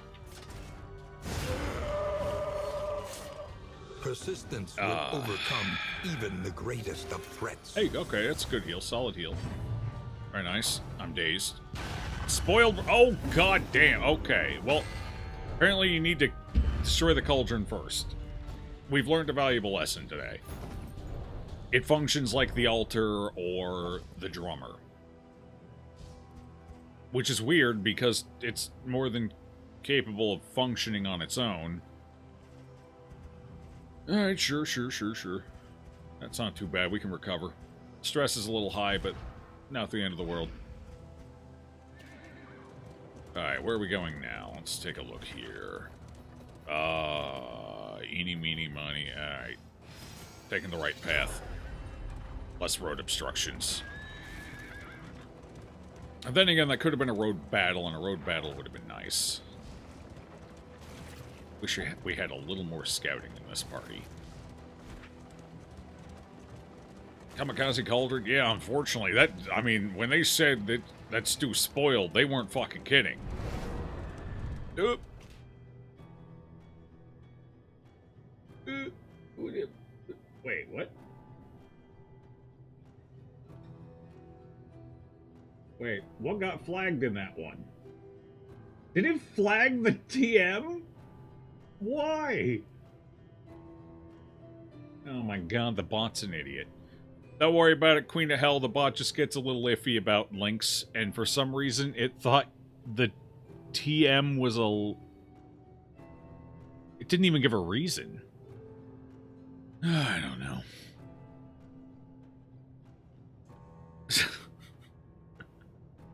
Persistence will overcome even the greatest of threats. Hey, okay, that's a good heal. Solid heal. Very nice. I'm dazed. Spoiled. Oh, god damn. Okay. Well, apparently you need to destroy the Cauldron first. We've learned a valuable lesson today. It functions like the altar or the drummer. Which is weird because it's more than capable of functioning on its own. Alright, sure. That's not too bad. We can recover. Stress is a little high, but not the end of the world. Alright, where are we going now? Let's take a look here. Eeny, meeny, miny. Alright. Taking the right path. Less road obstructions. And then again, that could have been a road battle, and a road battle would have been nice. Wish we had a little more scouting in this party. Kamikaze Cauldron? Yeah, unfortunately. I mean, when they said that that stew's spoiled, they weren't fucking kidding. Oop. Wait, what? Wait, what got flagged in that one? Did it flag the TM? Why? Oh my god, the bot's an idiot. Don't worry about it, Queen of Hell. The bot just gets a little iffy about links, and for some reason it thought the TM was a... It didn't even give a reason. I don't know.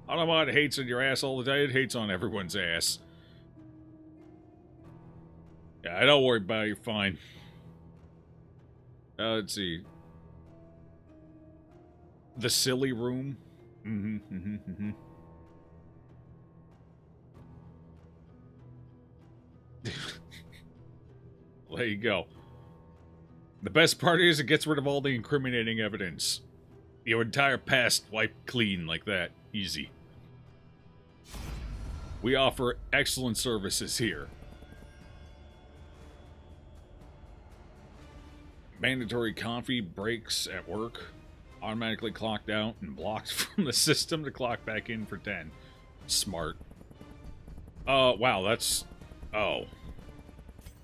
Autobot hates on your ass all the time. It hates on everyone's ass. Yeah, don't worry about it. You're fine. Let's see. The silly room. There you go. The best part is it gets rid of all the incriminating evidence. Your entire past wiped clean like that. Easy. We offer excellent services here. Mandatory coffee breaks at work. Automatically clocked out and blocked from the system to clock back in for 10. Smart. Wow, that's... Oh.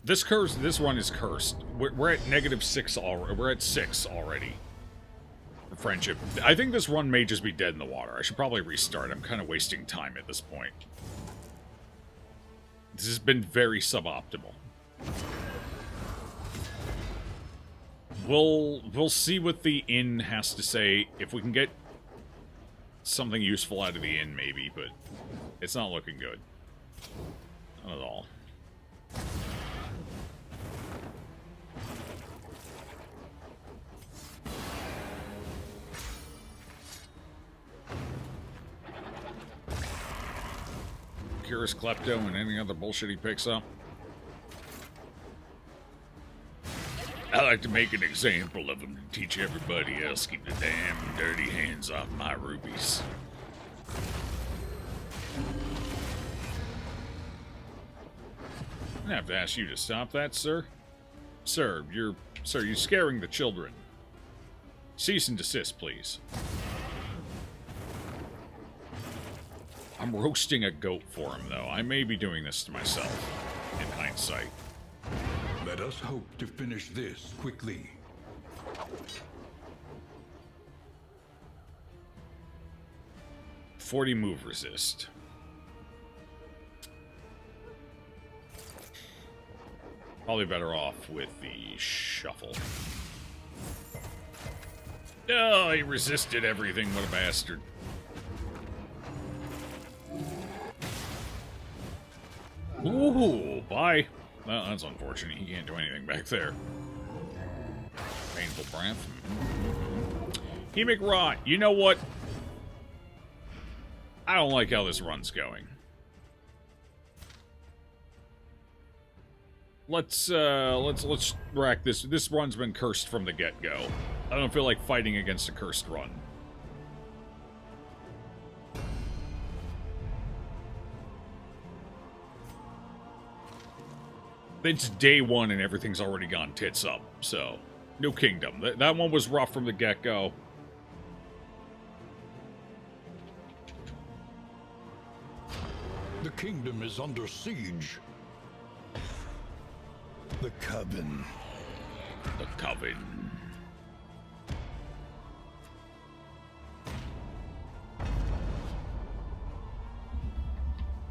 This one is cursed. We're at -6 already. We're at 6 already. For friendship. I think this run may just be dead in the water. I should probably restart. I'm kind of wasting time at this point. This has been very suboptimal. We'll see what the inn has to say. If we can get something useful out of the inn, maybe, but it's not looking good. Not at all. Curious Klepto and any other bullshit he picks up. I like to make an example of him to teach everybody else keep the damn dirty hands off my rubies. I have to ask you to stop that, sir. Sir, you're scaring the children. Cease and desist, please. I'm roasting a goat for him, though. I may be doing this to myself, in hindsight. Let us hope to finish this quickly. 40 move resist. Probably better off with the shuffle. Oh, he resisted everything. What a bastard. Ooh, bye. Well, that's unfortunate. He can't do anything back there. Painful breath. Hemic Rot. You know what? I don't like how this run's going. Let's rack this. This run's been cursed from the get-go. I don't feel like fighting against a cursed run. It's day one and everything's already gone tits up, so... New Kingdom. That one was rough from the get-go. The kingdom is under siege. The Coven. The Coven.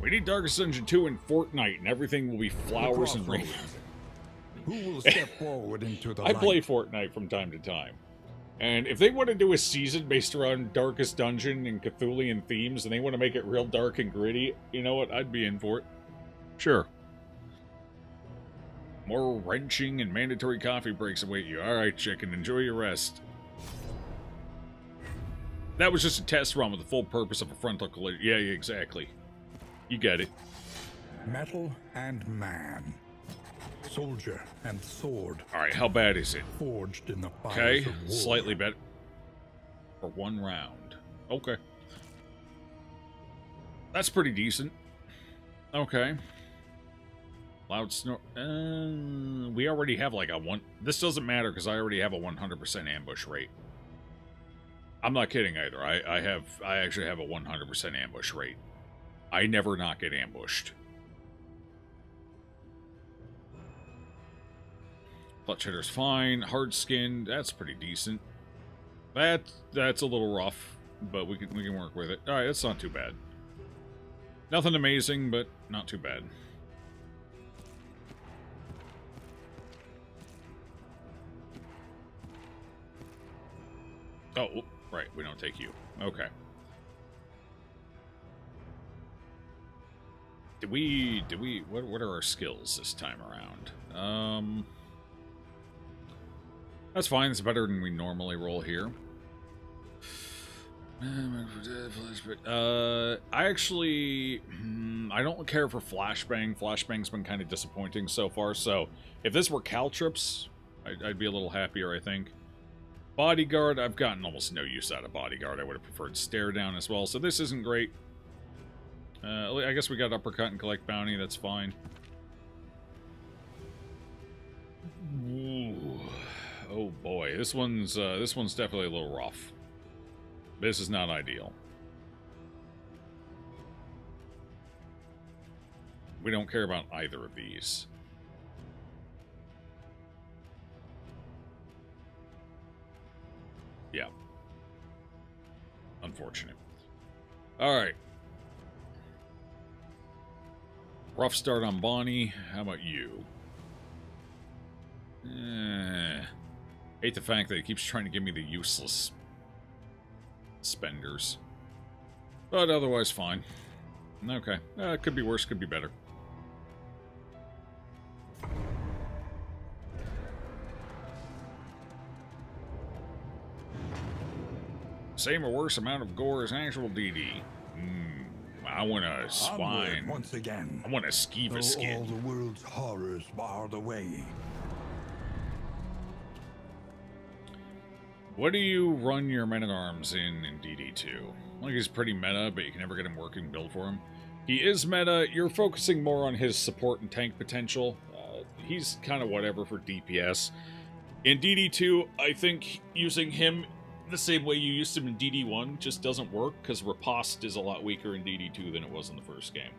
We need Darkest Dungeon 2 in Fortnite, and everything will be flowers and rain. Who will step forward into the I light? play Fortnite from time to time. And if they want to do a season based around Darkest Dungeon and Cthulian themes, and they want to make it real dark and gritty, you know what? I'd be in for it. Sure. More wrenching and mandatory coffee breaks await you. Alright, chicken, enjoy your rest. That was just a test run with the full purpose of a frontal collision. Yeah, exactly. You get it. Metal and man. Soldier and sword. Alright, how bad is it? Forged in the fires Okay, of war. slightly better. For one round. Okay. That's pretty decent. Okay. Loud snort. We already have like a one. This doesn't matter because I already have a 100% ambush rate. I'm not kidding either. I actually have a 100% ambush rate. I never not get ambushed. Clutch hitter's fine. Hard skin, that's pretty decent. That's a little rough, but we can work with it. All right, that's not too bad. Nothing amazing, but not too bad. Oh, right, we don't take you. Okay. What are our skills this time around? That's fine, it's better than we normally roll here. I actually, I don't care for Flashbang. Flashbang's been kind of disappointing so far, so if this were Caltrips, I'd be a little happier, I think. Bodyguard, I've gotten almost no use out of Bodyguard. I would have preferred Stare Down as well, so this isn't great. I guess we got Uppercut and Collect Bounty, that's fine. Ooh. Oh boy, this one's definitely a little rough. This is not ideal. We don't care about either of these. Yeah. Unfortunate. Alright. Rough start on Bonnie. How about you? Hate the fact that he keeps trying to give me the useless spenders. But otherwise fine. Okay. It could be worse, could be better. Same or worse amount of gore as actual DD. I want a spine. Onward once again. I want a Skiva Though skin. all the world's horrors bar the way. What do you run your men-at-arms in DD2? Like, he's pretty meta, but you can never get him working build for him. He is meta. You're focusing more on his support and tank potential. He's kind of whatever for DPS. In DD2, I think using him the same way you used him in DD1 just doesn't work, because Riposte is a lot weaker in DD2 than it was in the first game.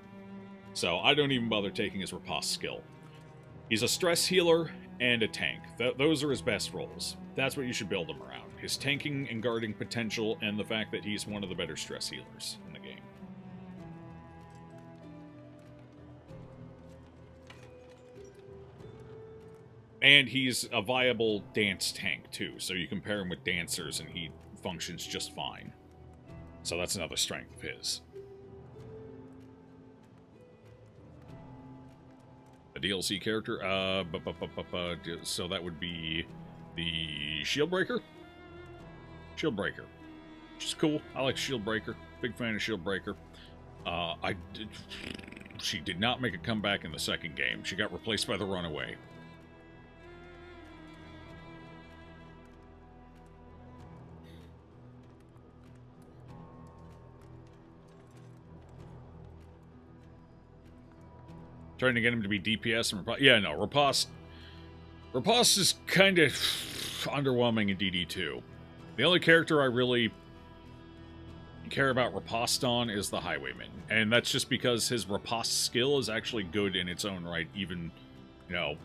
So I don't even bother taking his Riposte skill. He's a stress healer and a tank. Those are his best roles. That's what you should build him around. His tanking and guarding potential and the fact that he's one of the better stress healers in the game. And he's a viable dance tank, too. So you can pair him with dancers, and he functions just fine. So that's another strength of his. A DLC character? So that would be the Shieldbreaker? Shieldbreaker. Which is cool. I like Shieldbreaker. Big fan of Shieldbreaker. She did not make a comeback in the second game. She got replaced by the Runaway. Trying to get him to be DPS and Riposte. Yeah, no, Riposte is kind of underwhelming in DD2. The only character I really care about Riposte on is the Highwayman. And that's just because his Riposte skill is actually good in its own right, even, you know,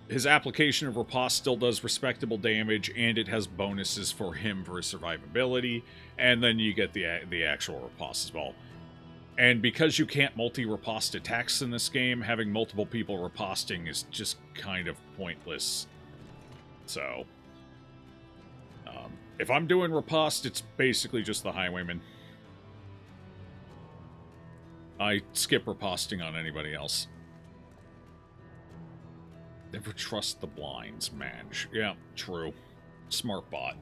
his application of Riposte still does respectable damage, and it has bonuses for him for his survivability, and then you get the actual Riposte as well. And because you can't multi-riposte attacks in this game, having multiple people riposting is just kind of pointless. So, if I'm doing riposte, it's basically just the Highwayman. I skip riposting on anybody else. Never trust the blinds, Madge. Yeah, true. Smart bot.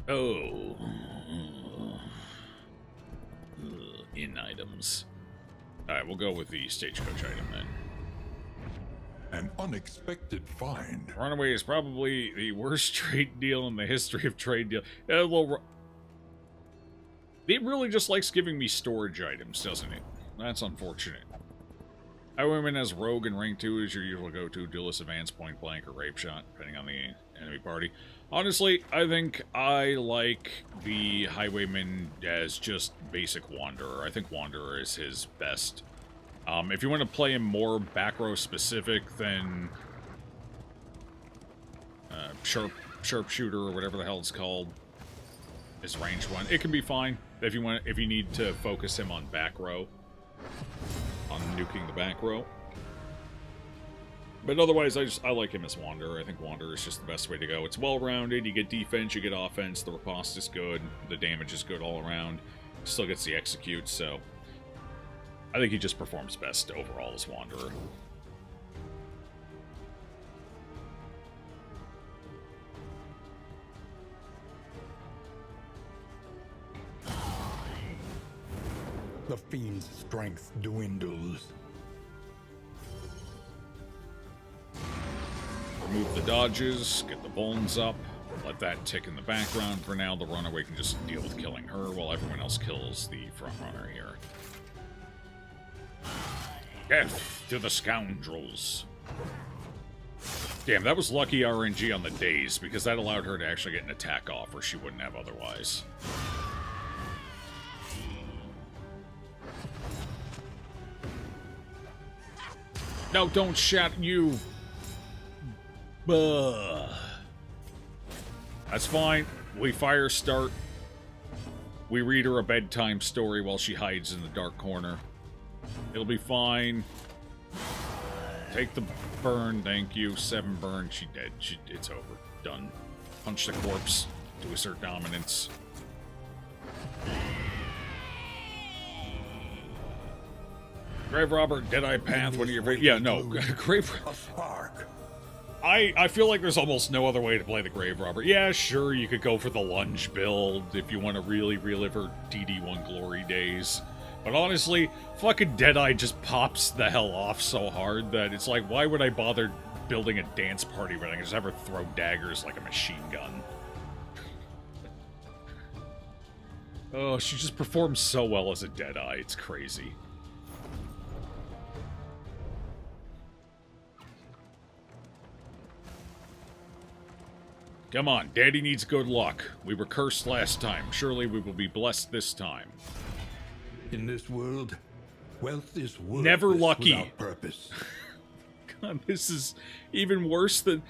Oh. In items. Alright, we'll go with the stagecoach item then. An unexpected find. Runaway is probably the worst trade deal in the history of trade deal. Well, it really just likes giving me storage items, doesn't it? That's unfortunate. Highwayman as rogue and rank 2 is your usual go-to. Duelist, advance, point blank, or rape shot, depending on the enemy party. Honestly, I think I like the Highwayman as just basic Wanderer. I think Wanderer is his best. If you want to play him more back row specific, then sharpshooter or whatever the hell it's called is ranged one. It can be fine if you need to focus him on back row, on nuking the back row. But otherwise, I like him as Wanderer. I think Wanderer is just the best way to go. It's well-rounded. You get defense, you get offense. The riposte is good. The damage is good all around. Still gets the execute, so I think he just performs best overall as Wanderer. The fiend's strength dwindles. Remove the dodges, get the bones up, let that tick in the background. For now, the Runaway can just deal with killing her while everyone else kills the frontrunner here. Death to the scoundrels. Damn, that was lucky RNG on the daze, because that allowed her to actually get an attack off, or she wouldn't have otherwise. No, don't shout, you. That's fine. We fire start. We read her a bedtime story while she hides in the dark corner. It'll be fine. Take the burn, thank you. 7 burn, she dead. It's over. Done. Punch the corpse to assert dominance. Grave Robber, Deadeye Path, one of your... Yeah, no. Grave... A spark. I feel like there's almost no other way to play the Grave Robber. Yeah, sure, you could go for the lunge build if you want to really relive her DD1 glory days. But honestly, fucking Deadeye just pops the hell off so hard that it's like, why would I bother building a dance party when I can just have her throw daggers like a machine gun? Oh, she just performs so well as a Deadeye, it's crazy. Come on, Daddy needs good luck. We were cursed last time. Surely we will be blessed this time. In this world, wealth is worthless Never lucky. without purpose. God, this is even worse than...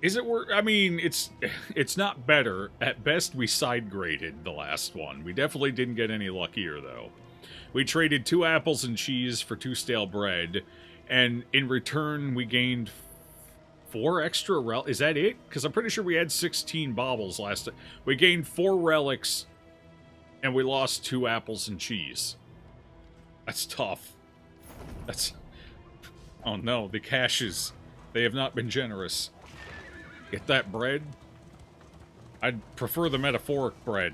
is it worse? I mean, it's not better. At best, we side-graded the last one. We definitely didn't get any luckier, though. We traded 2 apples and cheese for 2 stale bread, and in return we gained 4 extra relics. Is that it? Because I'm pretty sure we had 16 baubles last time. We gained 4 relics, and we lost 2 apples and cheese. That's tough. That's... Oh no, the caches. They have not been generous. Get that bread? I'd prefer the metaphoric bread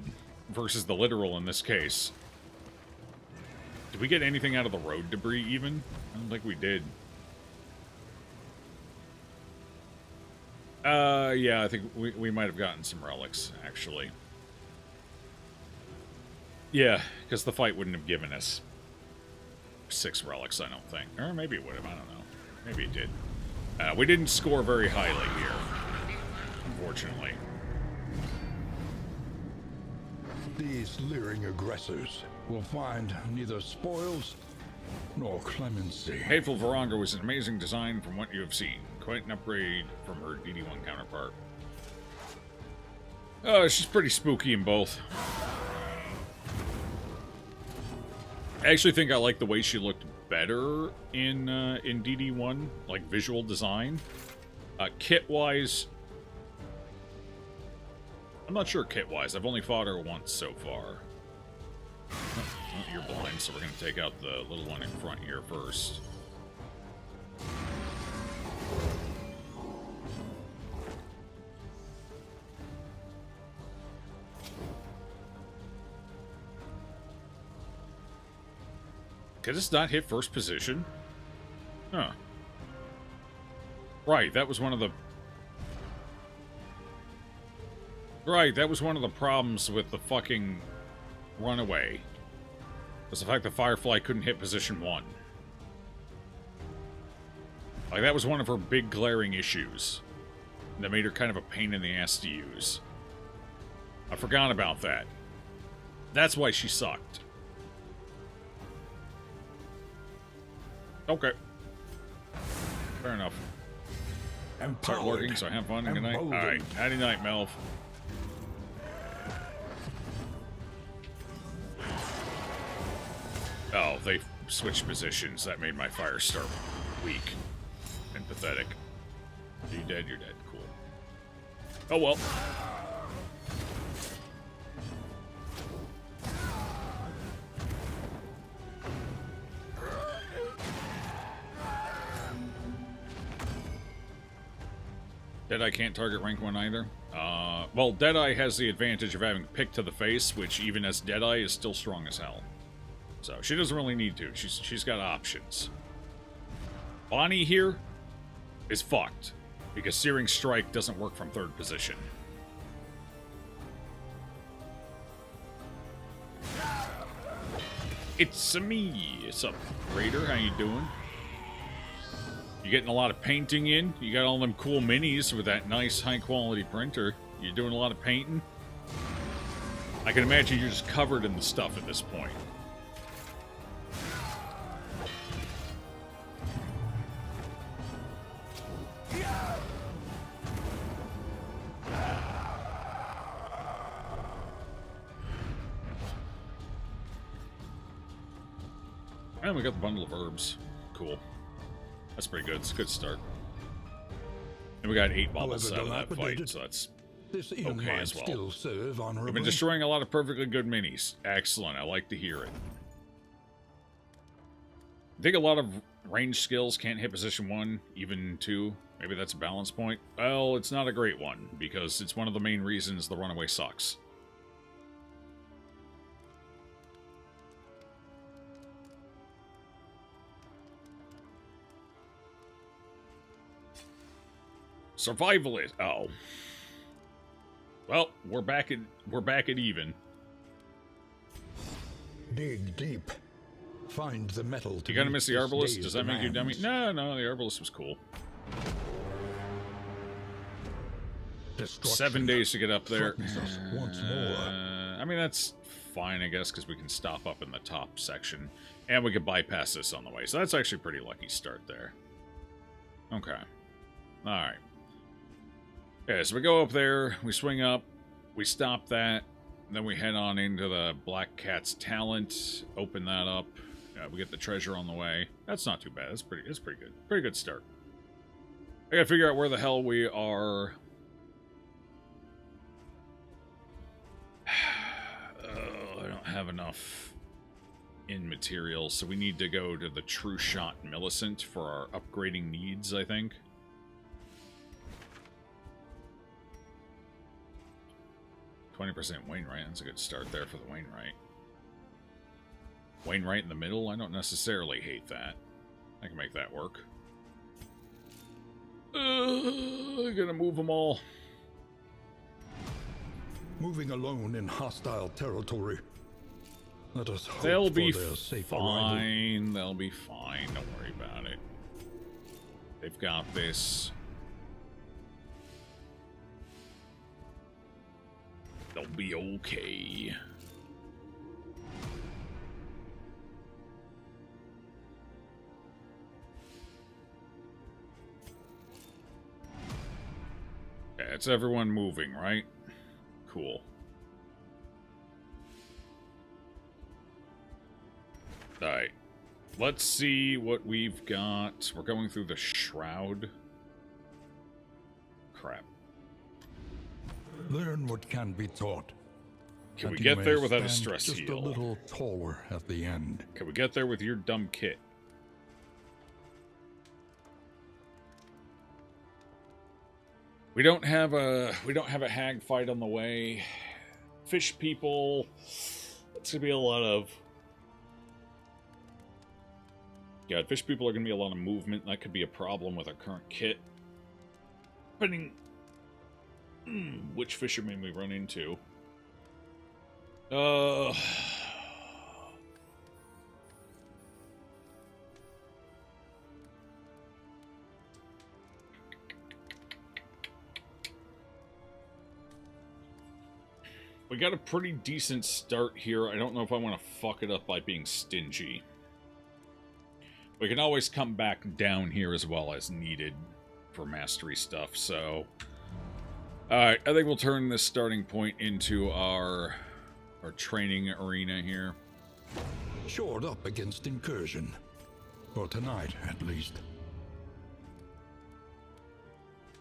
versus the literal in this case. Did we get anything out of the road debris, even? I don't think we did. Yeah, I think we might have gotten some relics, actually. Yeah, because the fight wouldn't have given us 6 relics, I don't think. Or maybe it would have, I don't know. Maybe it did. We didn't score very highly here, unfortunately. These leering aggressors will find neither spoils nor clemency. Hateful Viranger was an amazing design from what you have seen. Quite an upgrade from her DD1 counterpart. She's pretty spooky in both. I actually think I like the way she looked better in DD1, like visual design. Kit-wise, I'm not sure kit-wise. I've only fought her once so far. Oh, you're blind, so we're going to take out the little one in front here first. Could this not hit first position? Huh. Right, that was one of the... Right, that was one of the problems with the fucking runaway. Was the fact that Firefly couldn't hit position 1. Like, that was one of her big glaring issues. That made her kind of a pain in the ass to use. I forgot about that. That's why she sucked. Okay. Fair enough. Start working, so have fun and good night. Alright, howdy night, Melv. Oh, they switched positions. That made my fire start weak and pathetic. Are you dead? You're dead. Cool. Oh well. Deadeye can't target rank 1 either. Well, Deadeye has the advantage of having pick to the face, which even as Deadeye is still strong as hell. So she doesn't really need to. She's got options. Bonnie here is fucked because Searing Strike doesn't work from 3rd position. It's me. What's up, Raider? How you doing? You getting a lot of painting in? You got all them cool minis with that nice high-quality printer. You doing a lot of painting? I can imagine you're just covered in the stuff at this point. And we got the bundle of herbs. Cool. That's pretty good. It's a good start. And we got 8 bubbles out of that fight, so that's okay as well. We've been destroying a lot of perfectly good minis. Excellent. I like to hear it. I think a lot of range skills can't hit position 1, even 2. Maybe that's a balance point. Well, it's not a great one, because it's one of the main reasons the runaway sucks. Survivalist. Oh. Well, we're back at even. Dig deep. Find the metal. You gonna miss the Arbalist? Does that make you dummy? No, the Arbalist was cool. 7 days to get up there. Once more. I mean, that's fine, I guess, because we can stop up in the top section. And we can bypass this on the way. So that's actually a pretty lucky start there. Okay. Alright. Yeah, so we go up there, we swing up, we stop that, Then we head on into the Black Cat's talent. Open that up. We get the treasure on the way. That's not too bad. It's pretty good. Pretty good start. I gotta figure out where the hell we are. I don't have enough in materials, so we need to go to the True Shot Millicent for our upgrading needs, I think. %, Wainwright. That's a good start there for the Wainwright. Wainwright in the middle? I don't necessarily hate that. I can make that work. I'm gonna move them all. Moving alone in hostile territory. Let us hope They'll for be their safe fine. arrival. They'll be fine. Don't worry about it. They've got this. They'll be okay. Okay, it's everyone moving, right? Cool. Alright. Let's see what we've got. We're going through the Shroud. Crap. Learn what can be taught. Can we that you get may there without a stand stress just heal? a little taller at the end. Can we get there with your dumb kit? We don't have a hag fight on the way. Fish people. It's gonna be a lot of. Yeah, fish people are gonna be a lot of movement. That could be a problem with our current kit. Depending which fishermen we run into. We got a pretty decent start here. I don't know if I want to fuck it up by being stingy. We can always come back down here as well as needed for mastery stuff, so... Alright, I think we'll turn this starting point into our training arena here. Shored up against incursion. For tonight, at least.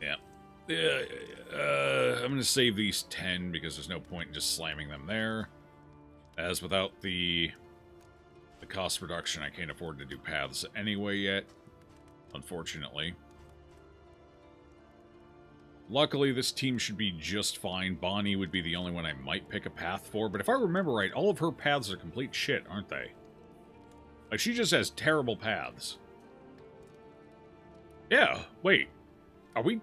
Yeah. I'm going to save these 10 because there's no point in just slamming them there. As without the cost reduction, I can't afford to do paths anyway yet. Unfortunately. Luckily, this team should be just fine. Bonnie would be the only one I might pick a path for. But if I remember right, all of her paths are complete shit, aren't they? Like, she just has terrible paths. Yeah, wait. Are we...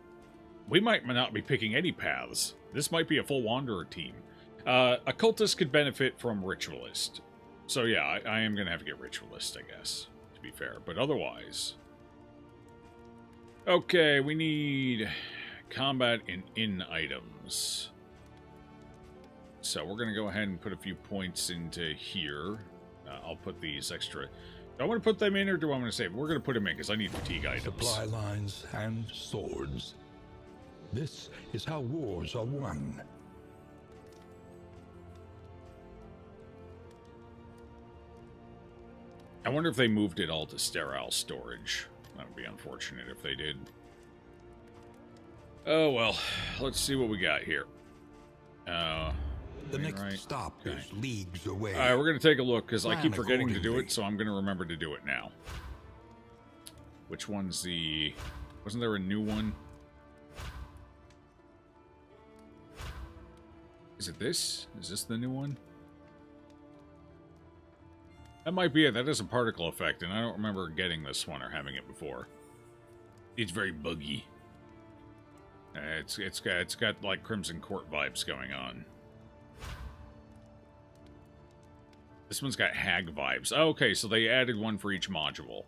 We might not be picking any paths. This might be a full Wanderer team. Occultist could benefit from Ritualist. So yeah, I am going to have to get Ritualist, I guess, to be fair. But otherwise... Okay, we need combat and in items. So we're going to go ahead and put a few points into here. I'll put these extra... Do I want to put them in or do I want to save? We're going to put them in because I need fatigue items. Supply lines and swords. This is how wars are won. I wonder if they moved it all to sterile storage. That would be unfortunate if they did. Oh well, let's see what we got here. The next stop is leagues away. Alright, we're going to take a look, because I keep Plan forgetting to do accordingly. it, so I'm going to remember to do it now. Which one's the... Wasn't there a new one? Is it this? Is this the new one? That might be it. That is a particle effect, and I don't remember getting this one or having it before. It's very buggy. It's got like Crimson Court vibes going on. This one's got Hag vibes. Oh, okay, so they added one for each module.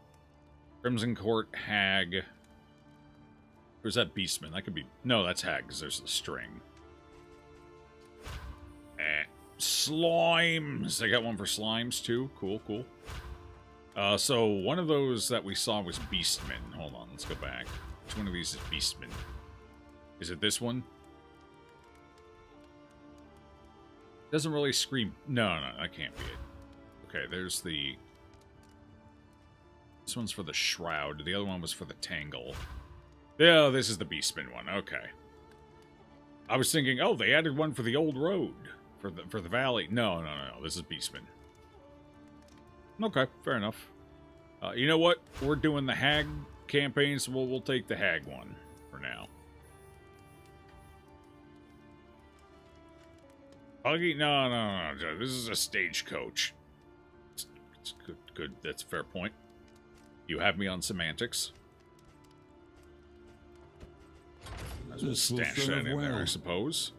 Crimson Court, Hag. Or is that Beastman? That could be... No, that's Hag, because there's the string. Slimes! They got one for slimes, too. Cool, cool. So, one of those that we saw was Beastman. Hold on, let's go back. Which one of these is Beastman? Is it this one? Doesn't really scream. No, that can't be it. Okay, there's the... This one's for the Shroud. The other one was for the Tangle. Yeah, this is the Beastman one. Okay. I was thinking, oh, they added one for the old road. For the valley. No. This is Beastman. Okay, fair enough. You know what? We're doing the Hag campaign, so we'll take the Hag one for now. Buggy? No. This is a stagecoach. It's good. That's a fair point. You have me on semantics. Might as well stash that in there, I suppose.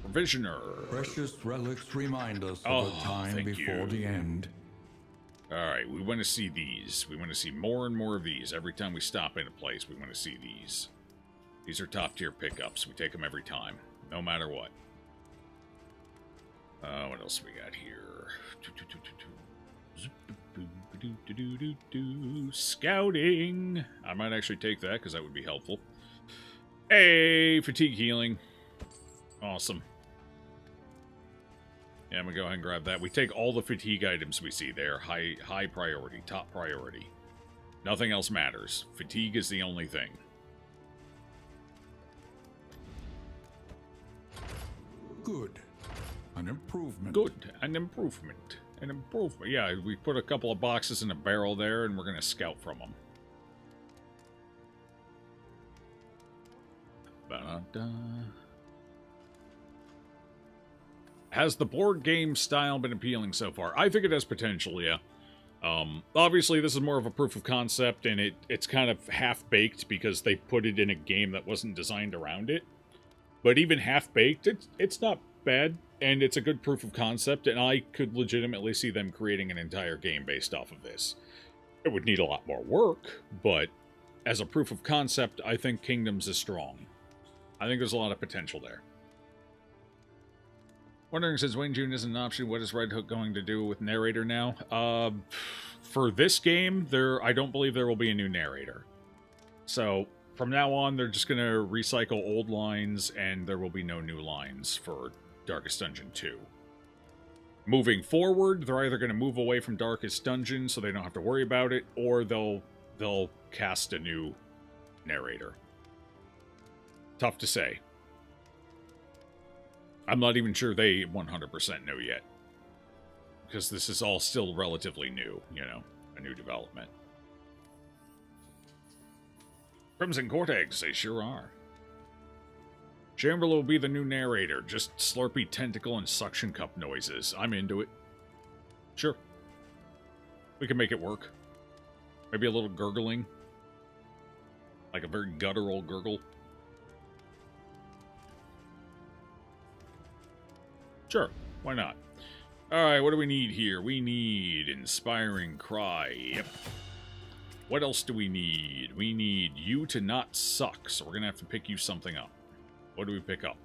Provisioner. Precious relics remind us of a time before the end. Alright, we want to see these. We want to see more and more of these. Every time we stop in a place, we want to see these. These are top-tier pickups. We take them every time, no matter what. What else we got here? Scouting! I might actually take that, because that would be helpful. Hey, fatigue healing. Awesome. Yeah, I'm gonna go ahead and grab that. We take all the fatigue items we see there. High priority, top priority. Nothing else matters. Fatigue is the only thing. Good. An improvement. Good. An improvement. An improvement. Yeah, we put a couple of boxes in a barrel there, and we're gonna scout from them. Ba-da-da. Has the board game style been appealing so far? I think it has potential, yeah. Obviously, this is more of a proof of concept, and it's kind of half-baked because they put it in a game that wasn't designed around it. But even half-baked, it's not bad, and it's a good proof of concept, and I could legitimately see them creating an entire game based off of this. It would need a lot more work, but as a proof of concept, I think Kingdoms is strong. I think there's a lot of potential there. Wondering, since Wayne June isn't an option, what is Red Hook going to do with narrator now? For this game, I don't believe there will be a new narrator. So, from now on, they're just going to recycle old lines, and there will be no new lines for Darkest Dungeon 2. Moving forward, they're either going to move away from Darkest Dungeon so they don't have to worry about it, or they'll cast a new narrator. Tough to say. I'm not even sure they 100% know yet. Because this is all still relatively new, you know, a new development. Crimson Court eggs, they sure are. Chamberlain will be the new narrator, just slurpy tentacle and suction cup noises. I'm into it. Sure. We can make it work. Maybe a little gurgling. Like a very guttural gurgle. Sure, why not? Alright, what do we need here? We need Inspiring Cry. Yep. What else do we need? We need you to not suck, so we're going to have to pick you something up. What do we pick up?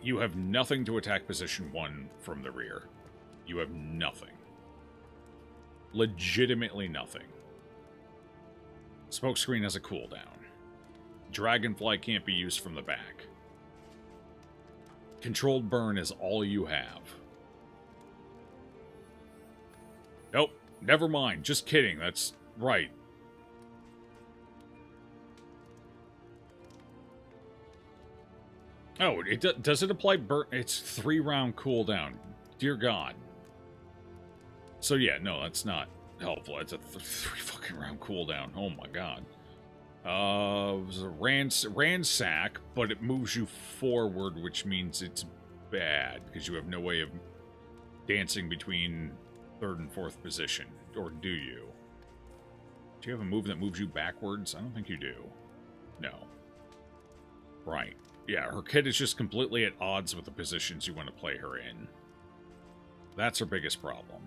You have nothing to attack position 1 from the rear. You have nothing. Legitimately nothing. Smokescreen has a cooldown. Dragonfly can't be used from the back. Controlled burn is all you have. Nope, never mind. Just kidding. That's right. Oh, does it apply burn? It's 3-round cooldown. Dear God. So yeah, no, that's not helpful. It's a 3 fucking round cooldown. Oh my God. It was a ransack, but it moves you forward, which means it's bad, because you have no way of dancing between 3rd and 4th position. Or do you? Do you have a move that moves you backwards? I don't think you do. No. Right. Yeah, her kit is just completely at odds with the positions you want to play her in. That's her biggest problem.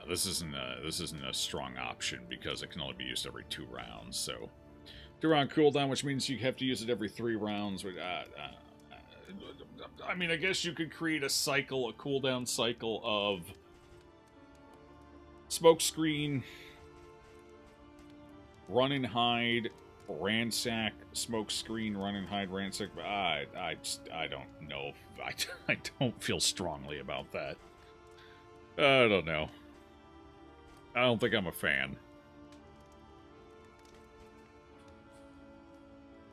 this isn't a strong option because it can only be used every 2 rounds. So 2-round cooldown, which means you have to use it every 3 rounds. I mean, I guess you could create a cooldown cycle of smokescreen, run and hide, ransack, smokescreen, run and hide, ransack. But I don't know. I don't feel strongly about that. I don't know. I don't think I'm a fan.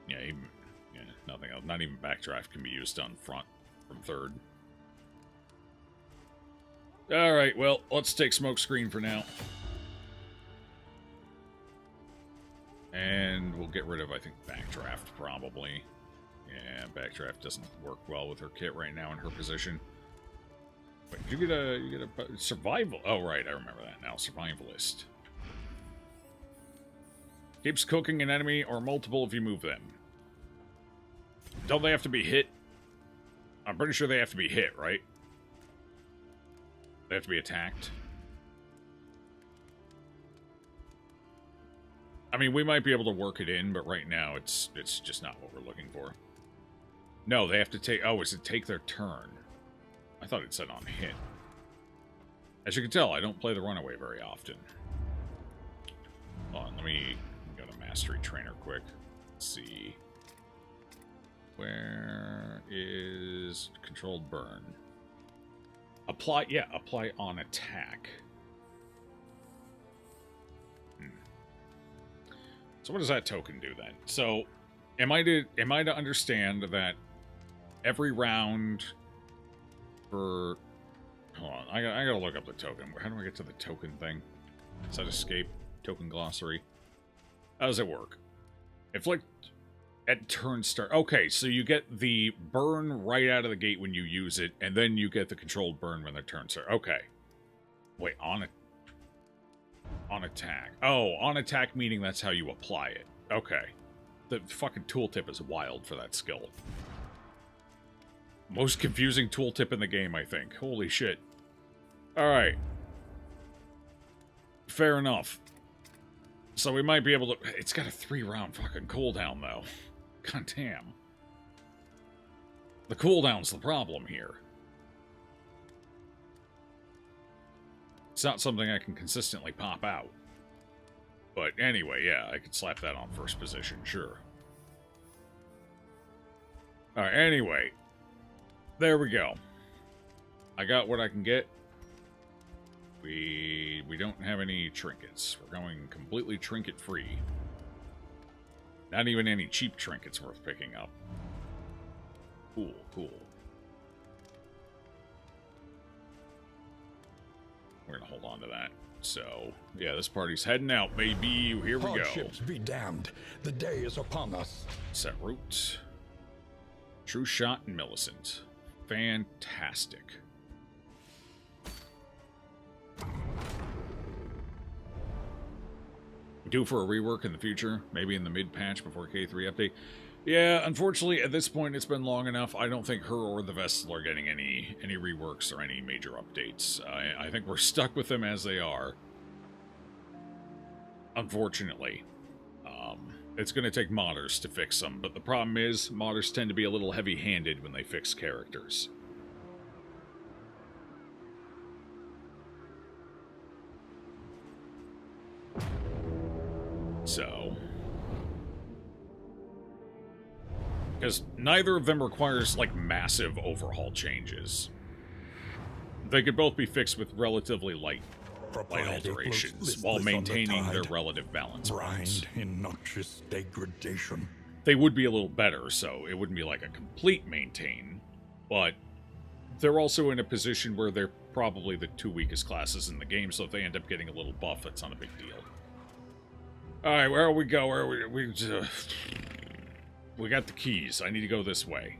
Yeah, nothing else. Not even backdraft can be used on front from 3rd. Alright, well, let's take smokescreen for now. And we'll get rid of, I think, backdraft, probably. Yeah, backdraft doesn't work well with her kit right now in her position. Wait, you get a survival. Oh, right, I remember that now. Survivalist. Keeps cooking an enemy or multiple if you move them. Don't they have to be hit? I'm pretty sure they have to be hit, right? They have to be attacked. I mean, we might be able to work it in, but right now it's just not what we're looking for. No, they have to take... Oh, it's to take their turn. I thought it said on hit. As you can tell, I don't play the runaway very often. Hold on, let me go to Mastery Trainer quick. Let's see. Where is Controlled Burn? Apply, yeah, apply on attack. So what does that token do then? So, am I to understand that every round for... Hold on, I gotta look up the token. How do I get to the token thing? Is that escape? Token glossary? How does it work? Inflict at turn start. Okay, so you get the burn right out of the gate when you use it, and then you get the controlled burn when the turn starts. Okay. Wait, on attack. Oh, on attack meaning that's how you apply it. Okay. The fucking tooltip is wild for that skill. Most confusing tooltip in the game, I think. Holy shit. Alright. Fair enough. So we might be able to... It's got a 3-round fucking cooldown, though. God damn. The cooldown's the problem here. It's not something I can consistently pop out. But anyway, yeah, I could slap that on first position, sure. Alright, anyway. There we go. I got what I can get. We don't have any trinkets. We're going completely trinket-free. Not even any cheap trinkets worth picking up. Cool, cool. We're gonna hold on to that. So, yeah, this party's heading out, baby. Here we go. Hardships be damned. The day is upon us. Set route. True Shot and Millicent. Fantastic. Due for a rework in the future, maybe in the mid-patch before K3 update. Yeah, unfortunately, at this point, it's been long enough. I don't think her or the Vestal are getting any reworks or any major updates. I think we're stuck with them as they are. Unfortunately. It's going to take modders to fix them, but the problem is, modders tend to be a little heavy-handed when they fix characters. So... because neither of them requires, like, massive overhaul changes. They could both be fixed with relatively light alterations, while maintaining their relative balance points. In noxious degradation. They would be a little better, so it wouldn't be like a complete maintain, but they're also in a position where they're probably the 2 weakest classes in the game, so if they end up getting a little buff, that's not a big deal. Alright, where we go? Where are we got the keys. I need to go this way.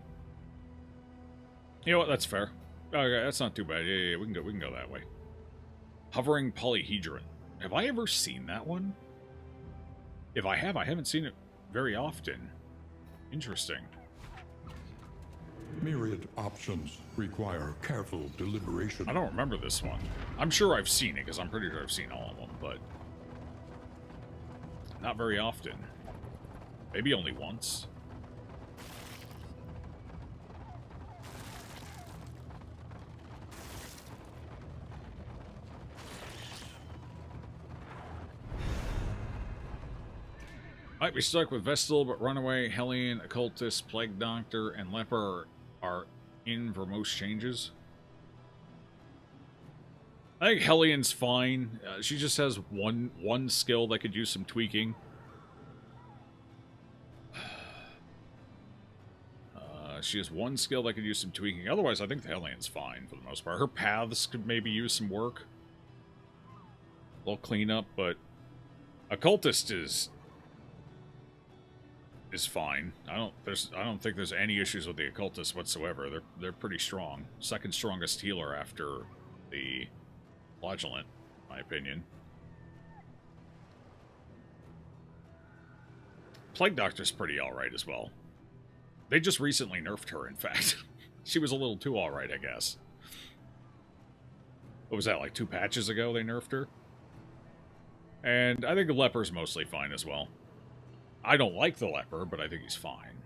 You know what? That's fair. Okay, that's not too bad. Yeah, we can go that way. Hovering Polyhedron. Have I ever seen that one? If I have, I haven't seen it very often. Interesting. Myriad options require careful deliberation. I don't remember this one. I'm sure I've seen it, because I'm pretty sure I've seen all of them, but not very often. Maybe only once. Might be stuck with Vestal, but Runaway, Hellion, Occultist, Plague Doctor, and Leper are in for most changes. I think Hellion's fine. She just has one skill that could use some tweaking. She has one skill that could use some tweaking. Otherwise, I think the Hellion's fine for the most part. Her paths could maybe use some work. A little cleanup, but Occultist is fine. I don't think there's any issues with the Occultist whatsoever. They're pretty strong. Second strongest healer after the Flagellant, in my opinion. Plague Doctor's pretty alright as well. They just recently nerfed her, in fact. She was a little too alright, I guess. What was that, like 2 patches ago they nerfed her? And I think the Leper's mostly fine as well. I don't like the Leper, but I think he's fine.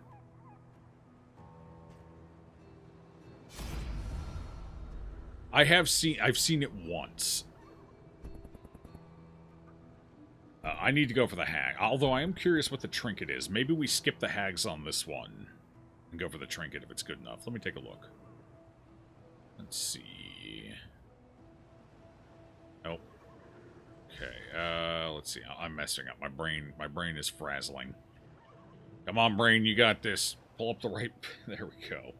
I've seen it once. I need to go for the hag. Although I am curious what the trinket is. Maybe we skip the hags on this one and go for the trinket if it's good enough. Let me take a look. Let's see. Nope. Okay, let's see. I'm messing up. My brain is frazzling. Come on, brain, you got this. Pull up the right... There we go.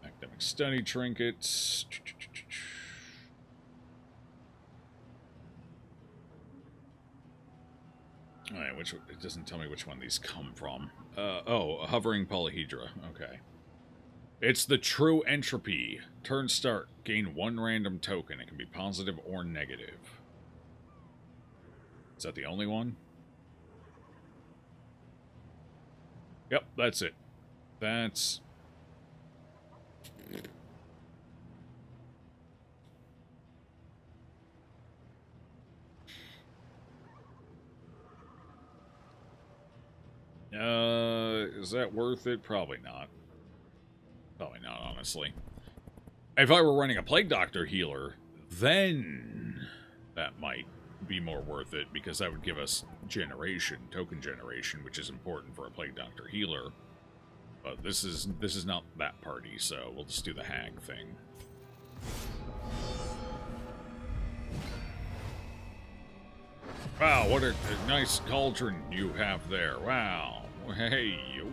Academic study trinkets. Alright, it doesn't tell me which one these come from. Oh, a hovering polyhedra. Okay. It's the true entropy. Turn start. Gain 1 random token. It can be positive or negative. Is that the only one? Yep, that's it. That's... Is that worth it? Probably not. Probably not, honestly. If I were running a Plague Doctor healer, then that might be more worth it, because that would give us generation, token generation, which is important for a Plague Doctor healer. But this is not that party, so we'll just do the hag thing. Wow, what a nice cauldron you have there. Wow. Hey, yo.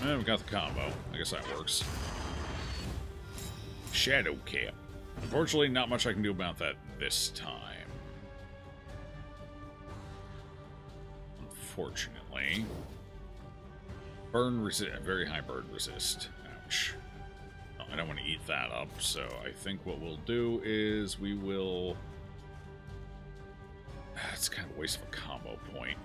And we got the combo. I guess that works. Shadow Cap. Unfortunately, not much I can do about that this time. Unfortunately. Burn resist. Very high burn resist. Ouch. Oh, I don't want to eat that up, so I think what we'll do is we will... It's kind of a waste of a combo point.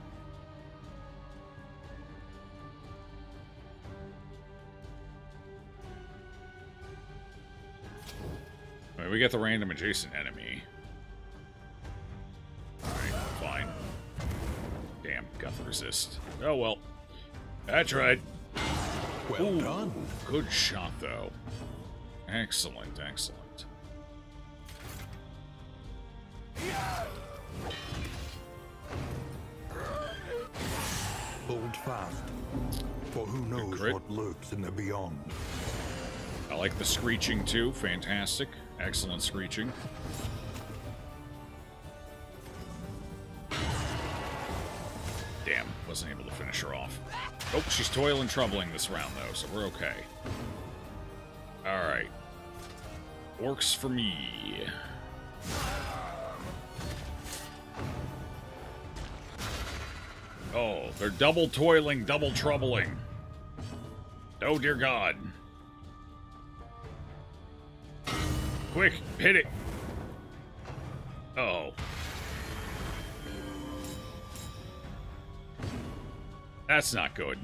Alright, we get the random adjacent enemy. Alright, fine. Damn, got the resist. Oh well. I tried. Well done. Good shot, though. Excellent, excellent. Hold fast, for who knows what lurks in the beyond. I like the screeching, too. Fantastic. Excellent screeching. wasn't able to finish her off. Oh, she's toiling troubling this round, though, so we're okay. Alright. Works for me. Oh, they're double toiling, double troubling. Oh, dear God. Quick, hit it. Oh. That's not good.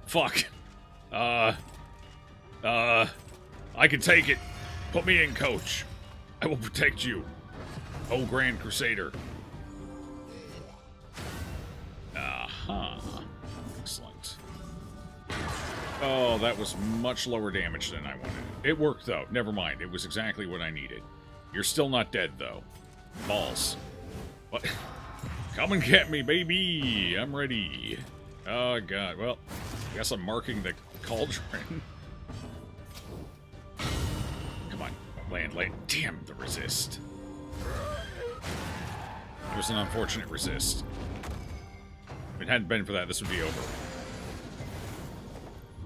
Fuck. I can take it. Put me in, coach. I will protect you. Oh, Grand Crusader. Aha. Excellent. Oh, that was much lower damage than I wanted. It worked, though. Never mind. It was exactly what I needed. You're still not dead, though. Balls. What? Come and get me, baby! I'm ready. Oh, God. Well, I guess I'm marking the cauldron. Come on. Land. Damn, the resist. It was an unfortunate resist. If it hadn't been for that, this would be over.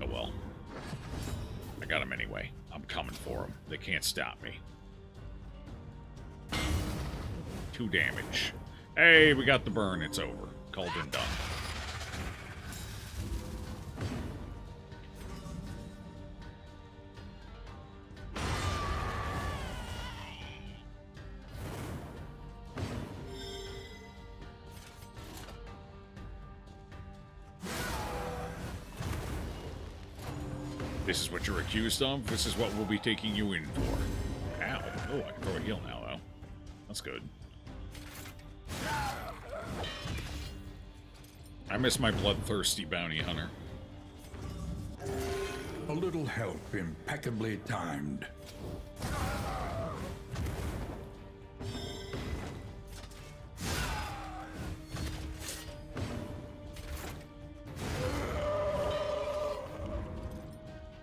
Oh, well. I got him anyway. I'm coming for him. They can't stop me. 2 damage. Hey, we got the burn. It's over. Cauldron done. This is what you're accused of? This is what we'll be taking you in for. Ow. Oh, I can throw a heal now, though. That's good. I miss my bloodthirsty bounty hunter. A little help impeccably timed.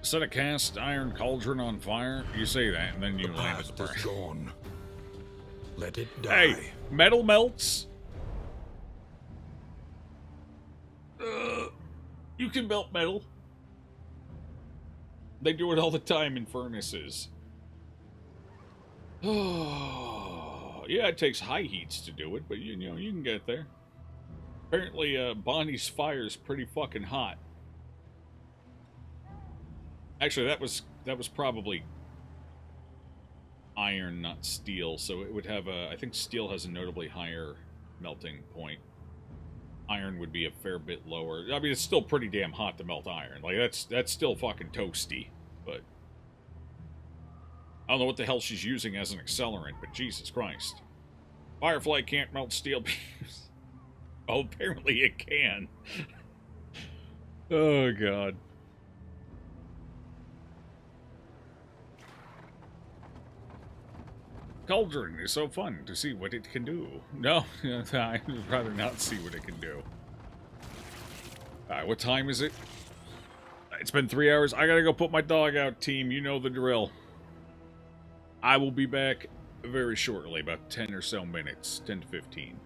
Set a cast iron cauldron on fire. You say that, and then you land at the Past is burn. gone. Let it die. Hey, metal melts. You can melt metal. They do it all the time in furnaces. Oh, yeah, it takes high heats to do it, but you know, you can get there. Apparently, Bonnie's fire is pretty fucking hot. Actually, that was probably iron, not steel, so it would have a... I think steel has a notably higher melting point. Iron would be a fair bit lower. I mean, it's still pretty damn hot to melt iron. Like, that's still fucking toasty, but... I don't know what the hell she's using as an accelerant, but Jesus Christ. Firefly can't melt steel beams. Oh, apparently it can. Oh, God. Cauldron is so fun to see what it can do. No, I'd rather not see what it can do. Alright, what time is it? It's been 3 hours. I gotta go put my dog out, team. You know the drill. I will be back very shortly, about 10 or so minutes. 10 to 15.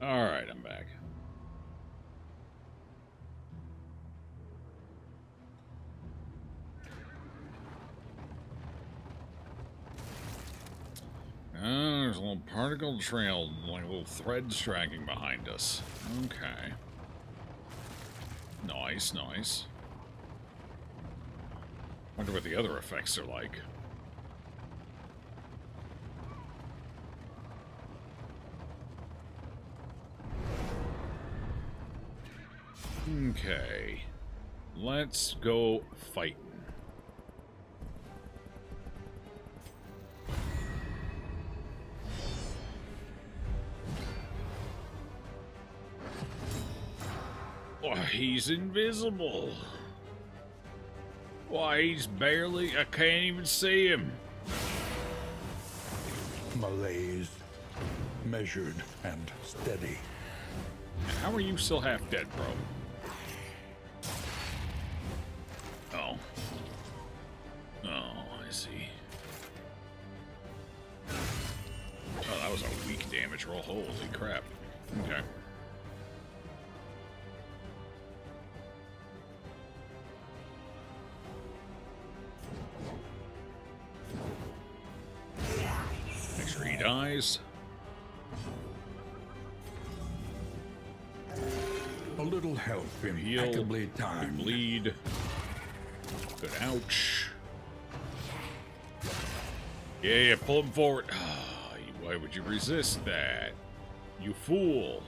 Alright, I'm back. There's a little particle trail, like little threads dragging behind us. Okay. Nice, nice. Wonder what the other effects are like. Okay. Let's go fighting. Oh, he's invisible. Why, he's barely... I can't even see him. Malaise, measured and steady. How are you still half dead, bro? Oh. Oh, I see. Oh, that was a weak damage roll. Holy crap. Okay. Make sure he dies. A little help in Heal. impeccably timed. Bleed. Good ouch. Yeah, pull him forward. Ah, why would you resist that? You fool.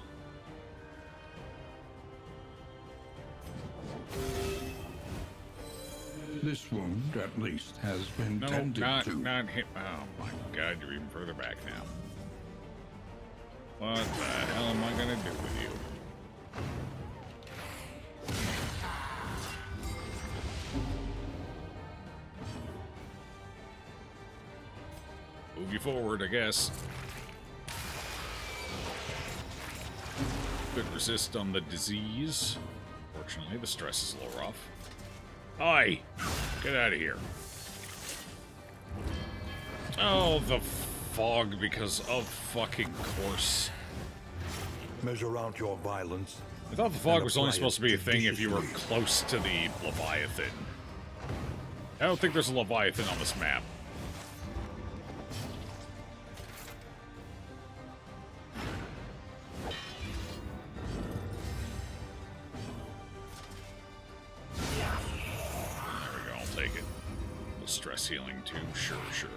This wound, at least, has been No, tended to. not him. Oh my god, you're even further back now. What the hell am I gonna do with you? Move you forward, I guess. Could resist on the disease. Fortunately, the stress is a little rough. Hi! Get out of here. Oh, the fog because of fucking course. Measure out your violence. I thought the fog and was only apply supposed to it be a thing if you were judiciously. close to the Leviathan. I don't think there's a Leviathan on this map. There we go, I'll take it. A little stress healing too, sure, sure.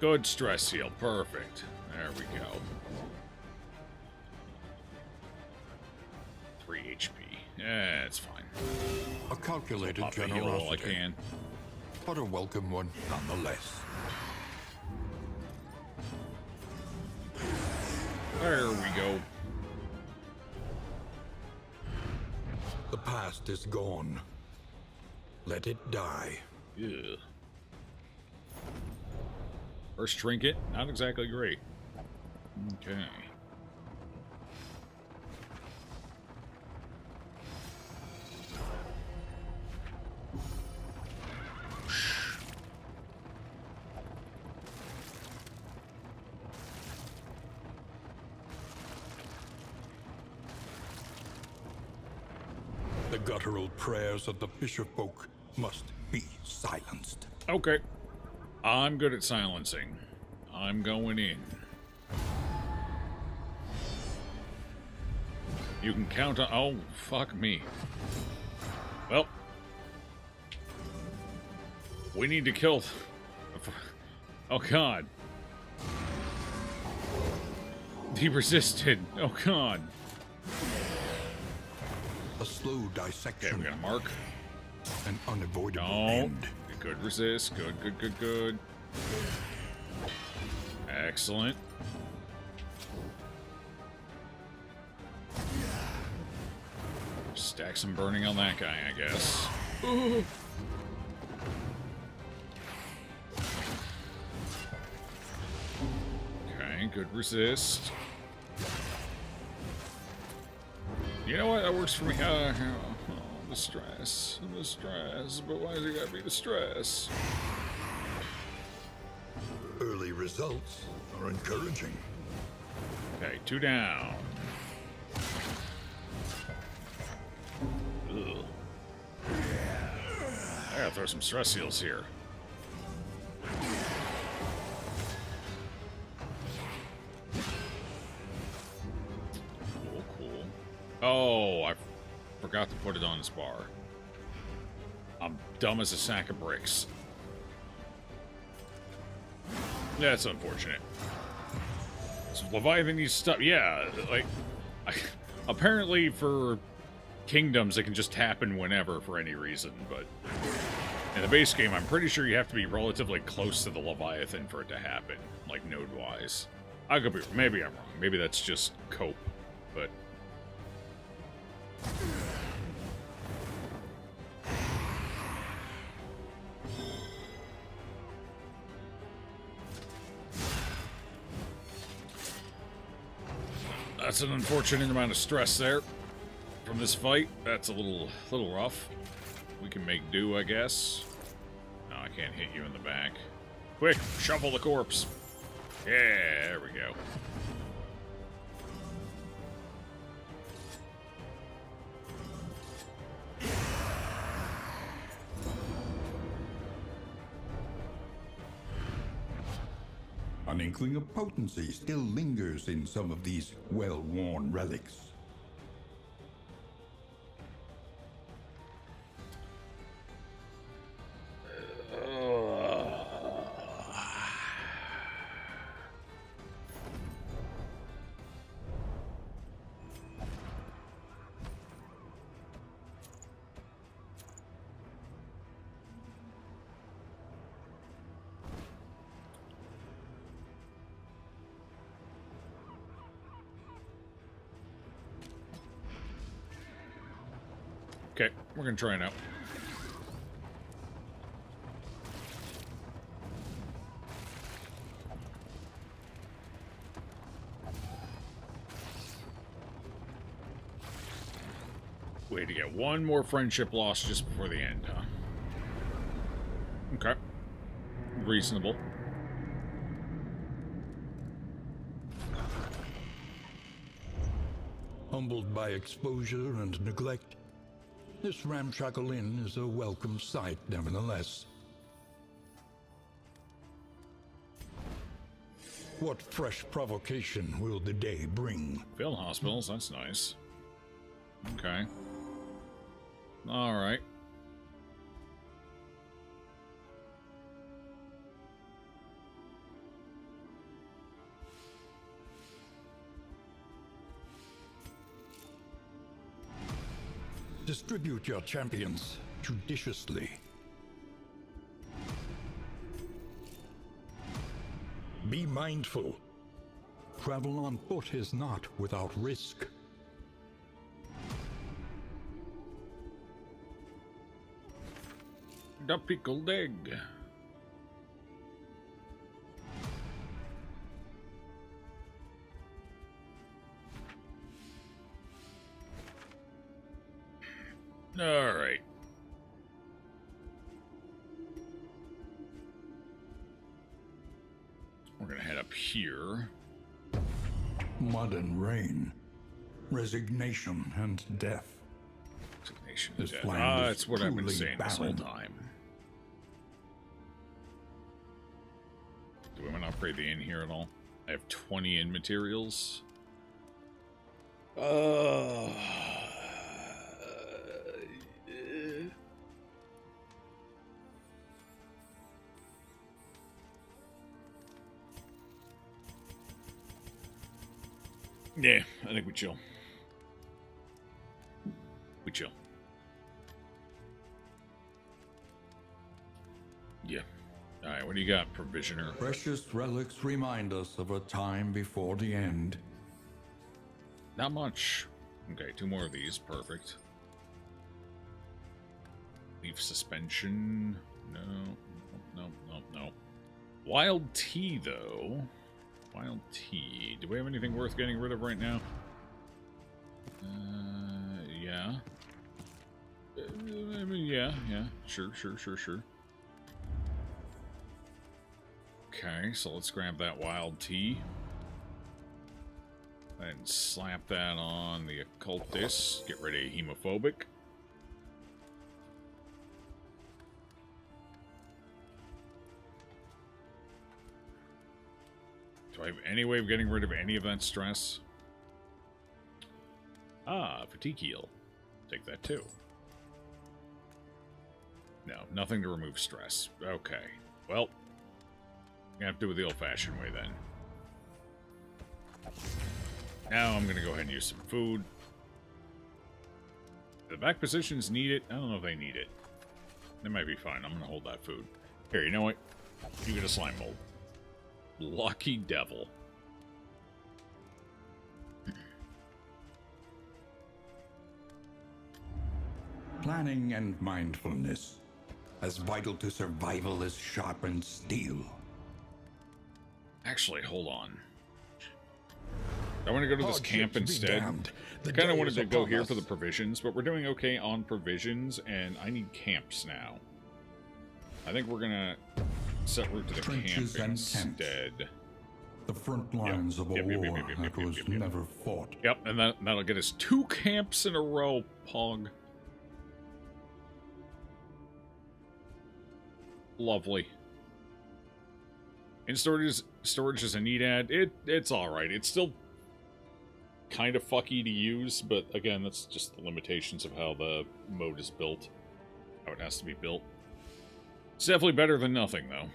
Good stress heal, perfect. There we go. 3 HP. Yeah, it's fine. A calculated Pop a heal while I generosity, can. but a welcome one nonetheless. There we go. The past is gone. Let it die. Ugh. First trinket, not exactly great. Okay. The guttural prayers of the fisherfolk must be silenced. Okay. I'm good at silencing. I'm going in. You can count on... Oh, fuck me. Well. We need to kill... Oh, God. He resisted. Oh, God. A slow Okay, dissection, we got a mark. an unavoidable Don't. end. Good resist. Good, good, good, good. Excellent. Stack some burning on that guy, I guess. Ooh. Okay, good resist. You know what? That works for me. The stress. The stress. But why does it gotta be the stress? Early results are encouraging. Okay, 2 down. Ugh. I gotta throw some stress seals here. Cool, cool. Oh, I forgot to put it on this bar. I'm dumb as a sack of bricks. That's unfortunate. So Leviathan needs stuff. Yeah, like, apparently for kingdoms, it can just happen whenever for any reason, but in the base game, I'm pretty sure you have to be relatively close to the Leviathan for it to happen, like node-wise. I could be, maybe I'm wrong. Maybe that's just cope, but... That's an unfortunate amount of stress there from this fight. That's a little rough. We can make do, I guess. No, I can't hit you in the back. Quick, shuffle the corpse. Yeah, there we go. An inkling of potency still lingers in some of these well-worn relics. Okay, we're gonna try it out. Way to get one more friendship lost just before the end, huh? Okay. Reasonable. Humbled by exposure and neglect, this ramshackle inn is a welcome sight, nevertheless. What fresh provocation will the day bring? Field hospitals, that's nice. Okay. Alright. Distribute your champions judiciously. Be mindful. Travel on foot is not without risk. The pickled egg. All right. We're gonna head up here. Mud and rain, resignation and death. Resignation and This death. land is That's what I've been truly saying this whole barren. time. Do we want to upgrade the inn here at all? I have 20 in materials. Yeah, I think we chill. We chill. Yeah. Alright, what do you got, provisioner? Precious relics remind us of a time before the end. Not much. Okay, 2 more of these. Perfect. Leaf suspension. No. Wild tea, though. Wild tea. Do we have anything worth getting rid of right now? Yeah. Yeah. Sure. Okay. Okay, so let's grab that wild tea. And slap that on the occultist. Get rid of hemophobic. Do I have any way of getting rid of any of that stress? Ah, fatigue heal. Take that too. No, nothing to remove stress. Okay. Well, gonna have to do it the old-fashioned way then. Now I'm gonna go ahead and use some food. The back positions need it. I don't know if they need it. They might be fine. I'm gonna hold that food. Here, you know what? You get a slime mold. Lucky devil. Planning and mindfulness, as vital to survival as sharpened steel. Actually, hold on. I want to go to this camp instead. I kind of wanted to go here for the provisions, but we're doing okay on provisions, and I need camps now. I think we're gonna set route to the camp instead. The front lines of a war that was never fought. Yep, and that'll get us 2 camps in a row, Pog. Lovely. And storage is a neat add. It's alright. It's still kind of fucky to use, but again, that's just the limitations of how the mode is built. How it has to be built. It's definitely better than nothing, though.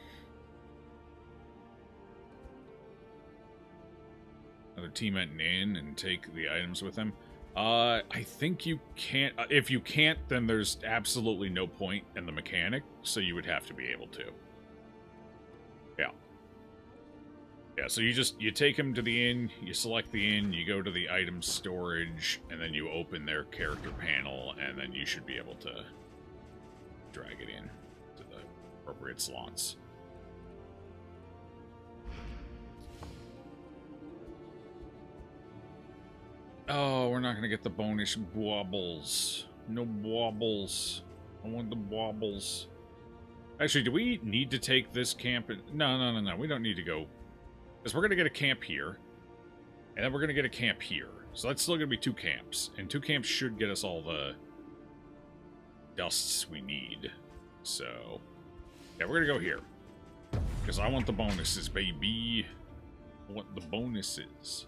Another team at an inn and take the items with them. I think you can't. If you can't, then there's absolutely no point in the mechanic, so you would have to be able to. Yeah. Yeah, so you take them to the inn, you select the inn, you go to the item storage, and then you open their character panel, and then you should be able to drag it in to the appropriate slots. Oh, we're not going to get the bonus wobbles. No wobbles. I want the wobbles. Actually, do we need to take this camp? No. We don't need to go. Because we're going to get a camp here. And then we're going to get a camp here. So that's still going to be 2 camps. And 2 camps should get us all the dusts we need. So, yeah, we're going to go here. Because I want the bonuses, baby. I want the bonuses.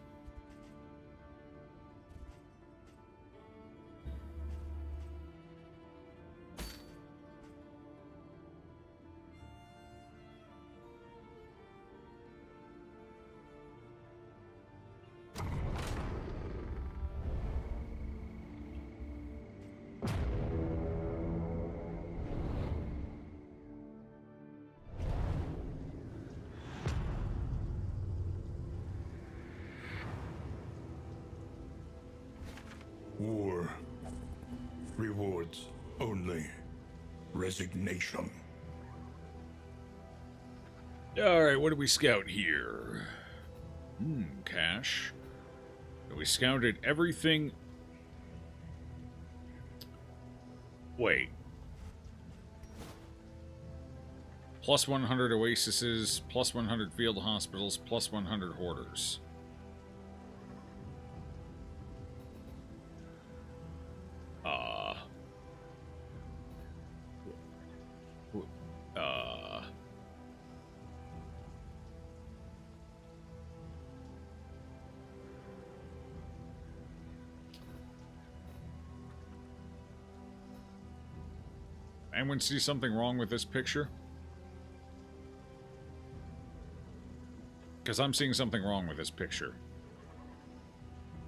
War. Rewards only. Resignation. Alright, what do we scout here? Cash. We scouted everything. Wait. Plus 100 oases, plus 100 field hospitals, plus 100 hoarders. Anyone see something wrong with this picture? Because I'm seeing something wrong with this picture.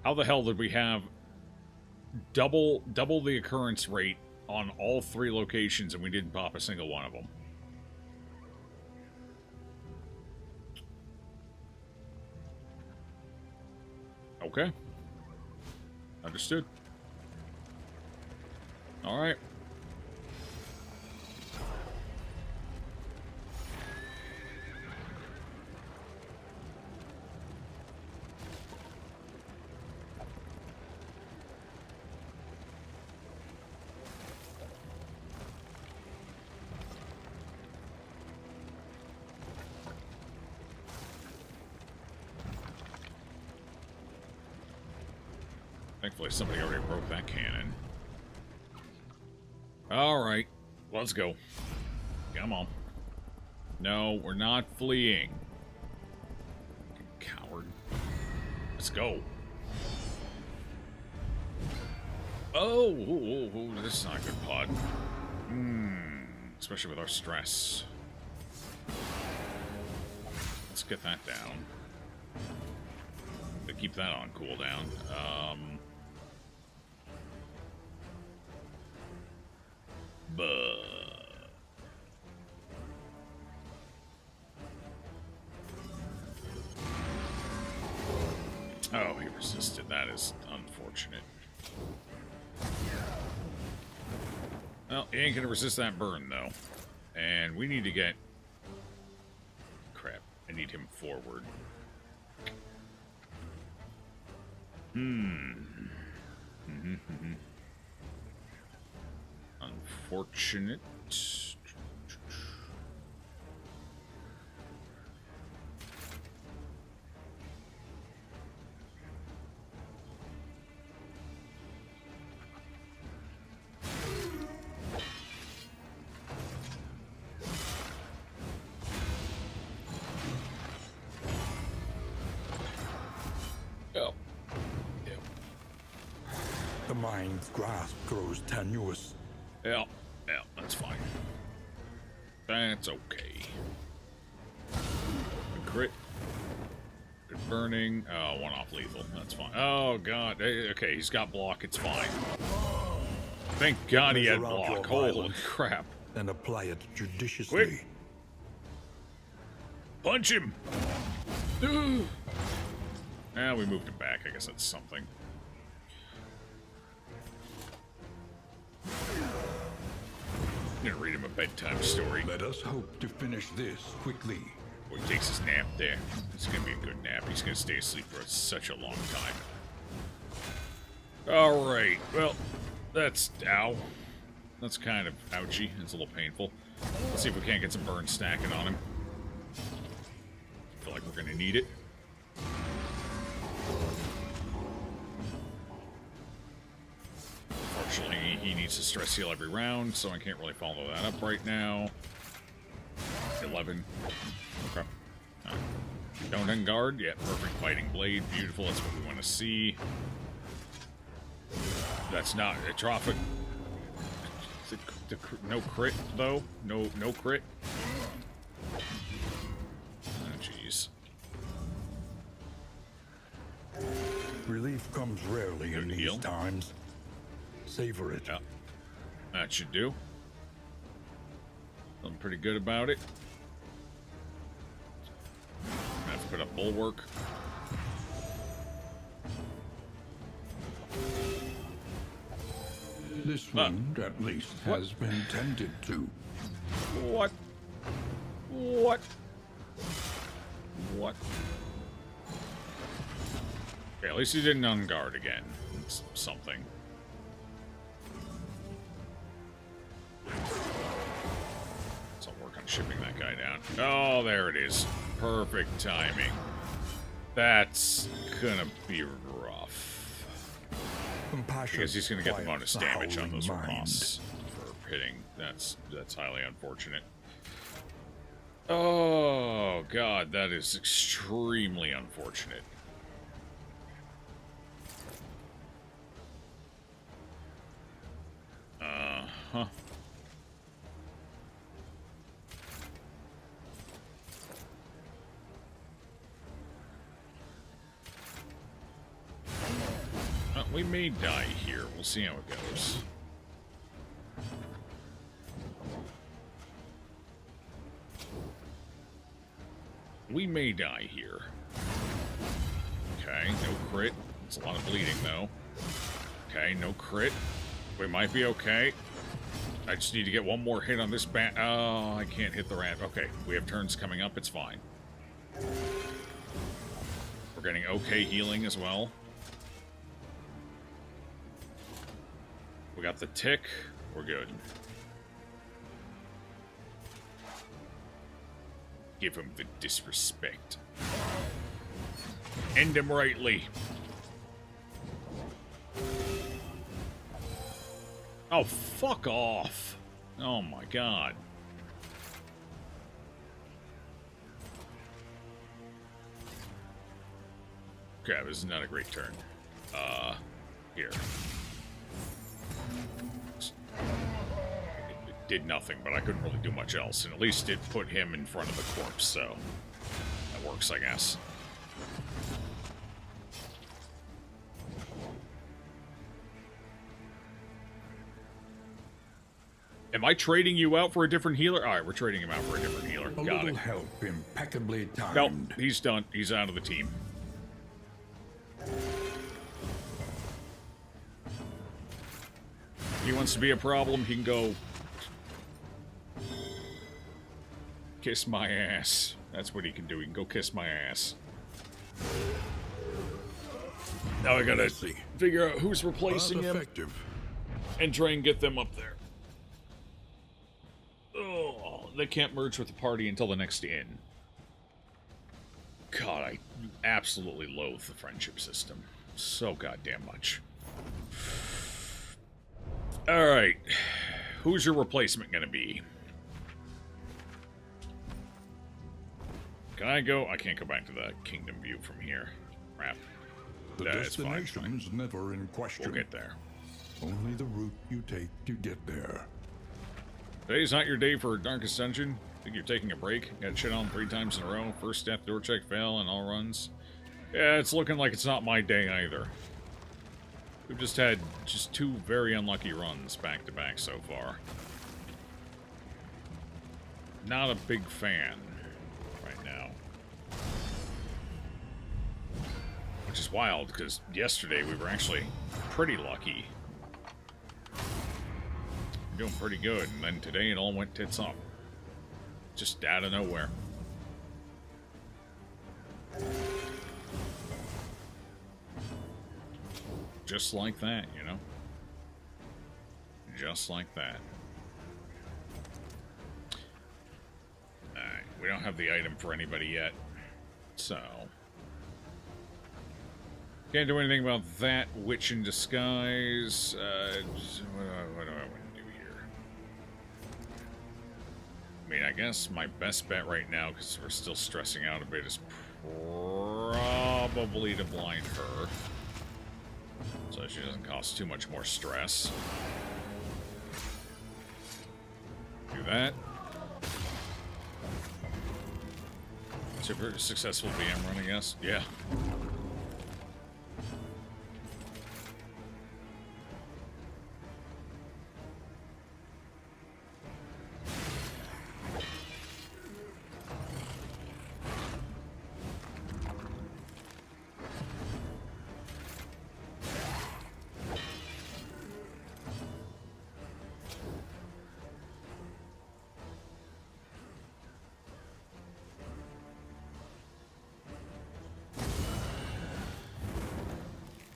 How the hell did we have double the occurrence rate on all 3 locations and we didn't pop a single one of them? Okay. Understood. Alright. Thankfully, somebody already broke that cannon. Alright, let's go. Come on. No, we're not fleeing. Coward. Let's go. Oh, this is not a good pod. Especially with our stress. Let's get that down. To keep that on cooldown. Oh, he resisted. That is unfortunate. Well, he ain't gonna resist that burn, though. And we need to get... Crap. I need him forward. Unfortunate. The mind's grasp grows tenuous. Yeah, that's fine. That's okay. Good crit. Good burning. Oh, one off lethal. That's fine. Oh, God. Okay, he's got block. It's fine. Thank God he had block. Holy crap. And apply it judiciously. Quick. Punch him! We moved him back. I guess that's something. I'm gonna read him a bedtime story. Let us hope to finish this quickly. Boy, he takes his nap there. It's gonna be a good nap. He's gonna stay asleep for such a long time. Alright, well, that's... Ow. That's kind of ouchy. It's a little painful. Let's see if we can't get some burn stacking on him. I feel like we're gonna need it. Unfortunately, he needs to stress heal every round, so I can't really follow that up right now. 11. Okay. Don't unguard. Yeah, perfect fighting blade. Beautiful. That's what we want to see. That's not atrophic. No crit, though. No crit. Oh, jeez. Relief comes rarely in these heal. times. Savor it. Yeah. That should do. Feeling pretty good about it. I have to put up bulwark. This wound, at least, has been tended to. What? What? What? Okay, at least he didn't unguard again. It's something. So I'll work on shipping that guy down. Oh, there it is. Perfect timing. That's gonna be rough. Compassion Because he's gonna get the bonus quiets the damage on those howling mind. Ross for hitting. That's highly unfortunate. Oh, God, that is extremely unfortunate. Uh-huh. We may die here. We'll see how it goes. We may die here. Okay, no crit. It's a lot of bleeding, though. Okay, no crit. We might be okay. I just need to get one more hit on this bat. Oh, I can't hit the rat. Okay, we have turns coming up. It's fine. We're getting okay healing as well. We got the tick. We're good. Give him the disrespect. End him rightly. Oh, fuck off. Oh my god. Okay, this is not a great turn. Here. It did nothing, but I couldn't really do much else. And at least it put him in front of the corpse, so that works, I guess. Am I trading you out for a different healer? Alright, we're trading him out for a different healer. A Got little it. help impeccably timed. Nope, he's done. He's out of the team. He wants to be a problem, he can go kiss my ass. That's what he can do. He can go kiss my ass. Now I gotta figure out who's replacing him and try and get them up there. Oh, they can't merge with the party until the next inn. God, I absolutely loathe the friendship system so goddamn much. Alright, who's your replacement gonna be? Can I go? I can't go back to the kingdom view from here. Crap. The destination's never in question. We'll get there. Only the route you take to get there. Today's not your day for Darkest Dungeon. Think you're taking a break? Got shit on 3 times in a row. First death, door check, fail, and all runs. Yeah, it's looking like it's not my day either. We've just had 2 very unlucky runs back to back so far. Not a big fan right now. Which is wild, because yesterday we were actually pretty lucky. Doing pretty good, and then today it all went tits up. Just out of nowhere. Just like that, you know? Just like that. Alright, we don't have the item for anybody yet, so... Can't do anything about that. Witch in disguise. What do I want to do here? I mean, I guess my best bet right now, because we're still stressing out a bit, is probably to blind her. So she doesn't cause too much more stress. Do that. Super successful VM run, I guess. Yeah.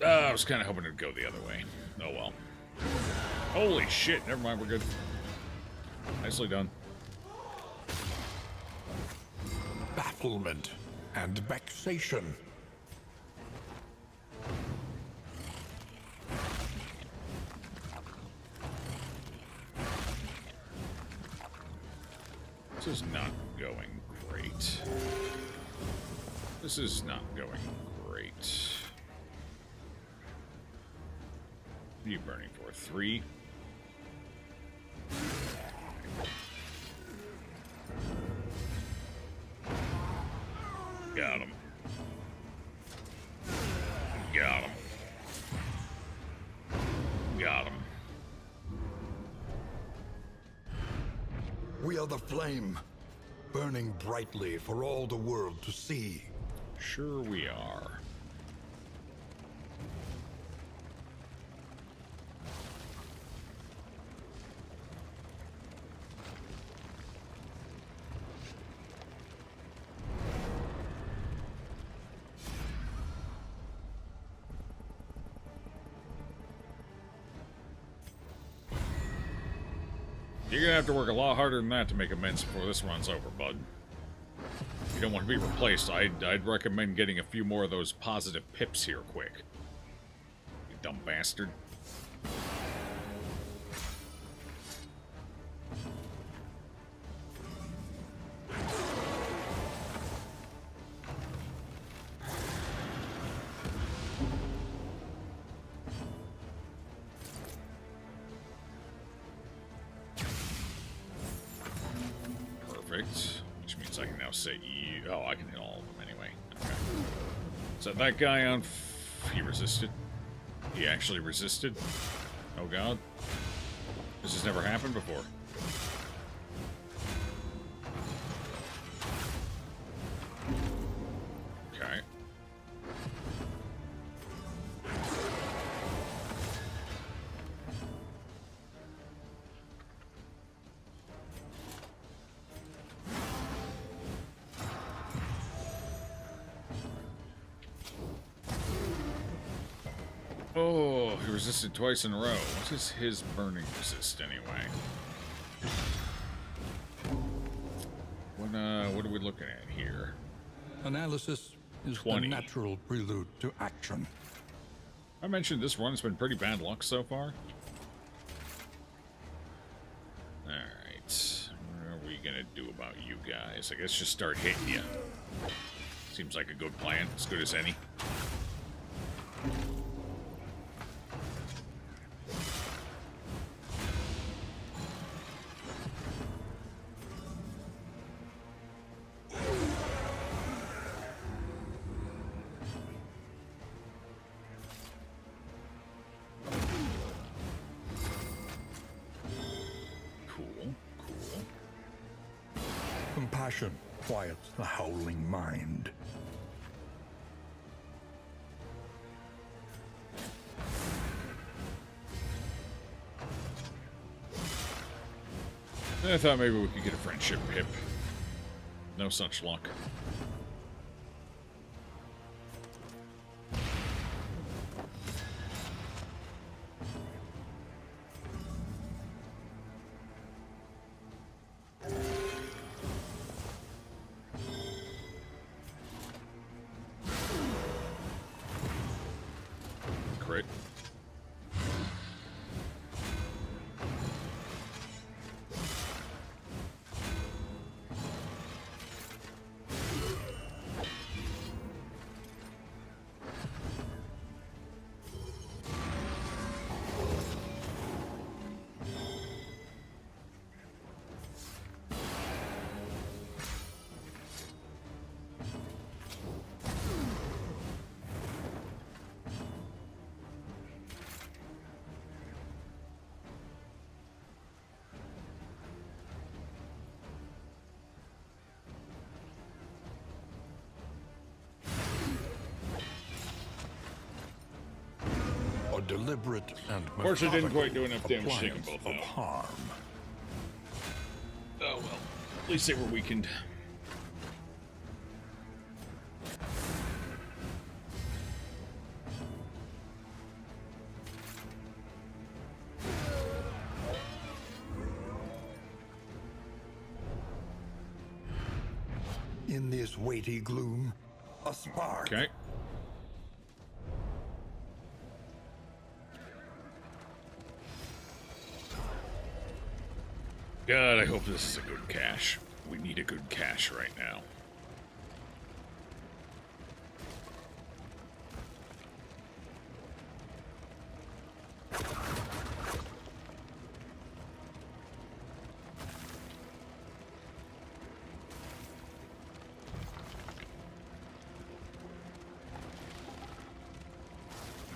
I was kind of hoping it'd go the other way. Oh well. Holy shit, never mind, we're good. Nicely done. Bafflement and vexation. This is not going great. This is not going great. What are you burning for? 3? Got him. Got him. Got him. We are the flame, burning brightly for all the world to see. Sure we are. You're gonna have to work a lot harder than that to make amends before this run's over, bud. If you don't want to be replaced, I'd recommend getting a few more of those positive pips here quick. You dumb bastard. crit, which means I can now set you... Oh, I can hit all of them anyway. Okay. Set that guy on... He resisted. He actually resisted. Oh god. This has never happened before. Okay. Oh, he resisted twice in a row. What does his burning resist anyway? What are we looking at here? Analysis is 20. the natural prelude to action. I mentioned this run's been pretty bad luck so far. Alright. What are we gonna do about you guys? I guess just start hitting you. Seems like a good plan. As good as any. Compassion quiets the howling mind. I thought maybe we could get a friendship pip. No such luck. Crit. A deliberate and Of course, I didn't quite do enough damage appliance taking both of out. harm. Oh well. At least they were weakened. In this weighty gloom, a spark. Okay. God, I hope this is a good cache. We need a good cache right now.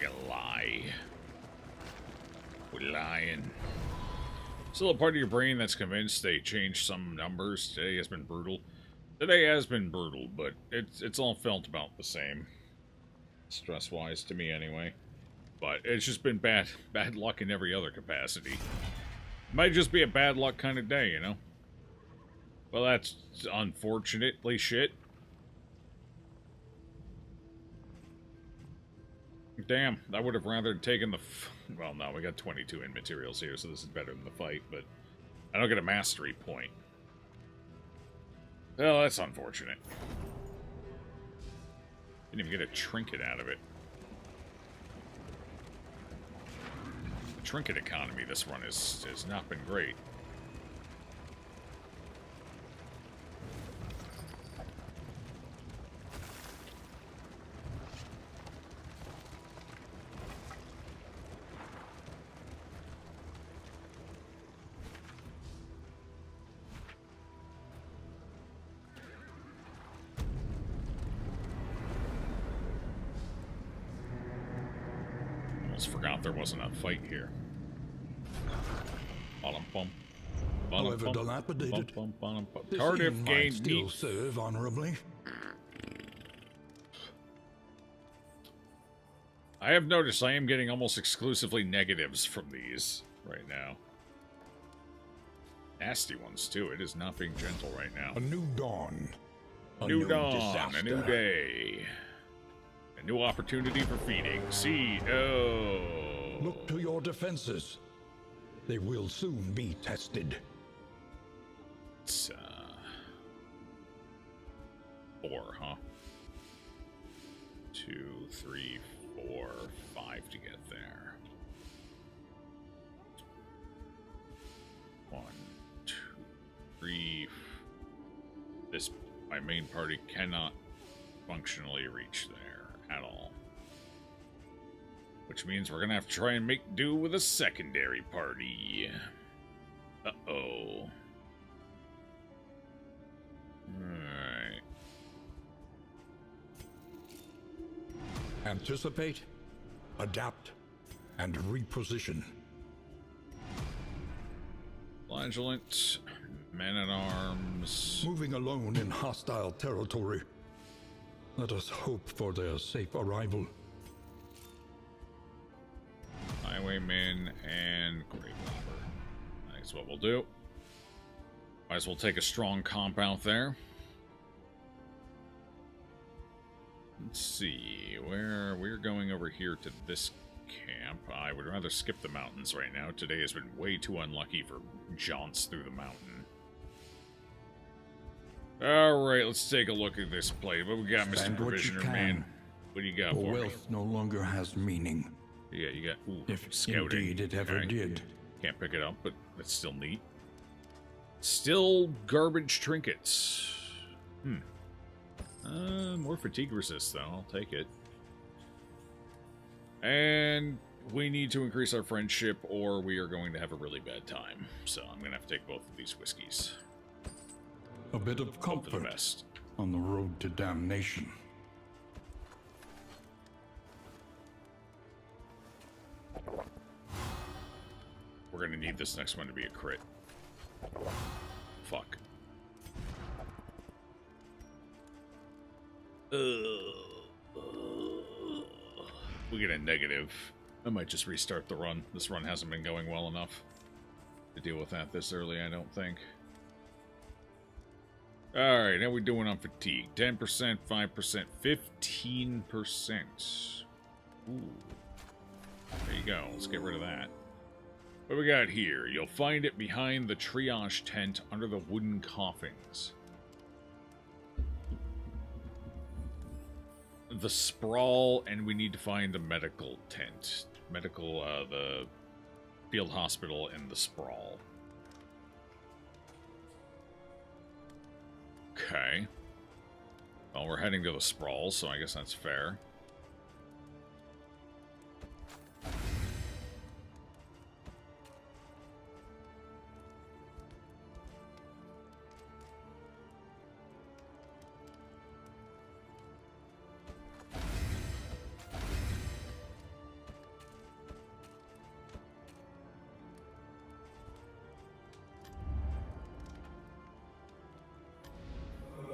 You lie. We're lying. Still a part of your brain that's convinced they changed some numbers. Today has been brutal. Today has been brutal, but it's all felt about the same. Stress-wise, to me anyway. But it's just been bad luck in every other capacity. Might just be a bad luck kind of day, you know? Well, that's unfortunately shit. Damn, I would have rather taken the... Well, no, we got 22 in materials here, so this is better than the fight, but I don't get a mastery point. Well, that's unfortunate. Didn't even get a trinket out of it. The trinket economy this run has not been great. almost forgot there wasn't a fight here. However dilapidated, this Cardiff inn might gained still meat. serve honorably. I have noticed I am getting almost exclusively negatives from these right now. Nasty ones, too. It is not being gentle right now. A new dawn. A new dawn, disaster. a new day. A new opportunity for feeding. See, oh. Look to your defenses. They will soon be tested. It's, 4, huh? 2, 3, 4, 5 to get there. 1, 2, 3. This, my main party cannot functionally reach there at all. Which means we're gonna have to try and make do with a secondary party. Uh-oh. Alright. Anticipate, adapt, and reposition. Flagellant, men-at-arms. Moving alone in hostile territory. Let us hope for their safe arrival. Highwaymen and grave robber. That's what we'll do. Might as well take a strong compound there. Let's see, where we're going over here to this camp. I would rather skip the mountains right now. Today has been way too unlucky for jaunts through the mountain. Alright, let's take a look at this place. What we got, Mr. Spend what you Provisioner, can. man? What do you got for me? Wealth no longer has meaning. Yeah, you got If scouting. indeed it ever Okay. did. Can't pick it up, but that's still neat. Still garbage trinkets. More fatigue resist, though. I'll take it. And we need to increase our friendship, or we are going to have a really bad time. So I'm going to have to take both of these whiskeys. A bit of Hope for the comfort best. on the road to damnation. We're going to need this next one to be a crit. Fuck. We get a negative. I might just restart the run. This run hasn't been going well enough to deal with that this early, I don't think. Alright, how we doing on fatigue? 10%, 5%, 15%. Ooh. There you go. Let's get rid of that. What we got here? You'll find it behind the triage tent under the wooden coffins. The sprawl, and we need to find the medical tent. The field hospital and the sprawl. Okay. Well, we're heading to the sprawl, so I guess that's fair.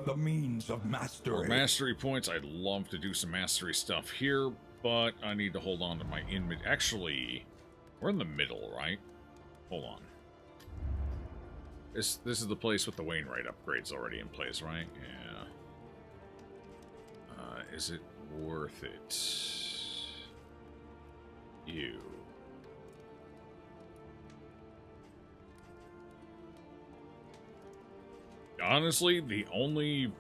The means of For mastery. mastery points, I'd love to do some mastery stuff here, but I need to hold on to my inventory. Actually, we're in the middle, right? Hold on. This is the place with the Wainwright upgrades already in place, right? Yeah. Is it worth it? You. Honestly, the only...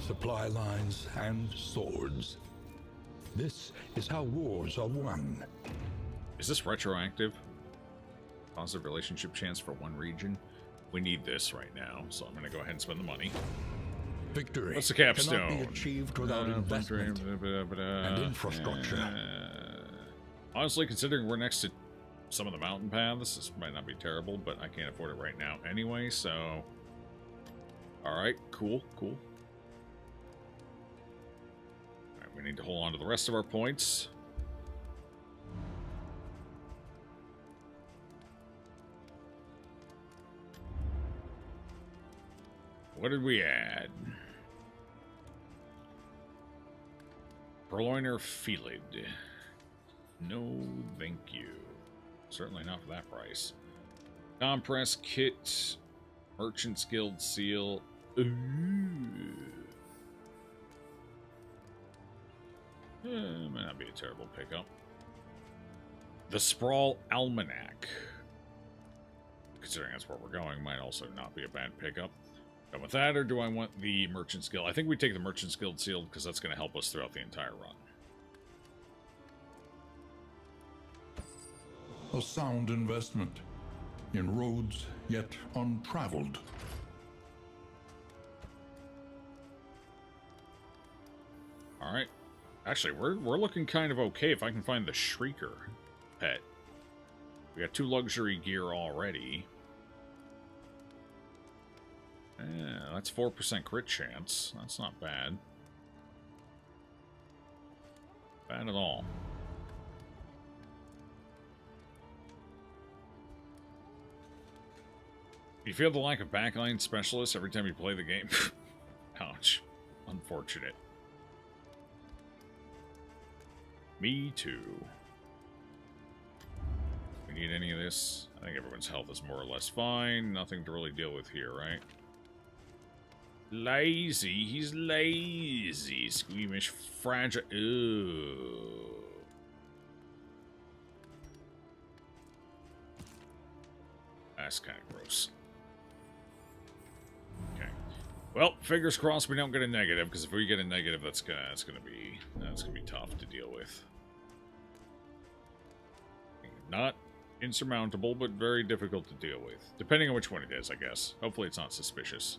Supply lines and swords. This is how wars are won. Is this retroactive? Positive relationship chance for one region? We need this right now, so I'm going to go ahead and spend the money. Victory What's the cannot capstone? be achieved without investment and infrastructure. Honestly, considering we're next to some of the mountain paths, this might not be terrible, but I can't afford it right now anyway, so... Alright, cool, cool. We need to hold on to the rest of our points. What did we add? Purloiner Felid. No, thank you. Certainly not for that price. Compress kit. Merchant's Guild seal. Ooh. Might not be a terrible pickup. The Sprawl Almanac. Considering that's where we're going, might also not be a bad pickup. Done with that, or do I want the Merchant's Guild? I think we take the Merchant's Guild sealed because that's going to help us throughout the entire run. A sound investment in roads yet untraveled. All right. Actually, we're looking kind of okay if I can find the Shrieker pet. We got 2 luxury gear already. Yeah, that's 4% crit chance. That's not bad. Bad at all. You feel the lack of backline specialists every time you play the game? Ouch. Unfortunate. Me too. We need any of this? I think everyone's health is more or less fine. Nothing to really deal with here, right? Lazy. He's lazy. Squeamish. Fragile. Ooh. That's kind of gross. Okay. Well, fingers crossed we don't get a negative, because if we get a negative, that's gonna be tough to deal with. Not insurmountable, but very difficult to deal with. Depending on which one it is, I guess. Hopefully it's not suspicious.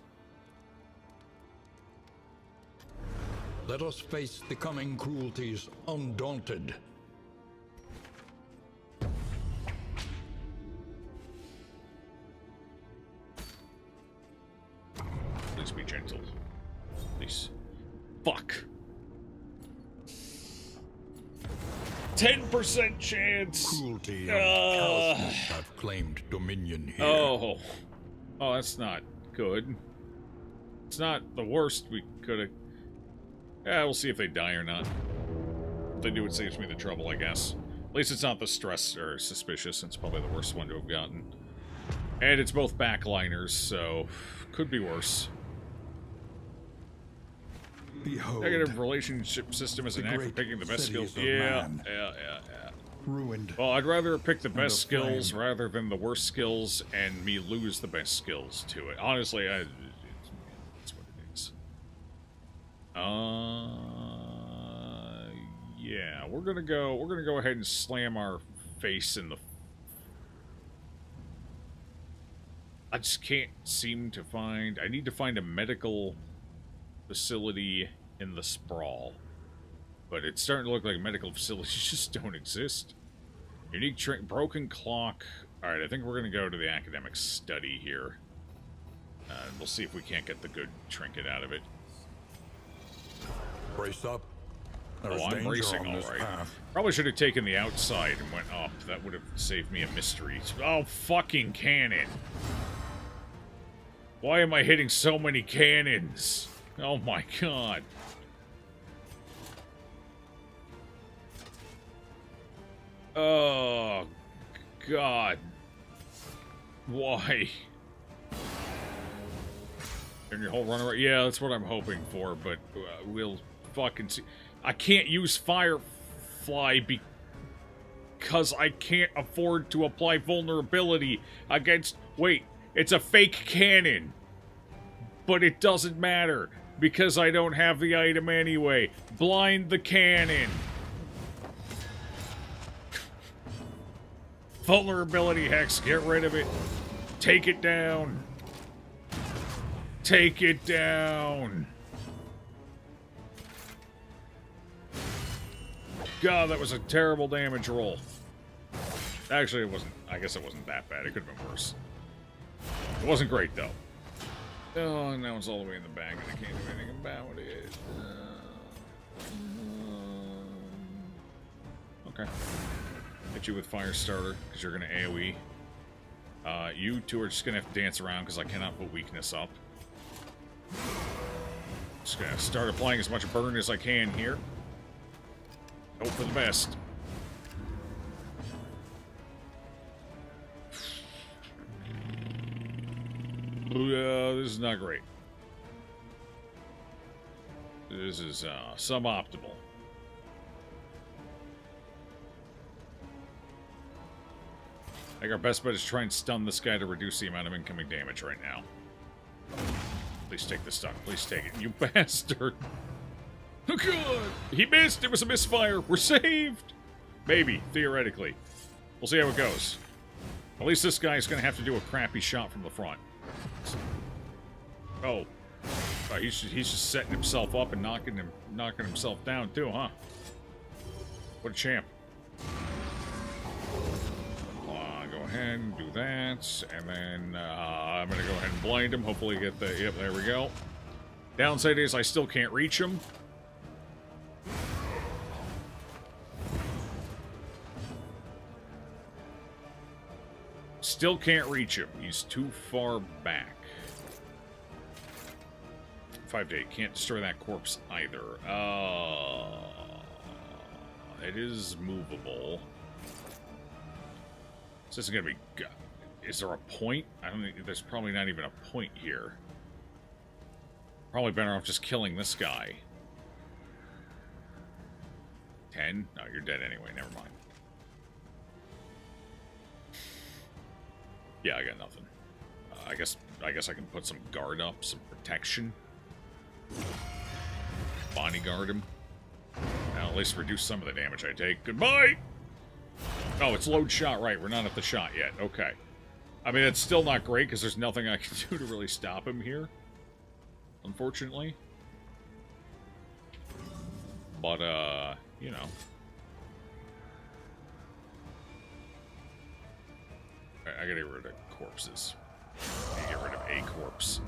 Let us face the coming cruelties undaunted. Please be gentle. Please. Fuck. 10% chance. Cruelty and callousness have claimed dominion here. Oh, that's not good. It's not the worst we could have. Yeah, we'll see if they die or not. If they do, it saves me the trouble, I guess. At least it's not the stress or suspicious. It's probably the worst one to have gotten. And it's both backliners, so could be worse. Behold, Negative relationship system is an act for picking the best skills. Yeah. Ruined. Well, I'd rather pick the best skills rather than the worst skills and me lose the best skills to it. Honestly, that's what it is. Yeah, we're gonna go ahead and slam our face in the. I just can't seem to find. I need to find a medical facility in the sprawl, but it's starting to look like medical facilities just don't exist. Unique broken clock. All right, I think we're gonna go to the academic study here. We'll see if we can't get the good trinket out of it. Brace up. Oh, I'm bracing, all right. Probably should have taken the outside and went up. That would have saved me a mystery. Oh, fucking cannon. Why am I hitting so many cannons? Oh my god. Oh, god. Why? And your whole runaway? Yeah, that's what I'm hoping for, but we'll fucking see. I can't use Firefly because I can't afford to apply vulnerability against... Wait, it's a fake cannon. But it doesn't matter because I don't have the item anyway. Blind the cannon. Vulnerability hex, get rid of it. Take it down. Take it down. God, that was a terrible damage roll. Actually, it wasn't. I guess it wasn't that bad. It could have been worse. It wasn't great, though. Oh, now it's all the way in the back, and I can't do anything about it. Okay. Hit you with fire starter, because you're going to AoE. You two are just going to have to dance around, because I cannot put weakness up. Just going to start applying as much burn as I can here. Hope for the best. This is not great. This is suboptimal. I think our best bet is to try and stun this guy to reduce the amount of incoming damage right now. Please take the stun. Please take it, you bastard. Oh, God. He missed. It was a misfire. We're saved. Maybe, theoretically. We'll see how it goes. At least this guy's going to have to do a crappy shot from the front. Oh. He's just setting himself up and knocking himself down, too, huh? What a champ. Go ahead and do that. And then I'm going to go ahead and blind him. Hopefully get the... Yep, there we go. Downside is I still can't reach him. Still can't reach him. He's too far back. 5 to 8. Can't destroy that corpse either. It is movable. So this is going to be... Is there a point? I don't think... There's probably not even a point here. Probably better off just killing this guy. 10? No, you're dead anyway. Never mind. Yeah, I got nothing. I guess I can put some guard up, some protection. Bodyguard him. Now at least reduce some of the damage I take. Goodbye! Oh, it's load shot, right. We're not at the shot yet. Okay. I mean, it's still not great because there's nothing I can do to really stop him here. Unfortunately. But, you know. I gotta get rid of corpses. I gotta get rid of a corpse.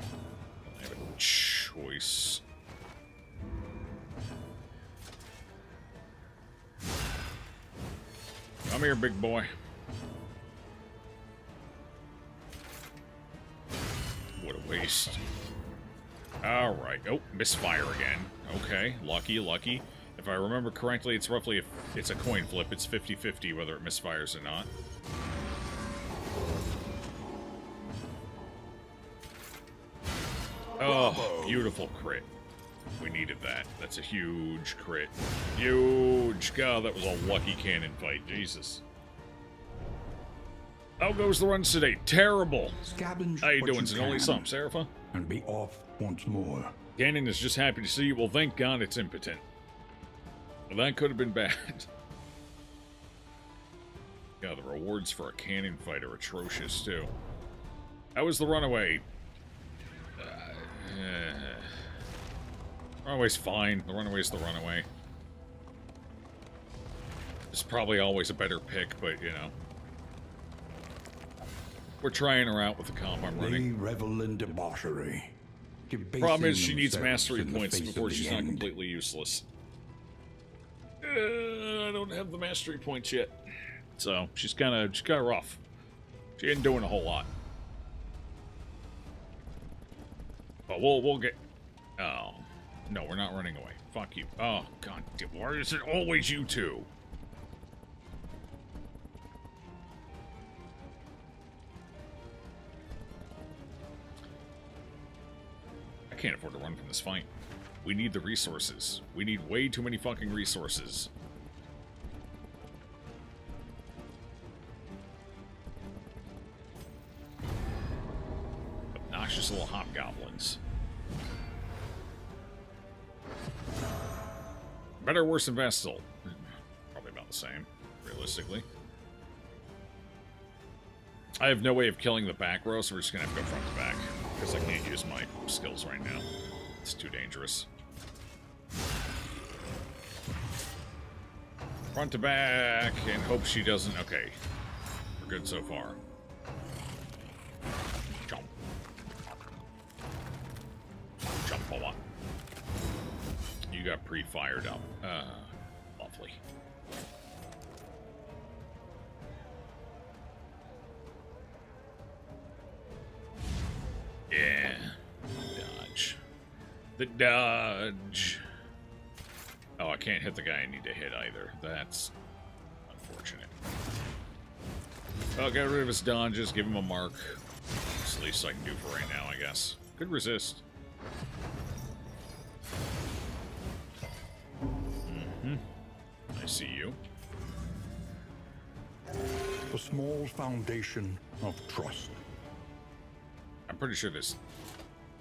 I have a choice. Come here, big boy. What a waste. Alright. Oh, misfire again. Okay, lucky, lucky. If I remember correctly, it's roughly, it's a coin flip. It's 50-50 whether it misfires or not. Oh, beautiful crit. We needed that. That's a huge crit. Huge. God, that was a lucky cannon fight. Jesus. How goes the runs today? Terrible. Scavenge How you what doing? It's only some, Serapha? And be off once more. Cannon is just happy to see you. Well, thank God it's impotent. Well, that could have been bad. Yeah, the rewards for a cannon fight are atrocious, too. How was the runaway? Runaway's fine. The runaway's the runaway. It's probably always a better pick, but, you know. We're trying her out with the comp I'm running. They revel in debauchery. Problem is she needs mastery points before she's not completely useless. I don't have the mastery points yet. So, she's kind of rough. She ain't doing a whole lot. But we'll get... Oh. No, we're not running away. Fuck you. Oh, God damn. Why is it always you two? I can't afford to run from this fight. We need the resources. We need way too many fucking resources. Obnoxious little hobgoblins. Better or worse than Vestal? Probably about the same, realistically. I have no way of killing the back row, so we're just gonna have to go front to back. Because I can't use my skills right now. It's too dangerous. Front to back, and hope she doesn't... Okay. We're good so far. Jump. Jump a lot. You got pre-fired up. Lovely. The dodge. Oh, I can't hit the guy I need to hit either. That's unfortunate. I'll get rid of his dodges, give him a mark. That's the least I can do for right now, I guess. Could resist. I see you. A small foundation of trust. I'm pretty sure this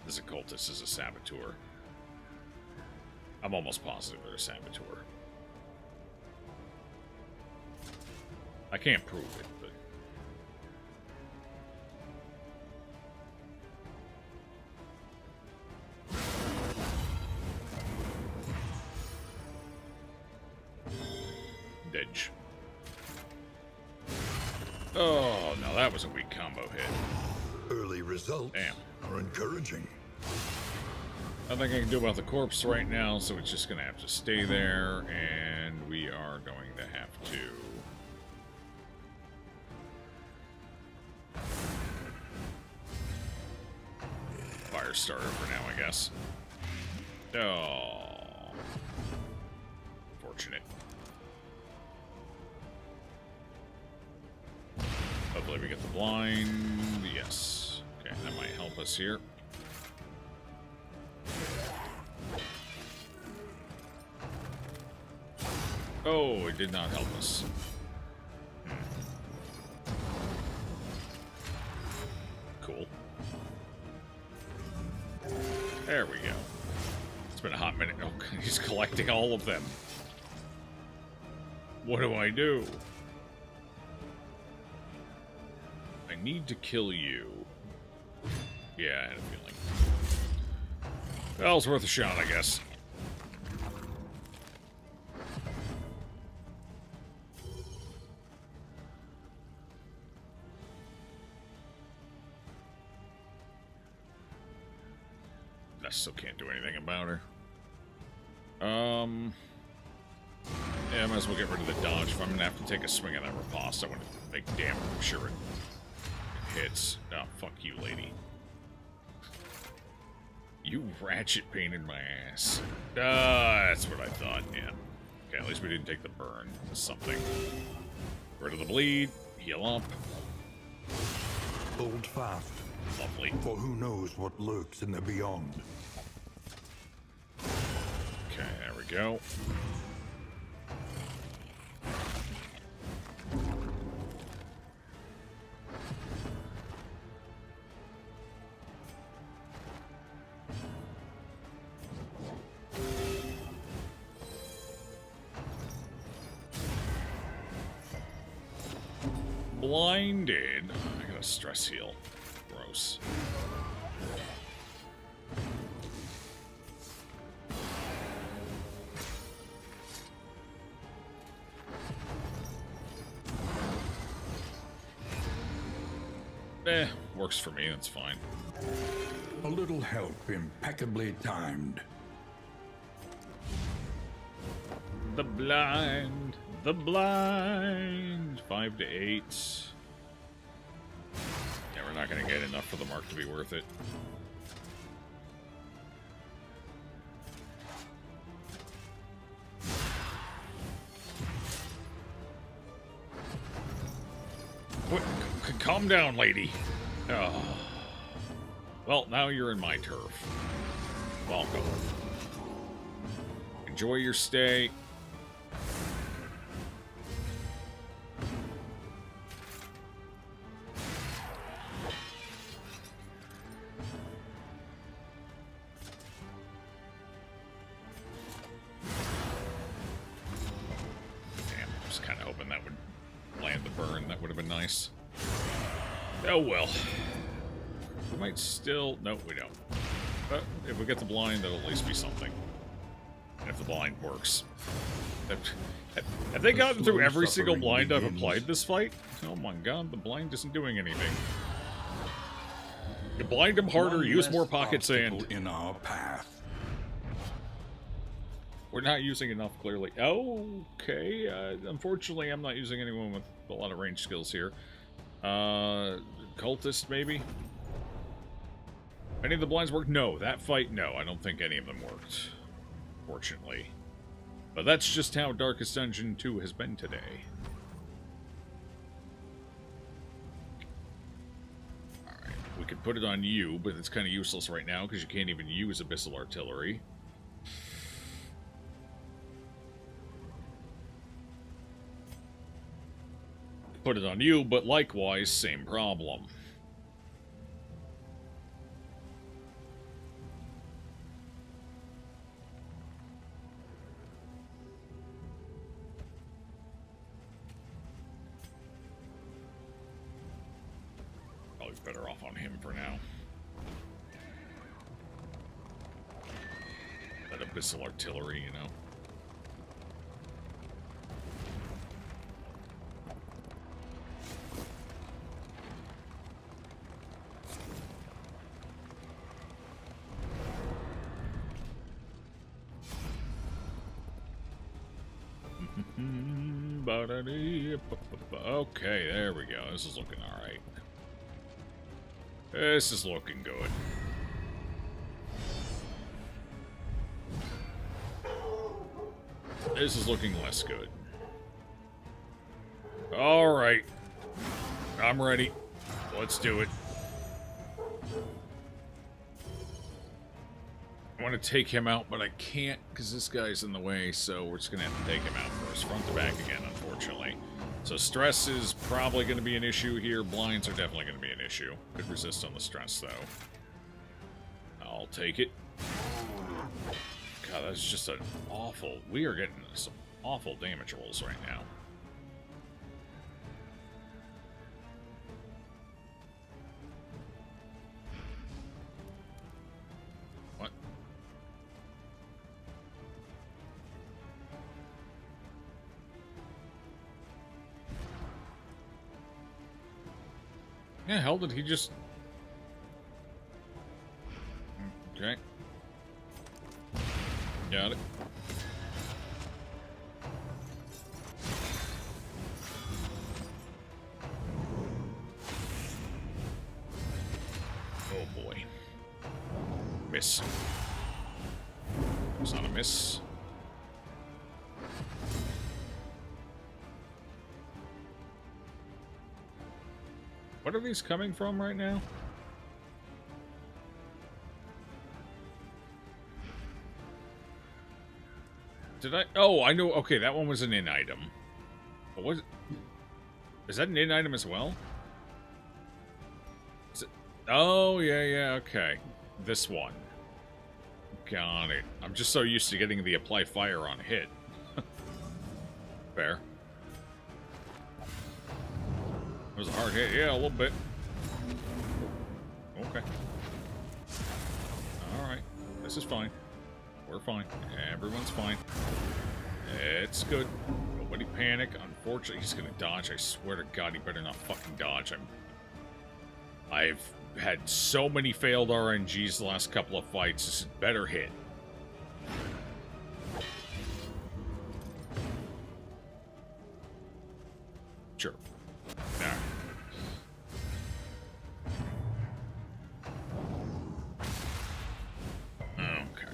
occultist is a saboteur. I'm almost positive they're a saboteur. I can't prove it, but... Ditch. Oh, no, that was a weak combo hit. Early results are encouraging. Nothing I can do about the corpse right now, so it's just going to have to stay there, and we are going to have to... fire starter for now, I guess. Oh. Fortunate. Hopefully we get the blind. Yes. Okay, that might help us here. Oh, it did not help us. Cool. There we go. It's been a hot minute. Oh, he's collecting all of them. What do I do? I need to kill you. Yeah, I had a feeling. Well, it's worth a shot, I guess. I still can't do anything about her. Yeah, I might as well get rid of the dodge. If I'm gonna have to take a swing at that riposte, I want to make damn sure it hits. Oh, fuck you, lady. You ratchet pain in my ass. That's what I thought, yeah. Okay, at least we didn't take the burn. That's something. Rid of the bleed. Heal up. Hold fast. Lovely. For who knows what lurks in the beyond. Okay, there we go. Blinded. I got a stress heal. Gross. Works for me, that's fine. A little help impeccably timed. The blind. The blind. 5 to 8. Yeah, we're not going to get enough for the mark to be worth it. What? Calm down, lady. Oh. Well, now you're in my turf. Welcome. Enjoy your stay. Damn, I was kind of hoping that would land the burn. That would have been nice. Oh well. We might still... No, we don't. But if we get the blind, that'll at least be something. And if the blind works. Have they gotten through every single blind I've applied this fight? Oh my god, the blind isn't doing anything. You blind him harder, use more pocket sand. In our path. We're not using enough, clearly. Okay, unfortunately, I'm not using anyone with a lot of range skills here. Cultist, maybe? Any of the blinds worked? No. That fight, no. I don't think any of them worked. Fortunately. But that's just how Darkest Dungeon 2 has been today. Alright. We could put it on you, but it's kind of useless right now because you can't even use Abyssal Artillery. Put it on you, but likewise, same problem. Probably better off on him for now. That Abyssal Artillery, you know. Okay, there we go. This is looking alright. This is looking good. This is looking less good. Alright. I'm ready. Let's do it. I want to take him out, but I can't because this guy's in the way, so we're just going to have to take him out first. Front to back again, unfortunately. So stress is probably going to be an issue here. Blinds are definitely going to be an issue. Could resist on the stress, though. I'll take it. God, that's just an awful... We are getting some awful damage rolls right now. What? Yeah, hell did he just... Okay. Got it. Oh boy. Miss. It's not a miss. What are these coming from right now? Did I? Oh, I know. Okay, that one was an in item. But was it? Is that an in item as well? Is it? Oh, yeah, okay. This one. Got it. I'm just so used to getting the apply fire on hit. Fair. It was a hard hit. Yeah, a little bit. Okay. Alright. This is fine. We're fine. Everyone's fine. It's good. Nobody panic. Unfortunately, he's gonna dodge. I swear to God, he better not fucking dodge. I've had so many failed RNGs the last couple of fights. This better hit. Sure. Alright. Okay.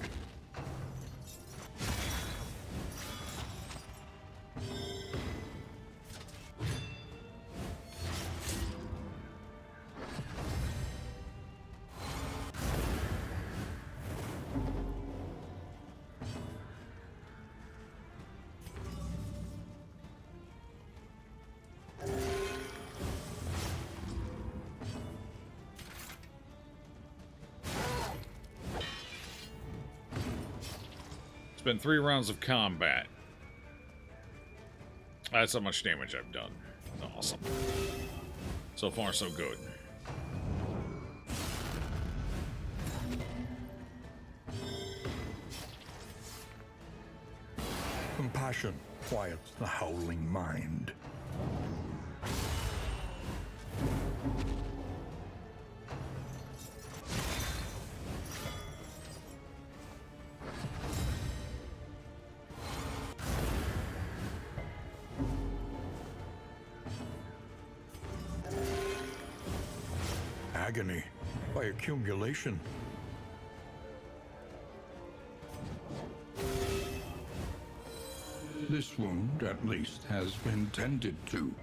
It's been 3 rounds of combat. That's how much damage I've done. Awesome. So far, so good. Compassion quiets the howling mind. Agony by accumulation. This wound, at least, has been tended to.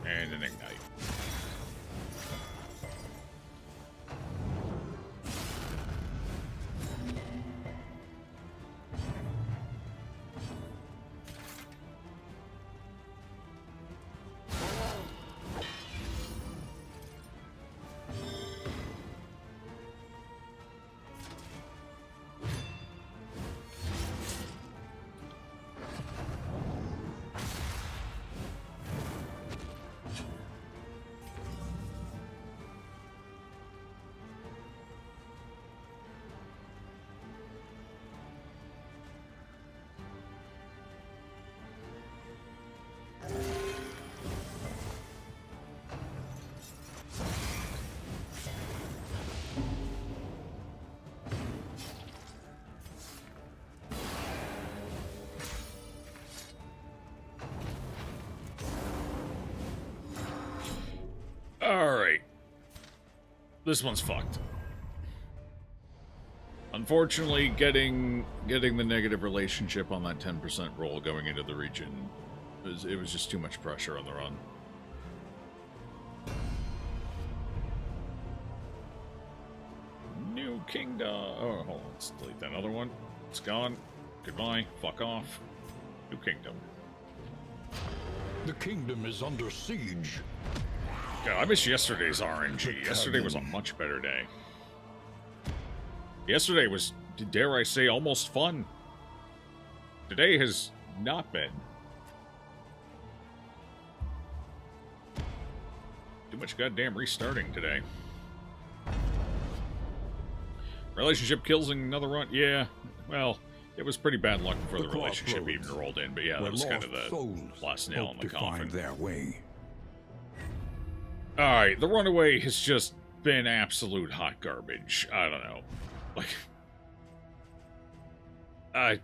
And an ignite. Alright. This one's fucked. Unfortunately, getting the negative relationship on that 10% roll going into the region, it was just too much pressure on the run. New Kingdom. Oh, hold on. Let's delete that other one. It's gone. Goodbye. Fuck off. New Kingdom. The kingdom is under siege. God, I miss yesterday's RNG. Yesterday was a much better day. Yesterday was, dare I say, almost fun. Today has not been. Too much goddamn restarting today. Relationship kills in another run? Yeah, well, it was pretty bad luck before the relationship even rolled in, but yeah, that was kind of the last nail in the coffin. Their way. Alright, the runaway has just been absolute hot garbage. I don't know. Like,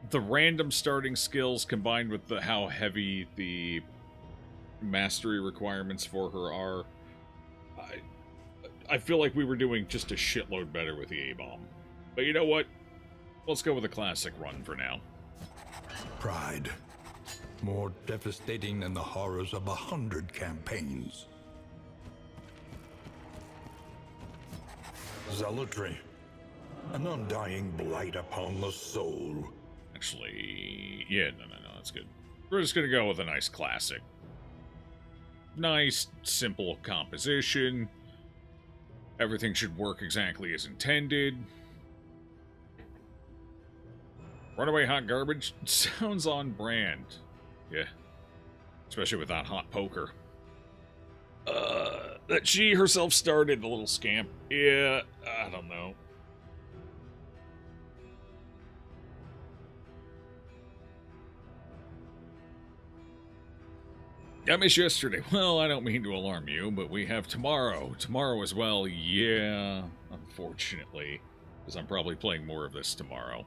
the random starting skills combined with how heavy the mastery requirements for her are, I feel like we were doing just a shitload better with the A-bomb. But you know what? Let's go with a classic run for now. Pride. More devastating than the horrors of 100 campaigns. Zealotry. An undying blight upon the soul. Actually, yeah, no, that's good. We're just gonna go with a nice classic. Nice, simple composition. Everything should work exactly as intended. Runaway hot garbage sounds on brand. Yeah. Especially with that hot poker. That she herself started, the little scamp. Yeah, I don't know. I missed yesterday. Well, I don't mean to alarm you, but we have tomorrow. Tomorrow as well, yeah, unfortunately. Because I'm probably playing more of this tomorrow.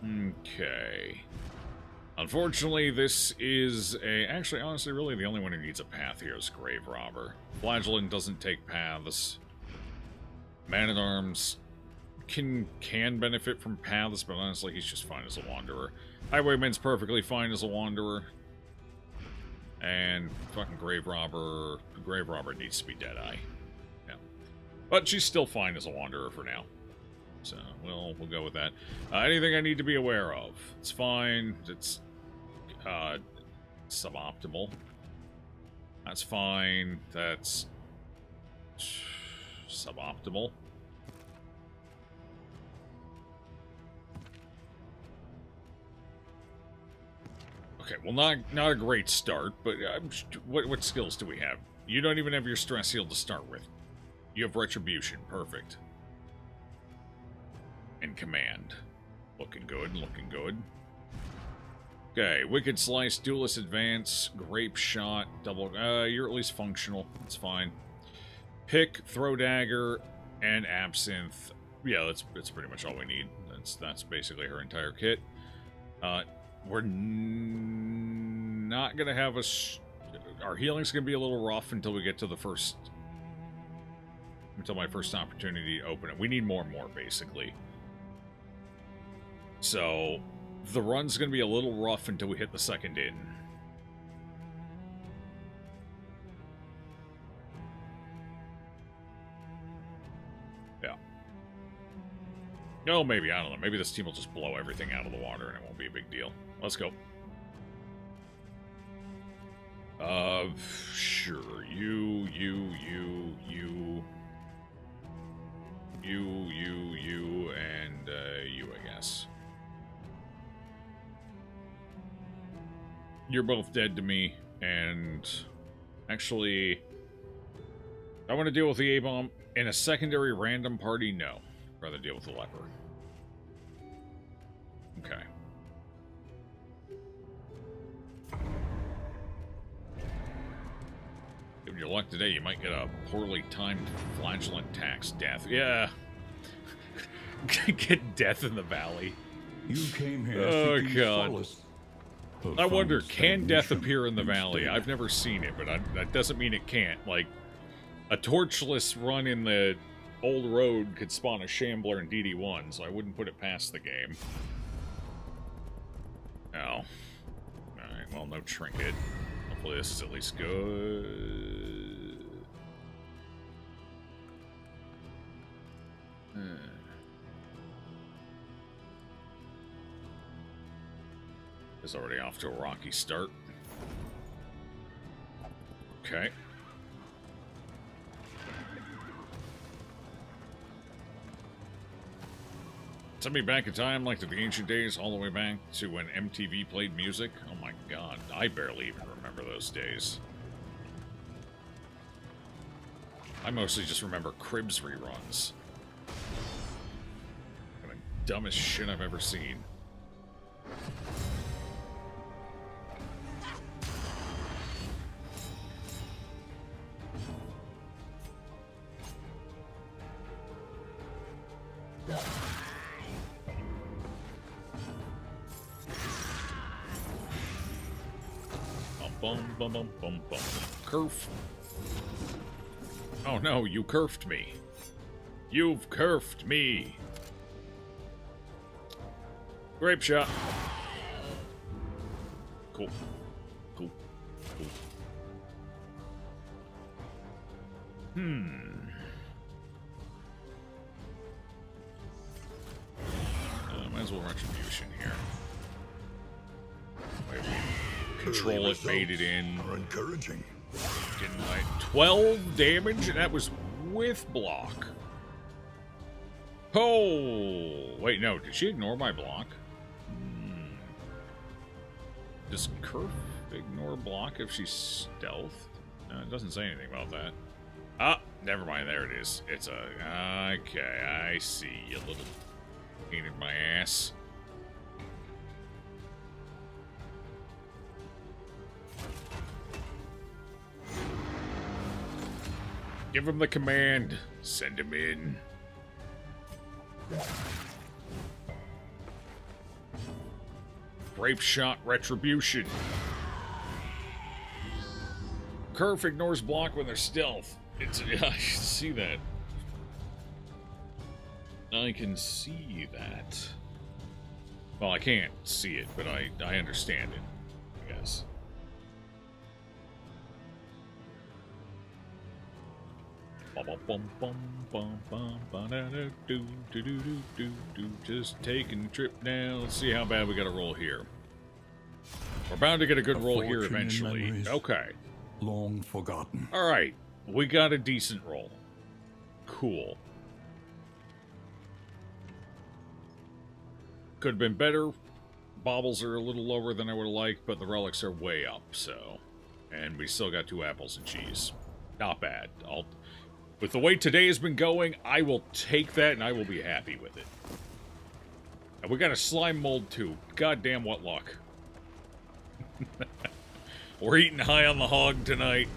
Okay. Unfortunately, this is a... Actually, honestly, really, the only one who needs a path here is Grave Robber. Flagellant doesn't take paths. Man-at-Arms can benefit from paths, but honestly, he's just fine as a Wanderer. Highwayman's perfectly fine as a Wanderer. And fucking Grave Robber needs to be Deadeye. Yeah. But she's still fine as a Wanderer for now. So, we'll go with that. Anything I need to be aware of? It's fine. It's suboptimal. That's fine. That's suboptimal. Okay, well, not a great start, but what skills do we have? You don't even have your stress heal to start with. You have Retribution. Perfect. And Command. Looking good, looking good. Okay, Wicked Slice, Duelist Advance, Grape Shot, double... you're at least functional. That's fine. Pick, Throw Dagger, And absinthe. Yeah, that's pretty much all we need. That's basically her entire kit. We're not gonna have our healing's gonna be a little rough until we get to until my first opportunity to open it. We need more and more, basically. So the run's gonna be a little rough until we hit the second inn. Yeah. Oh, maybe, I don't know. Maybe this team will just blow everything out of the water and it won't be a big deal. Let's go. Sure. You, and, you, I guess. You're both dead to me, and actually, I want to deal with the A-bomb. In a secondary random party, no. Rather deal with the leper. Okay. Given your luck today, you might get a poorly timed flagellant tax death. Yeah. Get death in the valley. You came here. Oh, God. Solace. I wonder, can death appear in the valley? I've never seen it, but that doesn't mean it can't. Like, a torchless run in the old road could spawn a Shambler and DD1, so I wouldn't put it past the game. Oh. Alright, well, no trinket. Hopefully this is at least good. It's already off to a rocky start. Okay. Send me back in time, like to the ancient days, all the way back to when MTV played music. Oh my god, I barely even remember those days. I mostly just remember Cribs reruns. The dumbest shit I've ever seen. Bum, bum, bum, bum, bum. Kerf. Oh no, you kerfed me. You've kerfed me. Grape shot. Cool. Cool. Cool. Might as well retribution here. Wait, control it, bait it in. Are encouraging. Didn't I? 12 damage, and that was with block. Oh, wait, no. Did she ignore my block? Does Kerf ignore block if she's stealth? No, it doesn't say anything about that. Ah, never mind. There it is. It's a... Okay, I see you little pain in my ass. Give him the command. Send him in. Grape shot retribution. Kerf ignores block when they're stealth. It's I can see that. I can see that. Well, I can't see it, but I understand it, I guess. Just taking a trip now. Let's see how bad we got to roll here. We're bound to get a good roll here eventually. Okay. Long forgotten. All right. We got a decent roll. Cool. Could have been better. Baubles are a little lower than I would have liked, but the relics are way up, so. And we still got 2 apples and cheese. Not bad. With the way today has been going, I will take that and I will be happy with it. And we got a slime mold too. Goddamn, what luck. We're eating high on the hog tonight.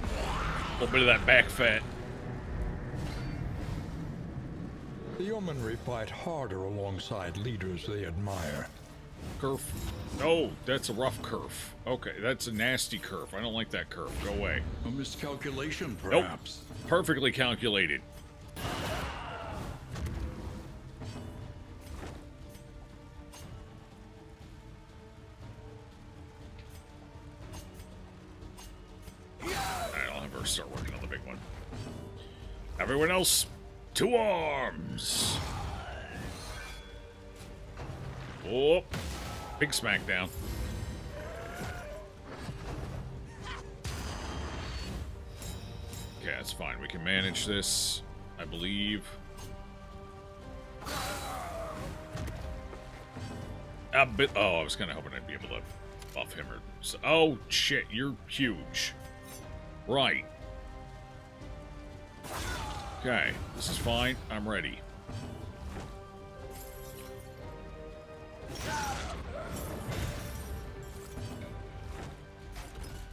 A little bit of that back fat. The yeomanry fight harder alongside leaders they admire. Curve. Oh, that's a rough curve. Okay, that's a nasty curve. I don't like that curve. Go away. A miscalculation, perhaps. Nope. Perfectly calculated. Alright, I'll have her start working on the big one. Everyone else, to arms! Oh, big smackdown. Okay, that's fine. We can manage this, I believe. A bit. Oh, I was kind of hoping I'd be able to buff him or. So, oh shit! You're huge. Right. Okay, this is fine. I'm ready.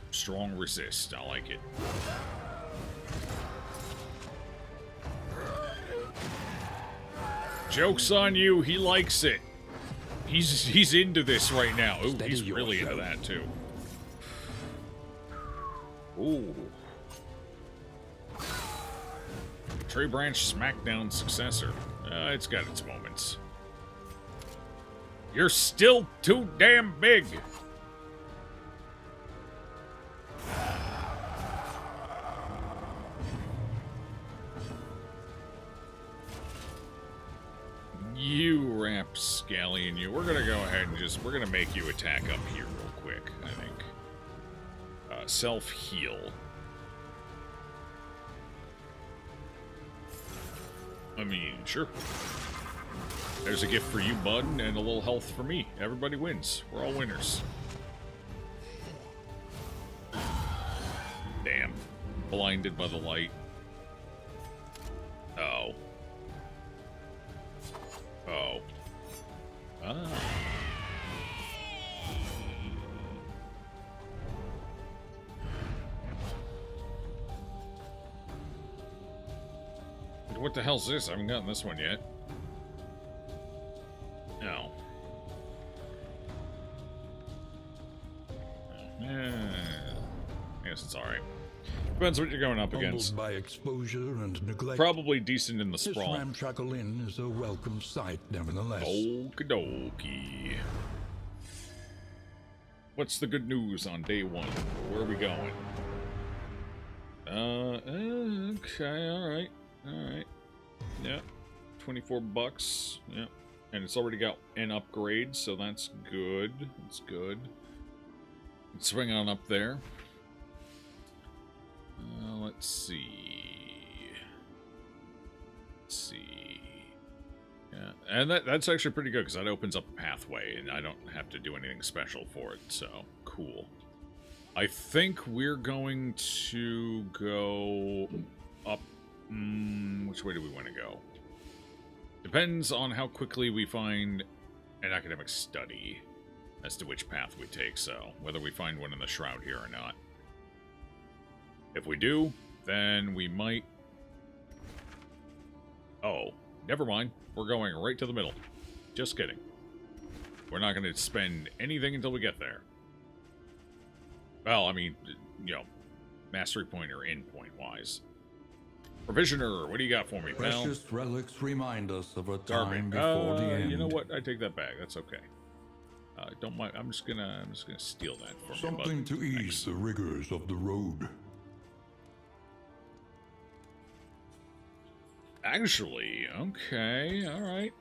Strong resist. I like it. Joke's on you. He likes it. He's into this right now. Ooh, he's really into that too. Ooh. Tree Branch Smackdown successor. It's got its moments. You're still too damn big. You rapscallion, you. We're gonna go ahead and we're gonna make you attack up here real quick, I think. Self-heal. I mean, sure. There's a gift for you, bud, and a little health for me. Everybody wins. We're all winners. Damn. Blinded by the light. Oh. Oh. Ah. What the hell's this? I haven't gotten this one yet. No. I guess it's alright. Depends what you're going up against. By exposure and neglect. Probably decent in the sprawl. This ramshackle inn is a welcome sight, nevertheless. Okie dokie. What's the good news on day one? Where are we going? Okay, alright. Alright. Yeah. 24 bucks. Yeah. And it's already got an upgrade, so that's good. That's good. Let's swing on up there. Let's see. Let's see. Yeah. And that's actually pretty good, because that opens up a pathway, and I don't have to do anything special for it, so cool. I think we're going to go up. Which way do we want to go? Depends on how quickly we find an academic study as to which path we take, so whether we find one in the Shroud here or not. If we do, then we might... Oh, never mind. We're going right to the middle. Just kidding. We're not going to spend anything until we get there. Well, I mean, you know, mastery point or end point wise. Provisioner, what do you got for me, pal? Precious relics remind us of a time before the end. You know what? I take that back. That's okay. Don't mind. I'm just gonna steal that for something to ease the rigors of the road. Actually, okay, all right.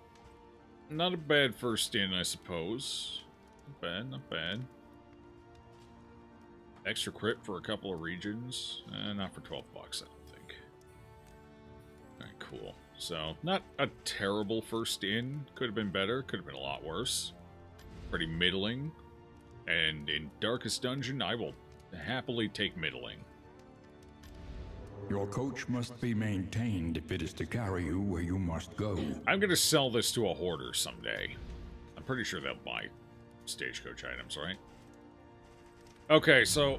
Not a bad first in, I suppose. Not bad, not bad. Extra crit for a couple of regions. Not for 12 bucks, I don't think. Alright, cool. So, not a terrible first in. Could have been better. Could have been a lot worse. Pretty middling. And in Darkest Dungeon, I will happily take middling. Your coach must be maintained if it is to carry you where you must go. I'm going to sell this to a hoarder someday. I'm pretty sure they'll buy stagecoach items, right? Okay, so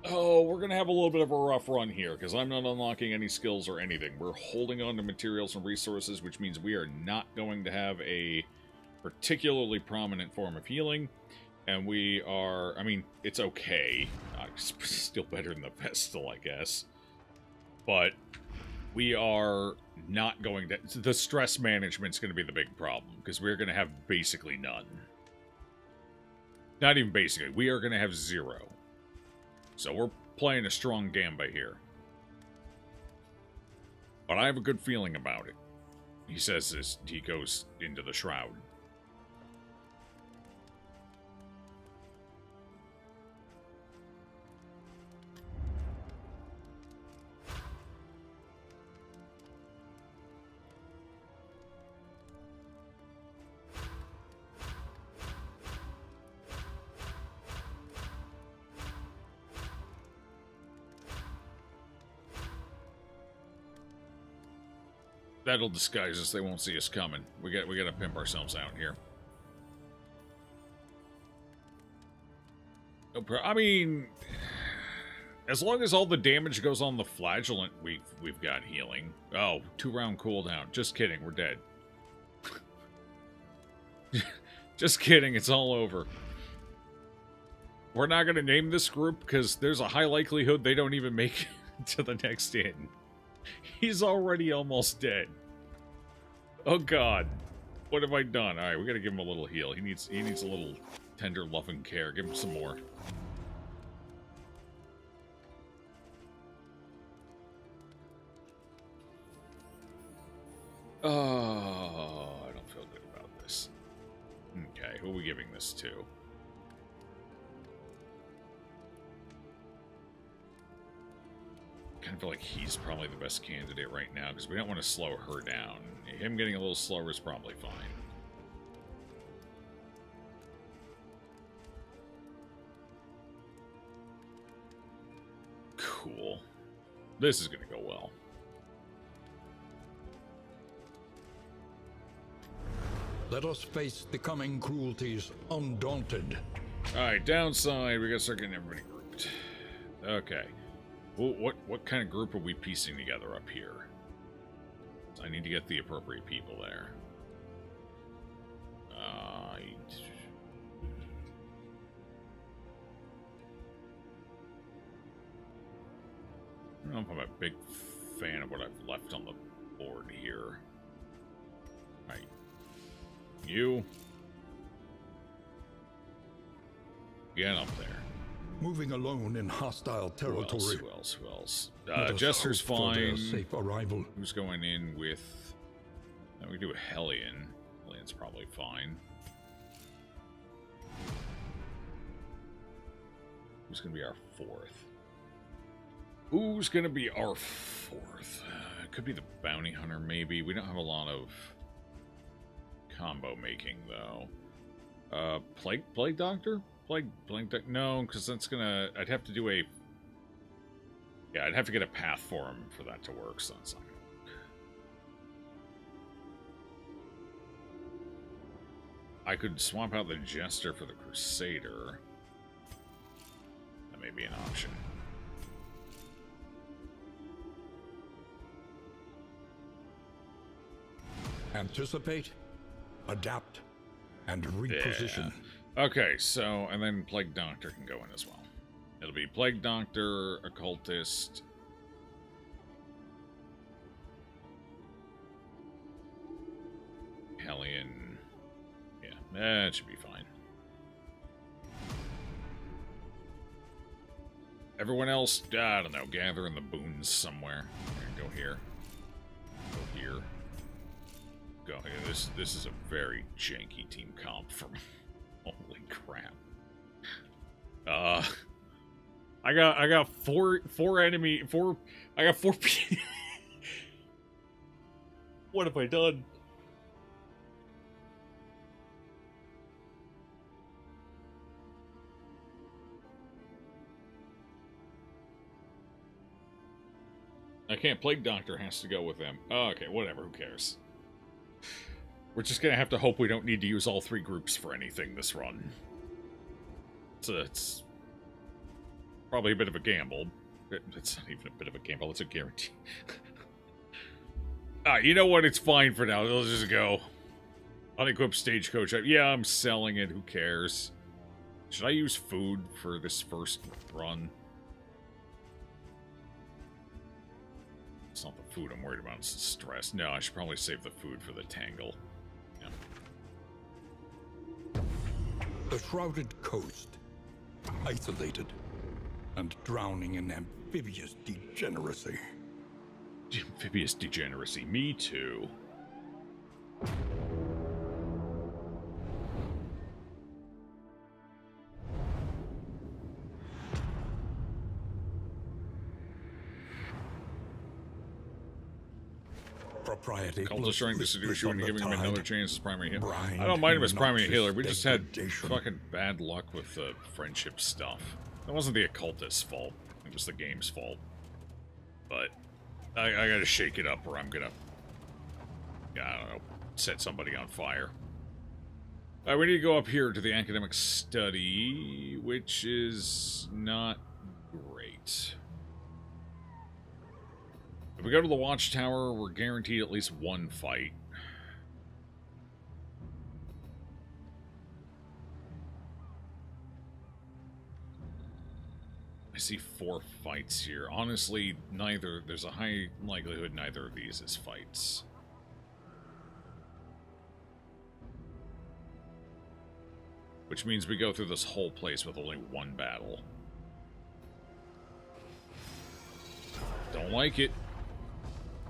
Oh, we're going to have a little bit of a rough run here, because I'm not unlocking any skills or anything. We're holding on to materials and resources, which means we are not going to have a particularly prominent form of healing. And we are, I mean, it's okay. It's still better than the Vestal, I guess. But we are not going to, the stress management's going to be the big problem, because we're going to have basically none. Not even basically, we are going to have 0. So we're playing a strong gambit here. But I have a good feeling about it. He says as he goes into the shroud. That'll disguise us. They won't see us coming. We got to pimp ourselves out here. I mean, as long as all the damage goes on the flagellant, we've got healing. Oh, 2-round cooldown. Just kidding. We're dead. Just kidding. It's all over. We're not going to name this group because there's a high likelihood they don't even make it to the next inn. He's already almost dead. Oh god. What have I done? Alright, we gotta give him a little heal. He needs a little tender loving care. Give him some more. Oh, I don't feel good about this. Okay, who are we giving this to? I kind of feel like he's probably the best candidate right now because we don't want to slow her down. Him getting a little slower is probably fine. Cool. This is going to go well. Let us face the coming cruelties undaunted. Alright, downside, we gotta start getting everybody grouped. Okay. Well, what kind of group are we piecing together up here? I need to get the appropriate people there. I don't know if I'm a big fan of what I've left on the board here. Right. You. Get up there. Moving alone in hostile territory. Who else? Jester's fine. Safe arrival. Who's going in with... we do a Hellion. Hellion's probably fine. Who's going to be our 4th? Who's going to be our 4th? It could be the Bounty Hunter, maybe. We don't have a lot of combo making, though. Plague Doctor? Plague Doctor? No, because that's gonna... I'd have to do a... Yeah, I'd have to get a path for him for that to work, so that's not gonna work. I could swap out the Jester for the Crusader. That may be an option. Anticipate, adapt, and reposition. Yeah. Okay, so, and then Plague Doctor can go in as well. It'll be Plague Doctor, Occultist. Hellion. Yeah, that should be fine. Everyone else, I don't know, gather in the boons somewhere. Go here. Go here. Go here. This is a very janky team comp from... Holy crap. I got four What have I done? I can't. Plague Doctor has to go with them. Oh, okay, whatever, who cares? We're just gonna have to hope we don't need to use all 3 groups for anything this run. So it's... Probably a bit of a gamble. It's not even a bit of a gamble, it's a guarantee. You know what? It's fine for now. Let's just go. Unequipped stagecoach. Yeah, I'm selling it. Who cares? Should I use food for this first run? It's not the food I'm worried about. It's the stress. No, I should probably save the food for the tangle. Yeah. The shrouded coast, isolated and drowning in amphibious degeneracy. Amphibious degeneracy. Me too. Propriety. Cultist trying to seduce you and giving him another chance as primary healer. Brine I don't mind him as primary noxious healer. We just had degradation. fucking bad luck with the friendship stuff. That wasn't the occultist's fault. It was the game's fault. But I gotta shake it up or I'm gonna, I don't know, set somebody on fire. Alright, we need to go up here to the academic study, which is not great. If we go to the watchtower, we're guaranteed at least one fight. I see 4 fights here. Honestly, there's a high likelihood neither of these is fights. Which means we go through this whole place with only one battle. Don't like it.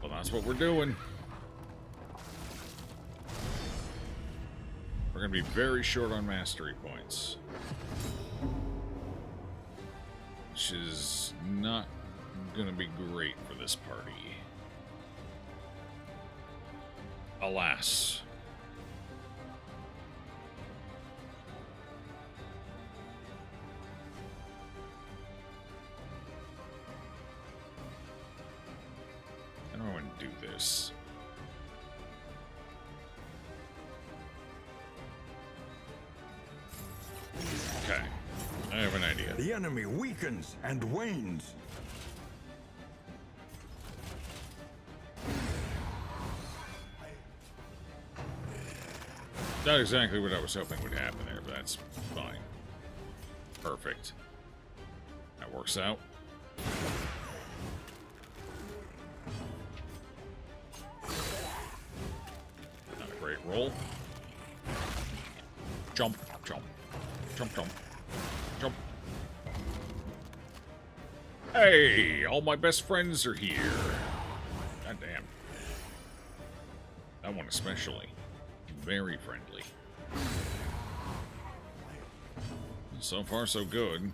Well, that's what we're doing. We're going to be very short on mastery points. Which is not going to be great for this party. Alas. I don't want to do this. Okay. I have an idea. The enemy weakens and wanes. Not exactly what I was hoping would happen there, but that's fine. Perfect. That works out. Not a great roll. Jump, jump, jump, jump, jump. Hey, all my best friends are here. God damn. That one especially. Very friendly. So far, so good.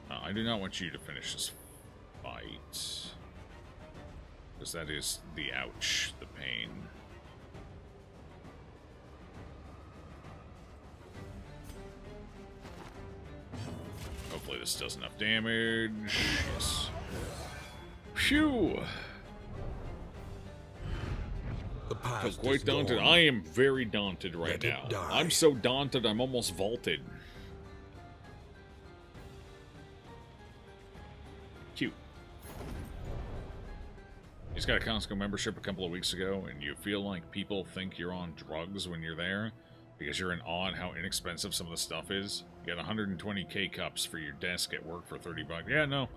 I do not want you to finish this fight. Because that is the ouch, the pain. Hopefully this does enough damage. Yes. Phew! The past Quite is daunted. gone. I am very daunted right Let it now. die. I'm so daunted I'm almost vaulted. Cute. He's got a Costco membership a couple of weeks ago, and you feel like people think you're on drugs when you're there because you're in awe at how inexpensive some of the stuff is. You get 120 K-cups for your desk at work for 30 bucks. Yeah, no.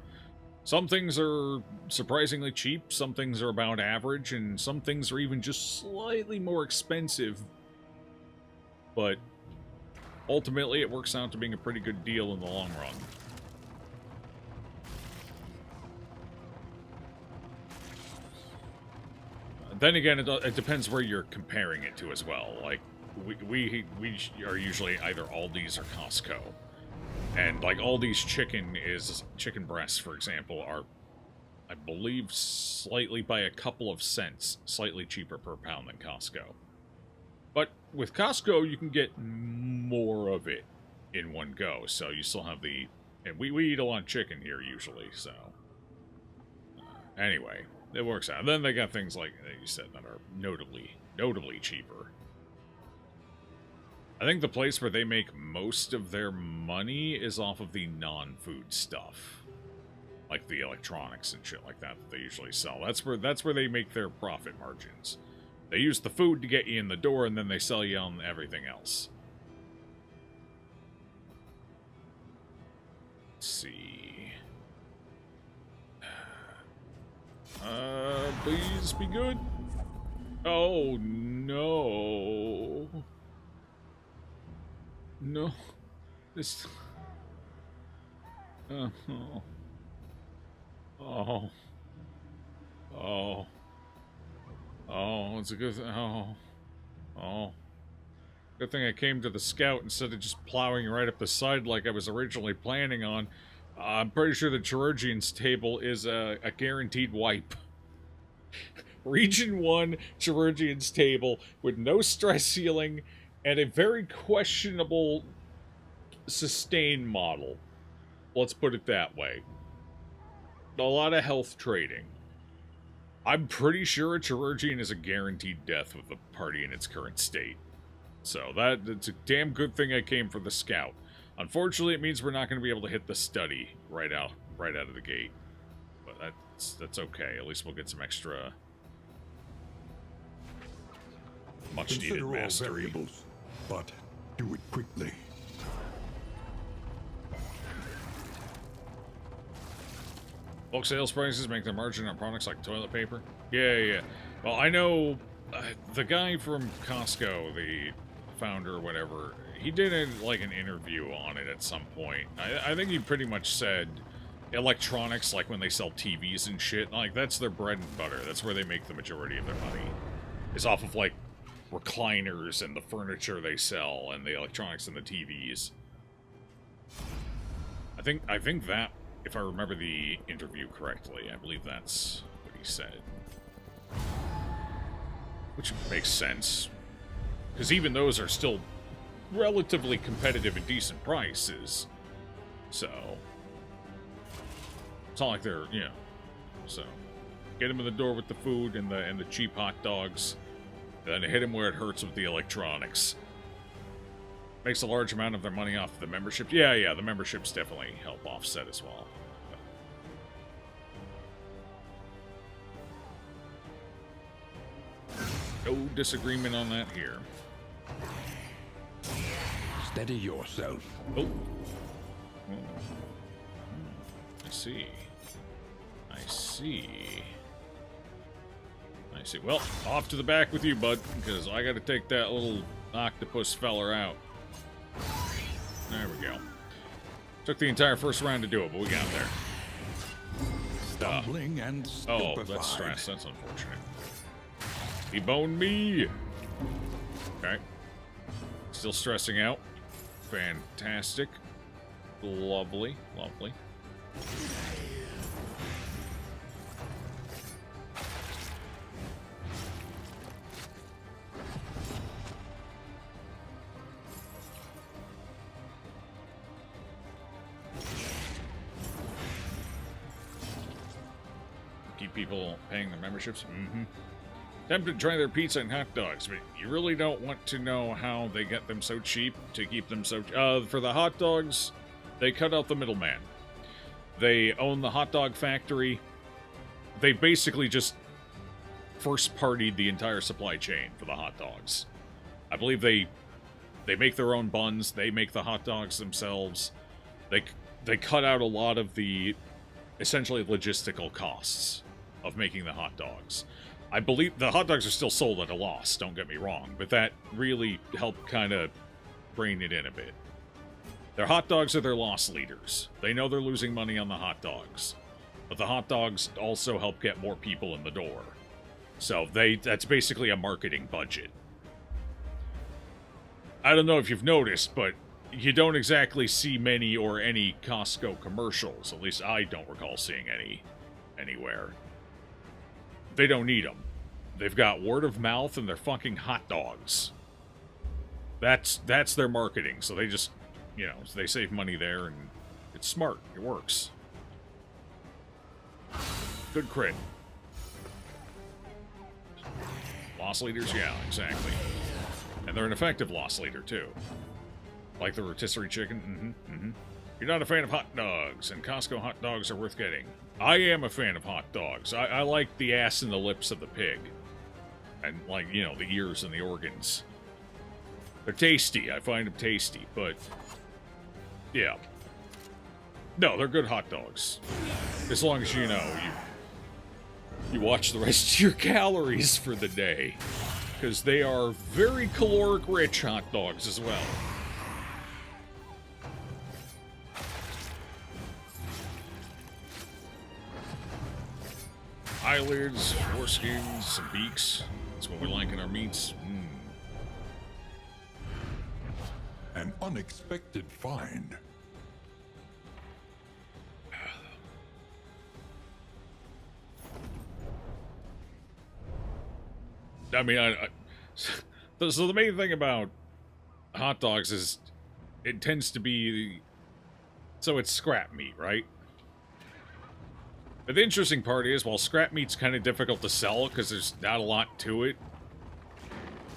Some things are surprisingly cheap, some things are about average, and some things are even just slightly more expensive. But ultimately, it works out to being a pretty good deal in the long run. Then again, it depends where you're comparing it to as well. Like, we are usually either Aldi's or Costco. And, like, Aldi's chicken breasts, for example, are, I believe, slightly by a couple of cents, slightly cheaper per pound than Costco. But with Costco, you can get more of it in one go, so you still have the... And we eat a lot of chicken here, usually, so... Anyway, it works out. Then they got things like you said that are notably cheaper. I think the place where they make most of their money is off of the non-food stuff. Like the electronics and shit like that they usually sell. That's where they make their profit margins. They use the food to get you in the door, and then they sell you on everything else. Let's see. Please be good. Oh, no. No. This... oh. Oh. Oh. Oh, it's a good thing. Oh. Oh. Good thing I came to the scout instead of just plowing right up the side like I was originally planning on. I'm pretty sure the Chirurgian's table is a guaranteed wipe. Region 1 Chirurgian's table with no stress ceiling and a very questionable sustain model. Let's put it that way. A lot of health trading. I'm pretty sure a Chirurgian is a guaranteed death with the party in its current state. So that's a damn good thing I came for the scout. Unfortunately, it means we're not going to be able to hit the study right out of the gate. But that's okay. At least we'll get some extra much needed mastery. Consider all variables, but do it quickly. Bulk sales prices make their margin on products like toilet paper. Yeah. Well, I know the guy from Costco, the founder or whatever, he did an interview on it at some point. I think he pretty much said electronics, like when they sell TVs and shit, like that's their bread and butter. That's where they make the majority of their money. Is off of like recliners and the furniture they sell and the electronics and the TVs. I think that, if I remember the interview correctly, I believe that's what he said. Which makes sense. Because even those are still relatively competitive and decent prices. So, it's not like they're, so, get them in the door with the food and the cheap hot dogs, and then hit them where it hurts with the electronics. Makes a large amount of their money off the membership. Yeah, the memberships definitely help offset as well. No disagreement on that here. Steady yourself. Oh. I see. Well, off to the back with you, bud, because I gotta take that little octopus feller out. There we go. Took the entire first round to do it, but we got there. Stumbling and stupefied. Oh, that's stress. That's unfortunate. He boned me. Okay. Still stressing out. Fantastic. Lovely. Keep people paying their memberships. Tempted to try their pizza and hot dogs, but you really don't want to know how they get them so cheap to keep them so... for the hot dogs, they cut out the middleman. They own the hot dog factory. They basically just first-partied the entire supply chain for the hot dogs. I believe they make their own buns. They make the hot dogs themselves. They cut out a lot of the, essentially, logistical costs of making the hot dogs. I believe the hot dogs are still sold at a loss, don't get me wrong, but that really helped kind of rein it in a bit. Their hot dogs are their loss leaders. They know they're losing money on the hot dogs, but the hot dogs also help get more people in the door. So that's basically a marketing budget. I don't know if you've noticed, but you don't exactly see many or any Costco commercials. At least I don't recall seeing any anywhere. They don't need them. They've got word of mouth and they're fucking hot dogs. That's their marketing. So they just, they save money there, and it's smart. It works. Good crit. Loss leaders, yeah, exactly. And they're an effective loss leader, too. Like the rotisserie chicken. You're not a fan of hot dogs, and Costco hot dogs are worth getting. I am a fan of hot dogs. I like the ass and the lips of the pig. And, like, you know, the ears and the organs. They're tasty. I find them tasty, but... yeah. No, they're good hot dogs. As long as, you know, you watch the rest of your calories for the day. Because they are very caloric-rich hot dogs as well. Eyelids, foreskins, some beaks. That's what we like in our meats. An unexpected find. I mean, so the main thing about hot dogs is it tends to be... so it's scrap meat, right? But the interesting part is, while scrap meat's kind of difficult to sell because there's not a lot to it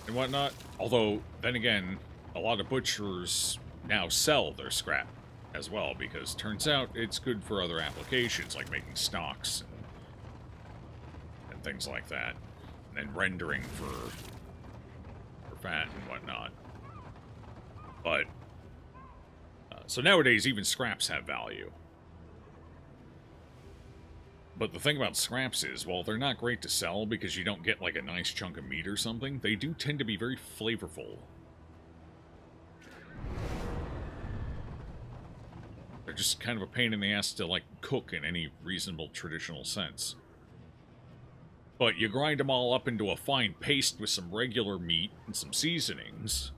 and whatnot, although, then again, a lot of butchers now sell their scrap as well, because turns out it's good for other applications, like making stocks and things like that, and rendering for fat and whatnot. But, so nowadays, even scraps have value. But the thing about scraps is, while they're not great to sell because you don't get like a nice chunk of meat or something, they do tend to be very flavorful. They're just kind of a pain in the ass to like cook in any reasonable traditional sense. But you grind them all up into a fine paste with some regular meat and some seasonings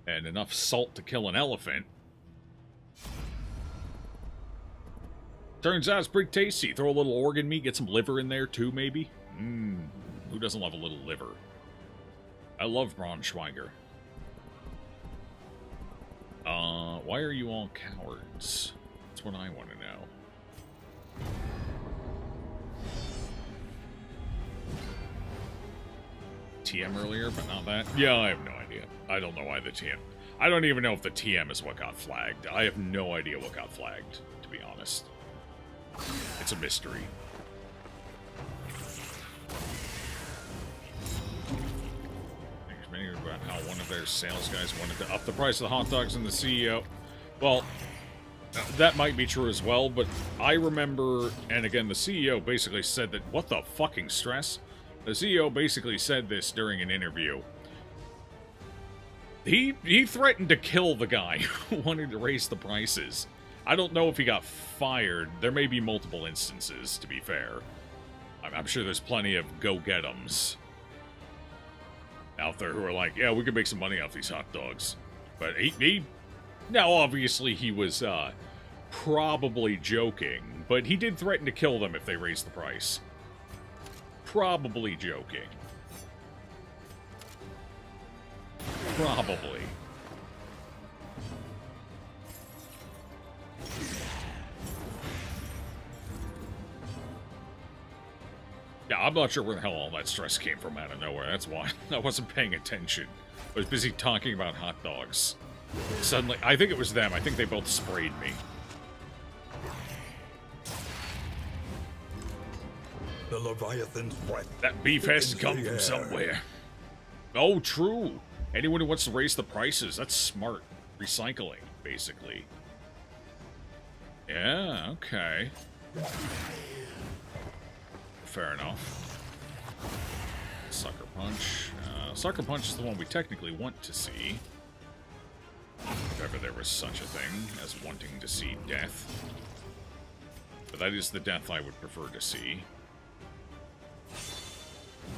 and enough salt to kill an elephant. Turns out it's pretty tasty. Throw a little organ meat, get some liver in there too, maybe? Who doesn't love a little liver? I love Braunschweiger. Why are you all cowards? That's what I want to know. TM earlier, but not that? Yeah, I have no idea. I don't know why the TM... I don't even know if the TM is what got flagged. I have no idea what got flagged, to be honest. It's a mystery. There's many about how one of their sales guys wanted to up the price of the hot dogs and the CEO. Well, that might be true as well, but I remember, and again, the CEO basically said that, what the fucking stress? The CEO basically said this during an interview. He threatened to kill the guy who wanted to raise the prices. I don't know if he got fired. There may be multiple instances, to be fair. I'm sure there's plenty of go-get-ems out there who are like, yeah, we could make some money off these hot dogs. But he now, obviously, he was probably joking, but he did threaten to kill them if they raised the price. Probably joking. Probably. Yeah, I'm not sure where the hell all that stress came from out of nowhere. That's why I wasn't paying attention. I was busy talking about hot dogs. Suddenly, I think it was them. I think they both sprayed me. The Leviathan's breath. That beef has to come from somewhere. Oh, true. Anyone who wants to raise the prices, that's smart. Recycling, basically. Yeah, okay. Fair enough. Sucker Punch. Sucker Punch is the one we technically want to see. If ever there was such a thing as wanting to see death. But that is the death I would prefer to see.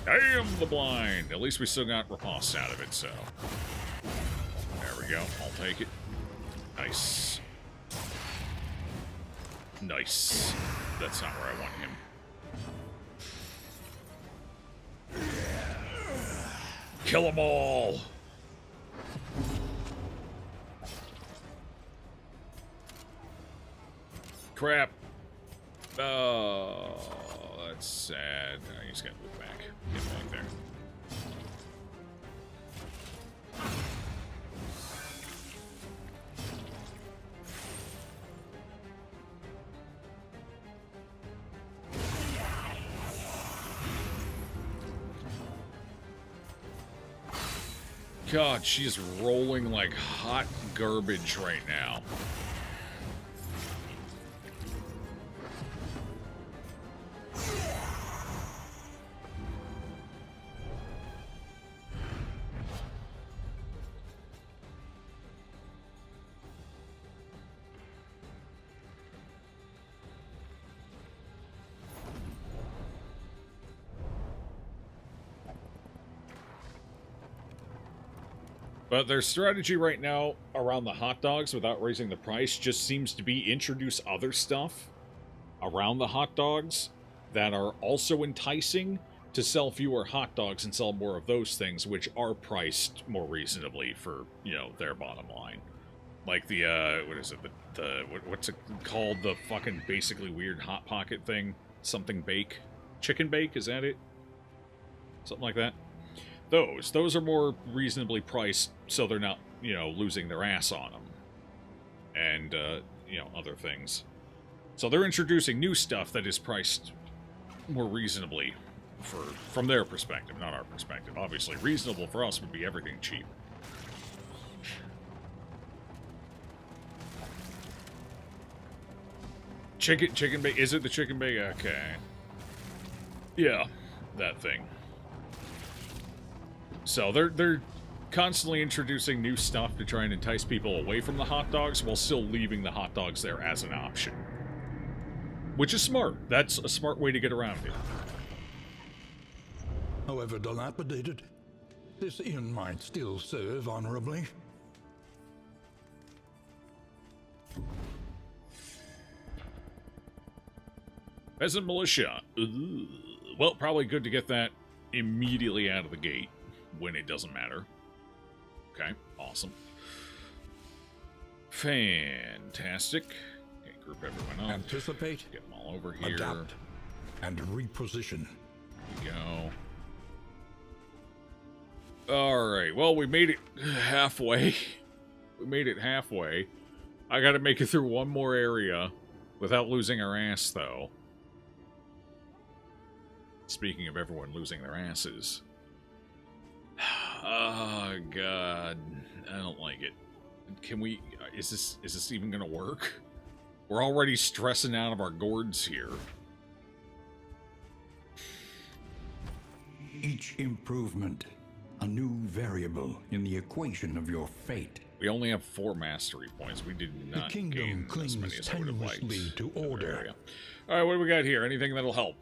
Damn the blind! At least we still got riposte out of it, so... there we go. I'll take it. Nice. Nice. That's not where I want him. Kill them all! Crap. Oh, that's sad. I just gotta move back. Get back there. God, she's rolling like hot garbage right now. But their strategy right now around the hot dogs without raising the price just seems to be introduce other stuff around the hot dogs that are also enticing to sell fewer hot dogs and sell more of those things, which are priced more reasonably for, you know, their bottom line. Like the, what is it, what's it called? The fucking basically weird Hot Pocket thing? Something bake? Chicken bake, is that it? Something like that? Those are more reasonably priced, so they're not, you know, losing their ass on them. And, you know, other things. So they're introducing new stuff that is priced more reasonably from their perspective, not our perspective. Obviously, reasonable for us would be everything cheap. Chicken bake, is it the chicken bake? Okay. Yeah, that thing. So they're constantly introducing new stuff to try and entice people away from the hot dogs while still leaving the hot dogs there as an option. Which is smart. That's a smart way to get around it. However dilapidated, this inn might still serve honorably. Peasant militia. Ugh. Well, probably good to get that immediately out of the gate when it doesn't matter. Okay, awesome. Fantastic. Okay, group everyone up. Anticipate, Get them all over here. adapt, and reposition. There we go. Alright, well, we made it halfway. We made it halfway. I gotta make it through one more area without losing our ass, though. Speaking of everyone losing their asses. Oh, God. I don't like it. Can we... Is this even gonna work? We're already stressing out of our gourds here. Each improvement, a new variable in the equation of your fate. We only have 4 mastery points. We did not The kingdom gain as many clings as I would have liked. tenuously to order. Alright, what do we got here? Anything that'll help?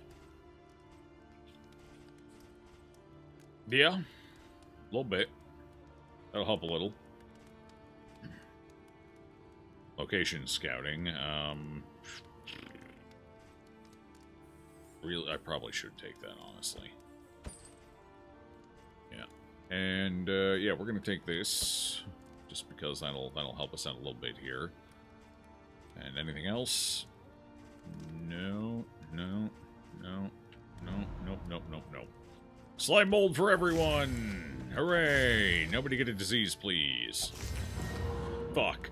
Yeah. A little bit. That'll help a little. Location scouting. Really, I probably should take that, honestly. Yeah. And, yeah, we're gonna take this. Just because that'll help us out a little bit here. And anything else? No. Nope. Slime mold for everyone! Hooray! Nobody get a disease, please. Fuck.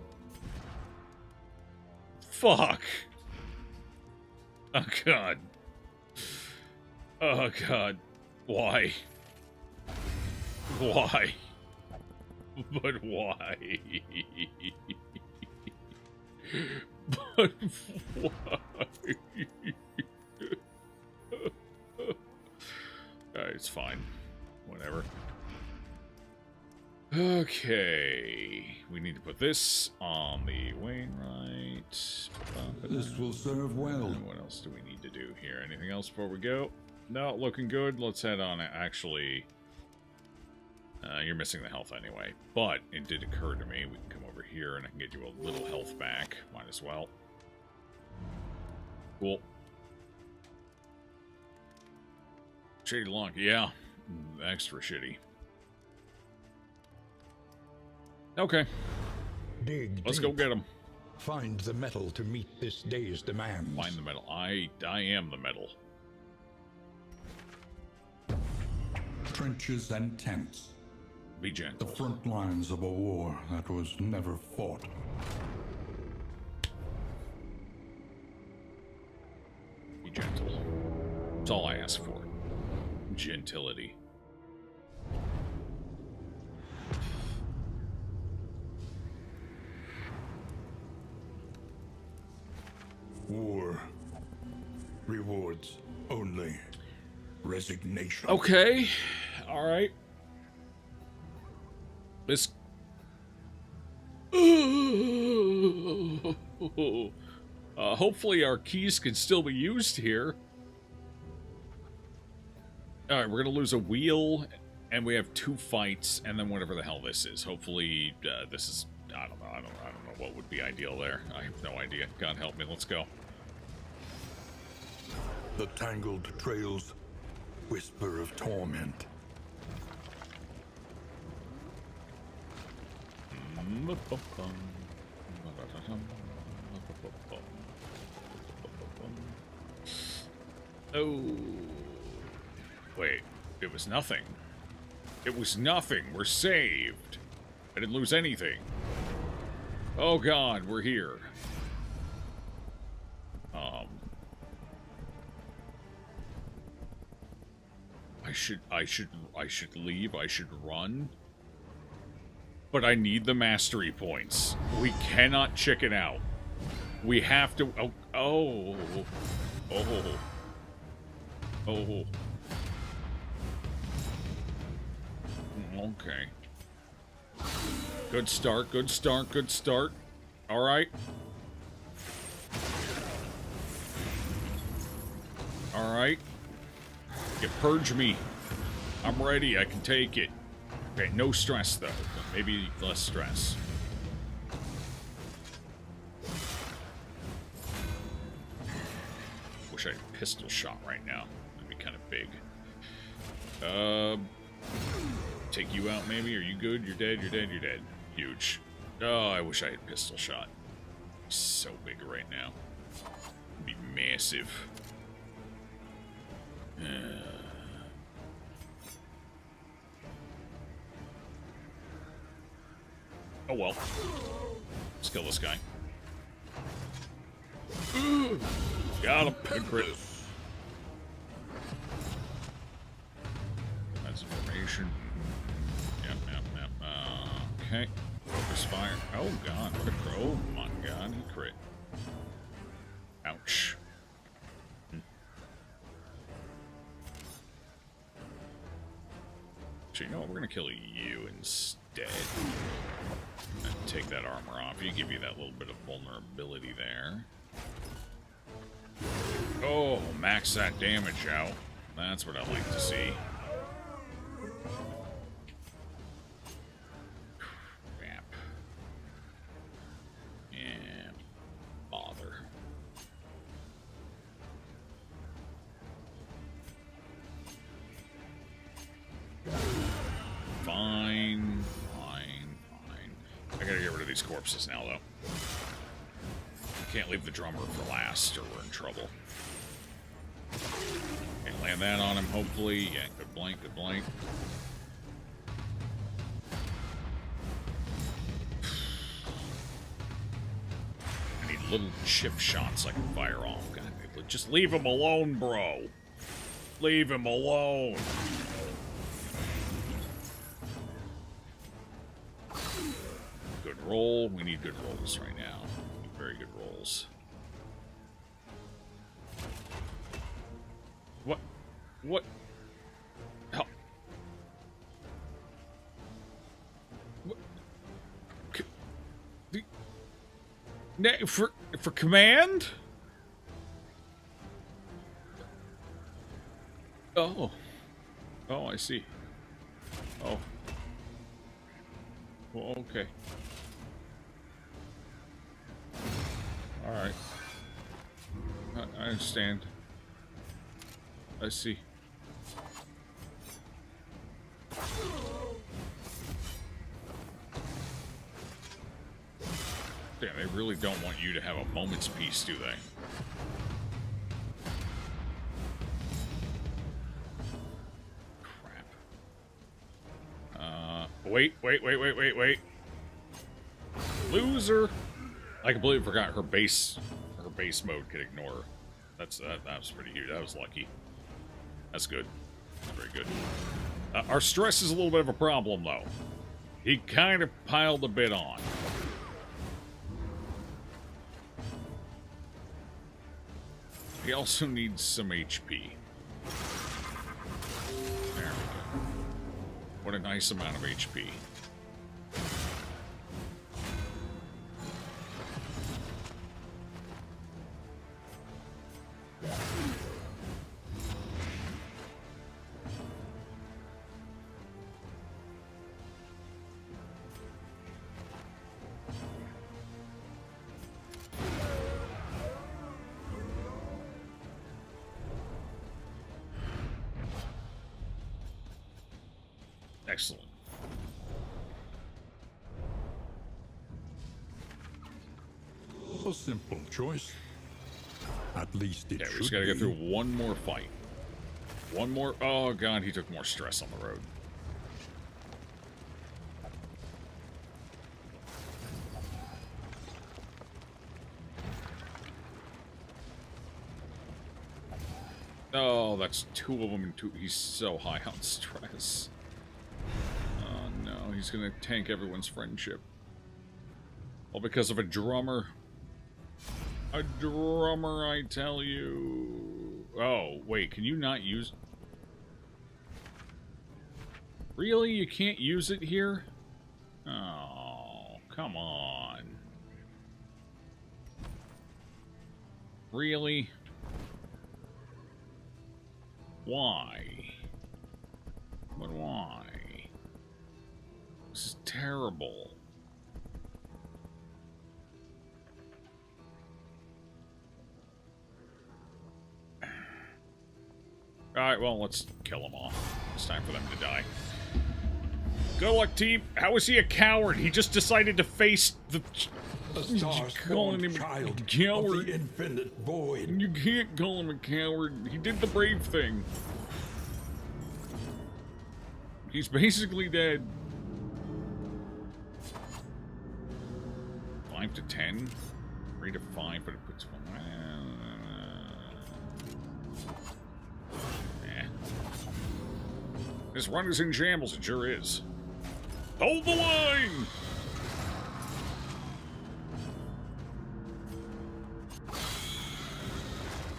Oh, God. Oh, God. Why? Why? But why? But why? It's fine. Whatever. Okay. We need to put this on the Wainwright. This will serve well. What else do we need to do here? Anything else before we go? No, looking good. Let's head on. Actually, you're missing the health anyway. But it did occur to me, we can come over here and I can get you a little health back. Might as well. Cool. Shady Long, yeah. Extra shitty. Okay. Dig Let's deep. go get them. Find the metal to meet this day's demands. Find the metal. I am the metal. Trenches and tents. Be gentle. The front lines of a war that was never fought. Be gentle. That's all I ask for. Gentility. rewards only resignation. Okay. All right. This. Hopefully our keys can still be used here. All right, we're gonna lose a wheel, and we have 2 fights, and then whatever the hell this is. Hopefully, this is. I don't know. I don't know what would be ideal there. I have no idea. God help me. Let's go. The tangled trails whisper of torment. Oh. Wait. It was nothing. It was nothing. We're saved. I didn't lose anything. Oh God, we're here. I should leave. I should run. But I need the mastery points. We cannot chicken out. We have to. Oh. Okay. Good start. Good start. Good start. All right. All right. You purge me. I'm ready. I can take it. Okay, no stress, though. Maybe less stress. Wish I had a pistol shot right now. That'd be kind of big. Take you out, maybe? Are you good? You're dead, you're dead, you're dead. Huge. Oh, I wish I had pistol shot. So big right now. It'd be massive. Oh well. Let's kill this guy. Got him. Good crit. That's information. Yep. Okay. Focus fire. Oh god. What a crit. Oh my god. He crit. Ouch. So you know what? We're gonna kill you instead. And take that armor off. You give you that little bit of vulnerability there. Oh, max that damage out. That's what I like to see. Crap. Yeah. Bother. Fine. I gotta get rid of these corpses now, though. Can't leave the drummer for last, or we're in trouble. Okay, land that on him, hopefully. Yeah, good blank, good blank. I need little chip shots I can fire off. God, just leave him alone, bro. Leave him alone. Good roll. We need good rolls right now. Very good rolls. What? Hell. What? For command? Oh. Oh, I see. Oh. Well, okay. Alright. I understand. I see. Damn, they really don't want you to have a moment's peace, do they? Crap. Wait. Loser! I completely forgot her base mode could ignore her. That was pretty huge. That was lucky. That's good. That's very good. Our stress is a little bit of a problem, though. He kind of piled a bit on. He also needs some HP. There we go. What a nice amount of HP. Excellent. A simple choice. At least it Yeah, should we just gotta be. get through one more fight. One more. Oh god, he took more stress on the road. Oh, that's two of them and two. He's so high on stress. Oh no, he's gonna tank everyone's friendship. All because of a drummer. A drummer, I tell you. Oh, wait, can you not use... Really? You can't use it here? Oh, come on. Really? Why? But why? This is terrible. Alright, well, let's kill them all. It's time for them to die. Good luck, team. How is he a coward? He just decided to face the... calling him child a coward. of the infinite void. You can't call him a coward. He did the brave thing. He's basically dead. 5 to 10? 3 to 5, but it puts one... This run is in shambles, it sure is. Hold the line!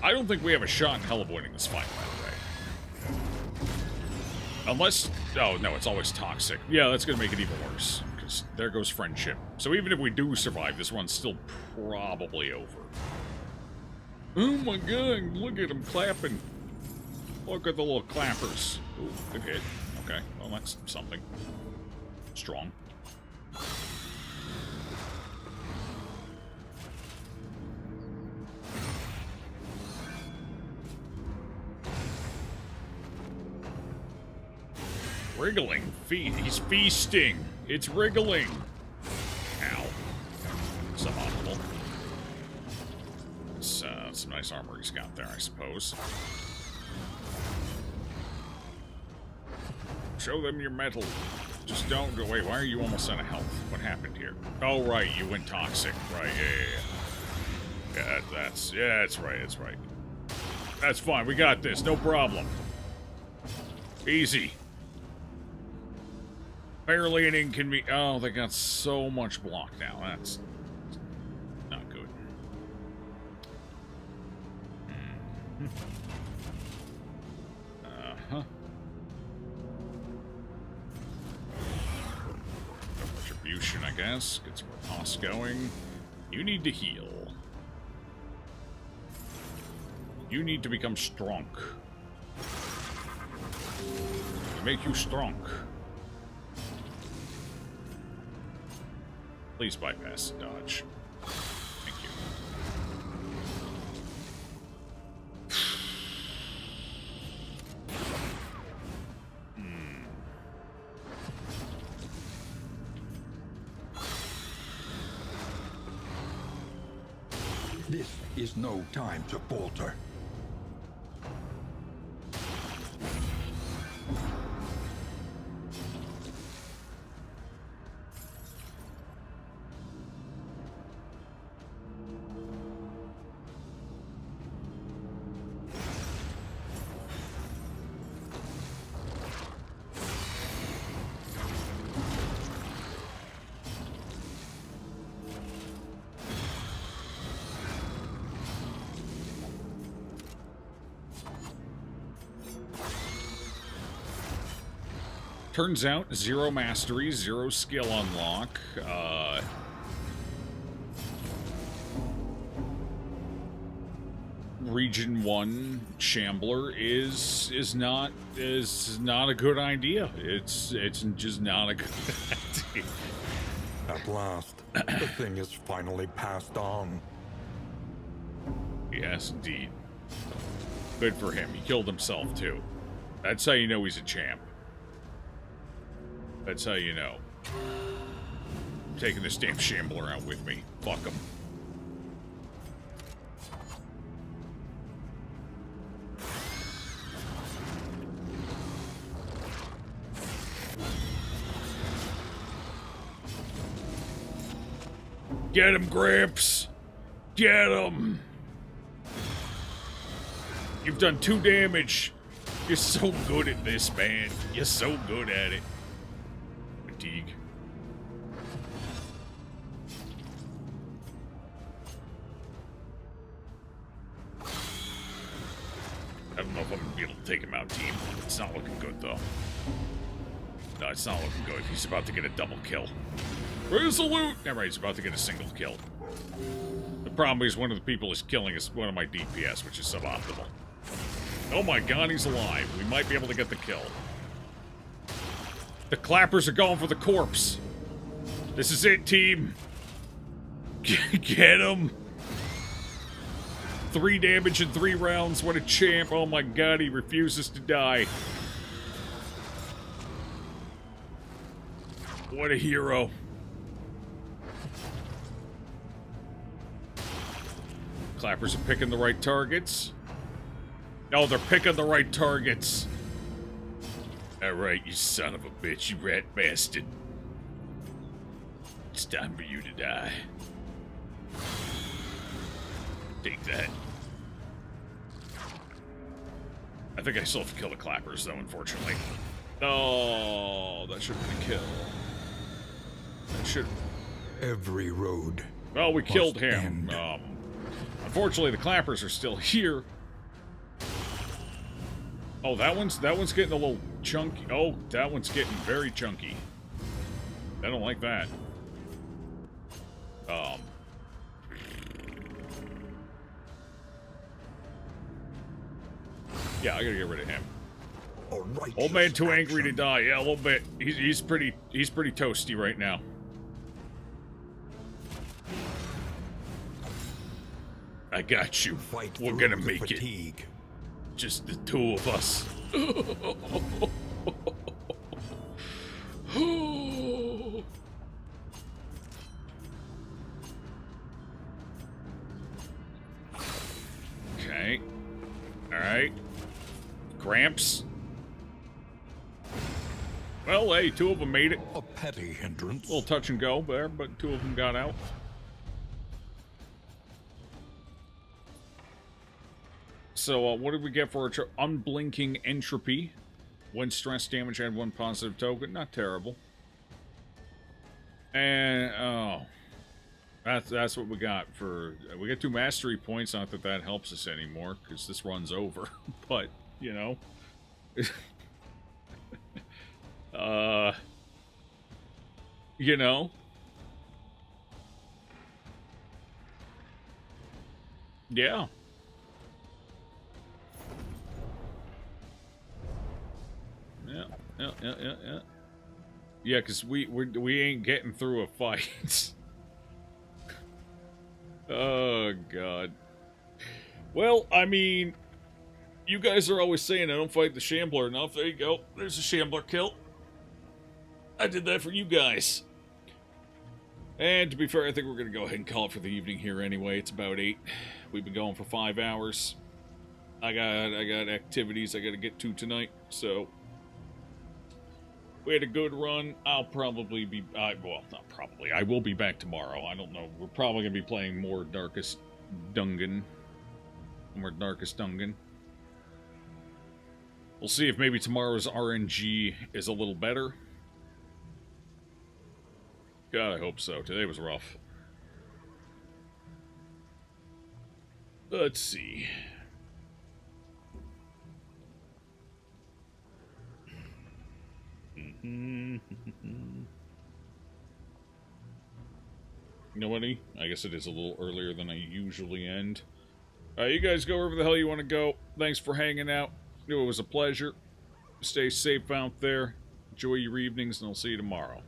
I don't think we have a shot in hell of winning this fight, by the way. Unless... Oh, no, it's always toxic. Yeah, that's gonna make it even worse. Because there goes friendship. So even if we do survive, this run's still probably over. Oh my god, look at him clapping. Look at the little clappers. Ooh, good hit. Okay, well, that's something. Strong. Wriggling. He's feasting. It's wriggling. Ow. Suboptimal. Some nice armor he's got there, I suppose. Show them your metal. Just don't go. Wait, why are you almost out of health? What happened here? Oh, right, you went toxic. Right, yeah. That's right, that's right. That's fine, we got this, no problem. Easy. Barely an inconvenience. Oh, they got so much block now. That's not good. Uh-huh. Retribution, I guess. Get some toss going. You need to heal. You need to become strong. To make you strong. Please bypass dodge. Thank you. This is no time to falter. Turns out, 0 mastery, 0 skill unlock. Region 1 Shambler is not a good idea. It's just not a good idea. At last, the thing is finally passed on. Yes, indeed. Good for him. He killed himself, too. That's how you know he's a champ. That's how you know. I'm taking this damn Shambler out with me. Fuck him. Get him, Gramps! Get him! You've done 2 damage. You're so good at this, man. You're so good at it. Fatigue. I don't know if I'm gonna be able to take him out, team. It's not looking good, though. No, it's not looking good. He's about to get a double kill. Where's the loot? Never mind, he's about to get a single kill. The problem is one of the people is killing is one of my DPS, which is suboptimal. Oh my god, he's alive. We might be able to get the kill. The clappers are going for the corpse. This is it, team. Get him. 3 damage in 3 rounds. What a champ. Oh my god, he refuses to die. What a hero. Clappers are picking the right targets. No, they're picking the right targets. Alright, you son of a bitch, you rat bastard. It's time for you to die. Take that. I think I still have to kill the clappers, though, unfortunately. Oh, that should have been a kill. That should. Every road. Well, we killed him. Unfortunately, the clappers are still here. Oh, that one's getting a little chunky. Oh, that one's getting very chunky. I don't like that. Yeah, I gotta get rid of him. Old man too angry to die. Yeah, a little bit. He's pretty toasty right now. I got you. We're gonna make it. Just the 2 of us. Okay. Alright. Gramps. Well, hey, 2 of them made it. A petty hindrance. A little touch and go there, but 2 of them got out. So, what did we get for our unblinking entropy? 1 stress damage, add 1 positive token. Not terrible. And, oh. That's what we got for... We got 2 mastery points. Not that that helps us anymore, because this runs over. But, you know... you know? Yeah. Yeah. Yeah, because we ain't getting through a fight. Oh, God. Well, I mean, you guys are always saying I don't fight the Shambler enough. There you go. There's a Shambler kill. I did that for you guys. And to be fair, I think we're going to go ahead and call it for the evening here anyway. It's about 8. We've been going for 5 hours. I got activities I got to get to tonight, so... We had a good run. I'll probably be... well, not probably. I will be back tomorrow. I don't know. We're probably going to be playing more Darkest Dungeon. More Darkest Dungeon. We'll see if maybe tomorrow's RNG is a little better. God, I hope so. Today was rough. Let's see. Nobody? I guess it is a little earlier than I usually end. You guys go wherever the hell you want to go. Thanks for hanging out. It was a pleasure. Stay safe out there. Enjoy your evenings, and I'll see you tomorrow.